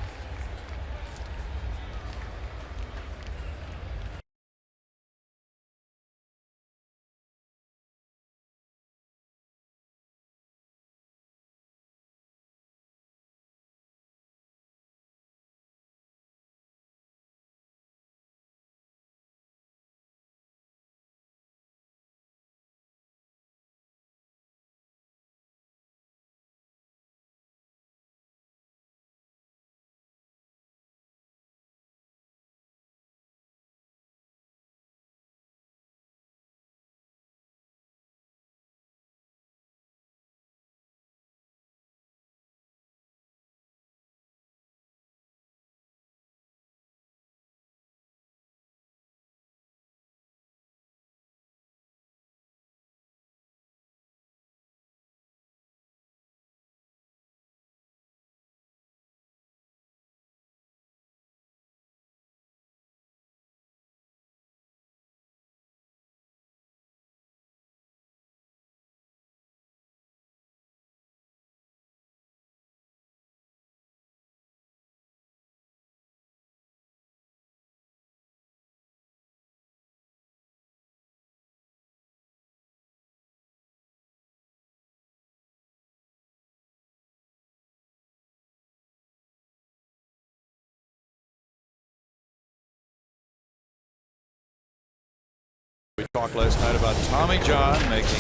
We talked last night about Tommy John making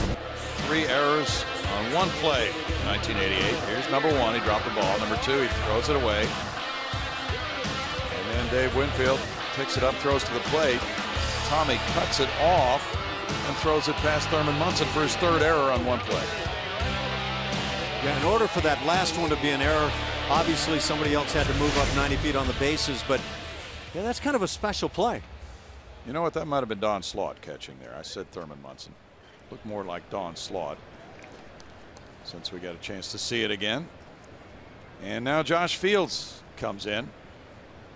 3 errors on 1 play in 1988. Here's number 1. He dropped the ball. Number 2, he throws it away. And then Dave Winfield picks it up, throws to the plate. Tommy cuts it off and throws it past Thurman Munson for his 3rd error on 1 play. Yeah, in order for that last one to be an error, obviously somebody else had to move up 90 feet on the bases, but yeah, that's kind of a special play. You know what? That might have been Don Slaught catching there. I said Thurman Munson. Looked more like Don Slaught since we got a chance to see it again. And now Josh Fields comes in.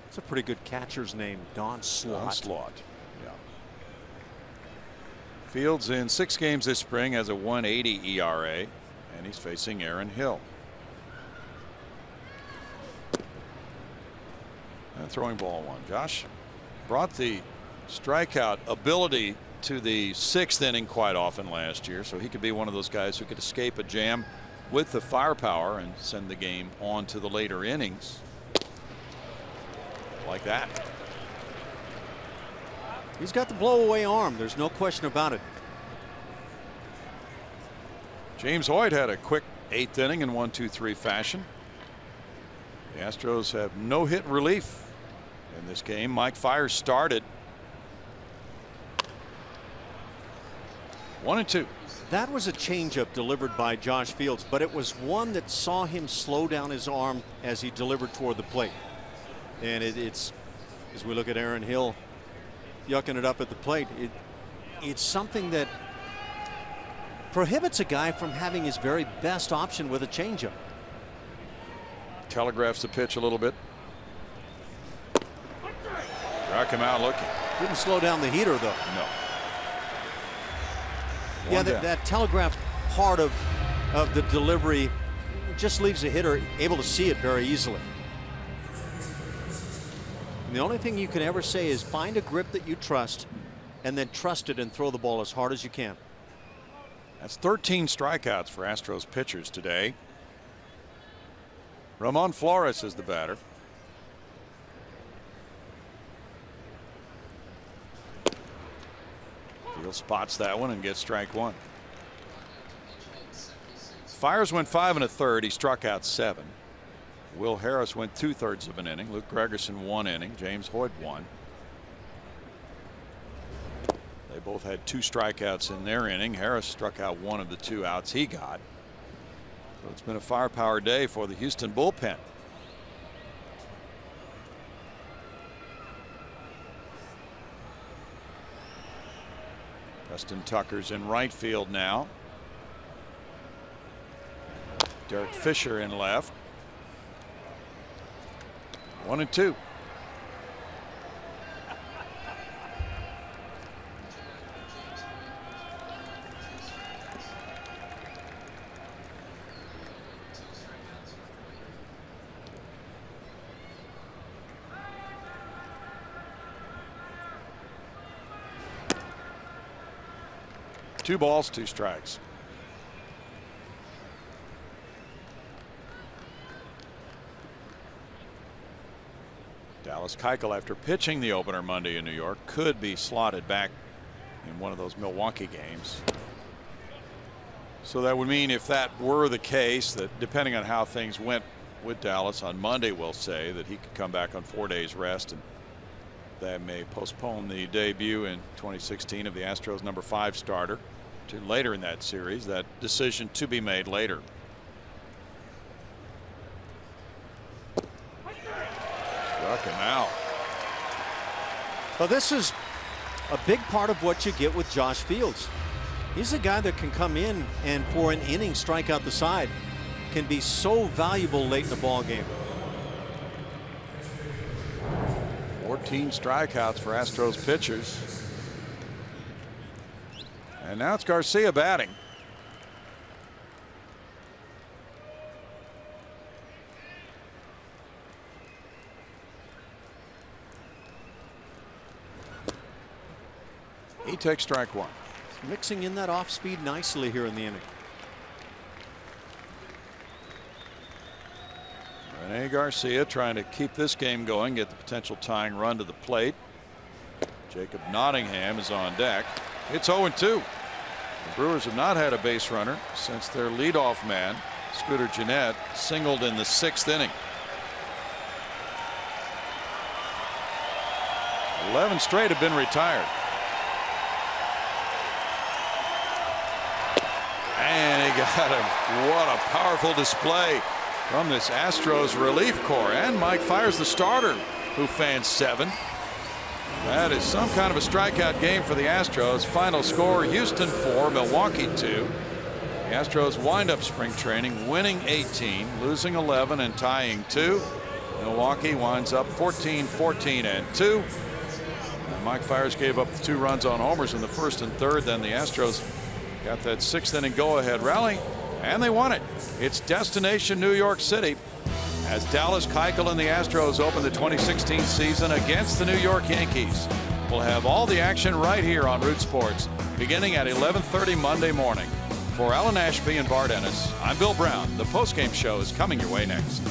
It's a pretty good catcher's name, Don Slaught. Don Slaught, yeah. Fields in 6 games this spring has a 1.80 ERA, and he's facing Aaron Hill. And throwing ball 1. Josh brought the strikeout ability to the 6th inning quite often last year, so he could be one of those guys who could escape a jam with the firepower and send the game on to the later innings like that. He's got the blow-away arm. There's no question about it. James Hoyt had a quick 8th inning in 1-2-3 fashion. The Astros have no hit relief in this game. Mike Fiers started. 1-2. That was a changeup delivered by Josh Fields, but it was one that saw him slow down his arm as he delivered toward the plate. And it's, as we look at Aaron Hill yucking it up at the plate, it's something that prohibits a guy from having his very best option with a changeup. Telegraphs the pitch a little bit. Struck him out looking. Didn't slow down the heater, though. No. Yeah, that telegraph part of the delivery just leaves the hitter able to see it very easily. And the only thing you can ever say is find a grip that you trust and then trust it and throw the ball as hard as you can. That's 13 strikeouts for Astros pitchers today. Ramon Flores is the batter. Field spots that one and gets strike 1. Fiers went 5 1/3. He struck out 7. Will Harris went 2/3 of an inning. Luke Gregerson 1 inning. James Hoyt 1. They both had 2 strikeouts in their inning. Harris struck out 1 of the 2 outs he got. So it's been a firepower day for the Houston bullpen. Justin Tucker's in right field now. Derek Fisher in left. 1-2. Two balls, 2 strikes. Dallas Keuchel, after pitching the opener Monday in New York, could be slotted back in one of those Milwaukee games. So that would mean, if that were the case, that depending on how things went with Dallas on Monday, we'll say that he could come back on 4 days rest, and that may postpone the debut in 2016 of the Astros number 5 starter to later in that series. That decision to be made later. Struck him out. Well, this is a big part of what you get with Josh Fields. He's a guy that can come in and for an inning strike out the side, can be so valuable late in the ball game. 14 strikeouts for Astros pitchers. And now it's Garcia batting. He takes strike 1. Mixing in that off speed nicely here in the inning. Rene Garcia trying to keep this game going, get the potential tying run to the plate. Jacob Nottingham is on deck. It's 0-2. The Brewers have not had a base runner since their leadoff man, Scooter Gennett, singled in the 6th inning. 11 straight have been retired. And he got him. What a powerful display from this Astros relief corps. And Mike Fiers, the starter, who fans 7. That is some kind of a strikeout game for the Astros. Final score, Houston 4, Milwaukee 2. The Astros wind up spring training winning 18, losing 11, and tying 2. Milwaukee winds up 14, 14, and 2. And Mike Fiers gave up 2 runs on homers in the 1st and 3rd. Then the Astros got that 6th inning go-ahead rally, and they won it. It's destination New York City as Dallas Keuchel and the Astros open the 2016 season against the New York Yankees. We'll have all the action right here on Root Sports beginning at 11:30 Monday morning. For Alan Ashby and Bart Ennis, I'm Bill Brown. The postgame show is coming your way next.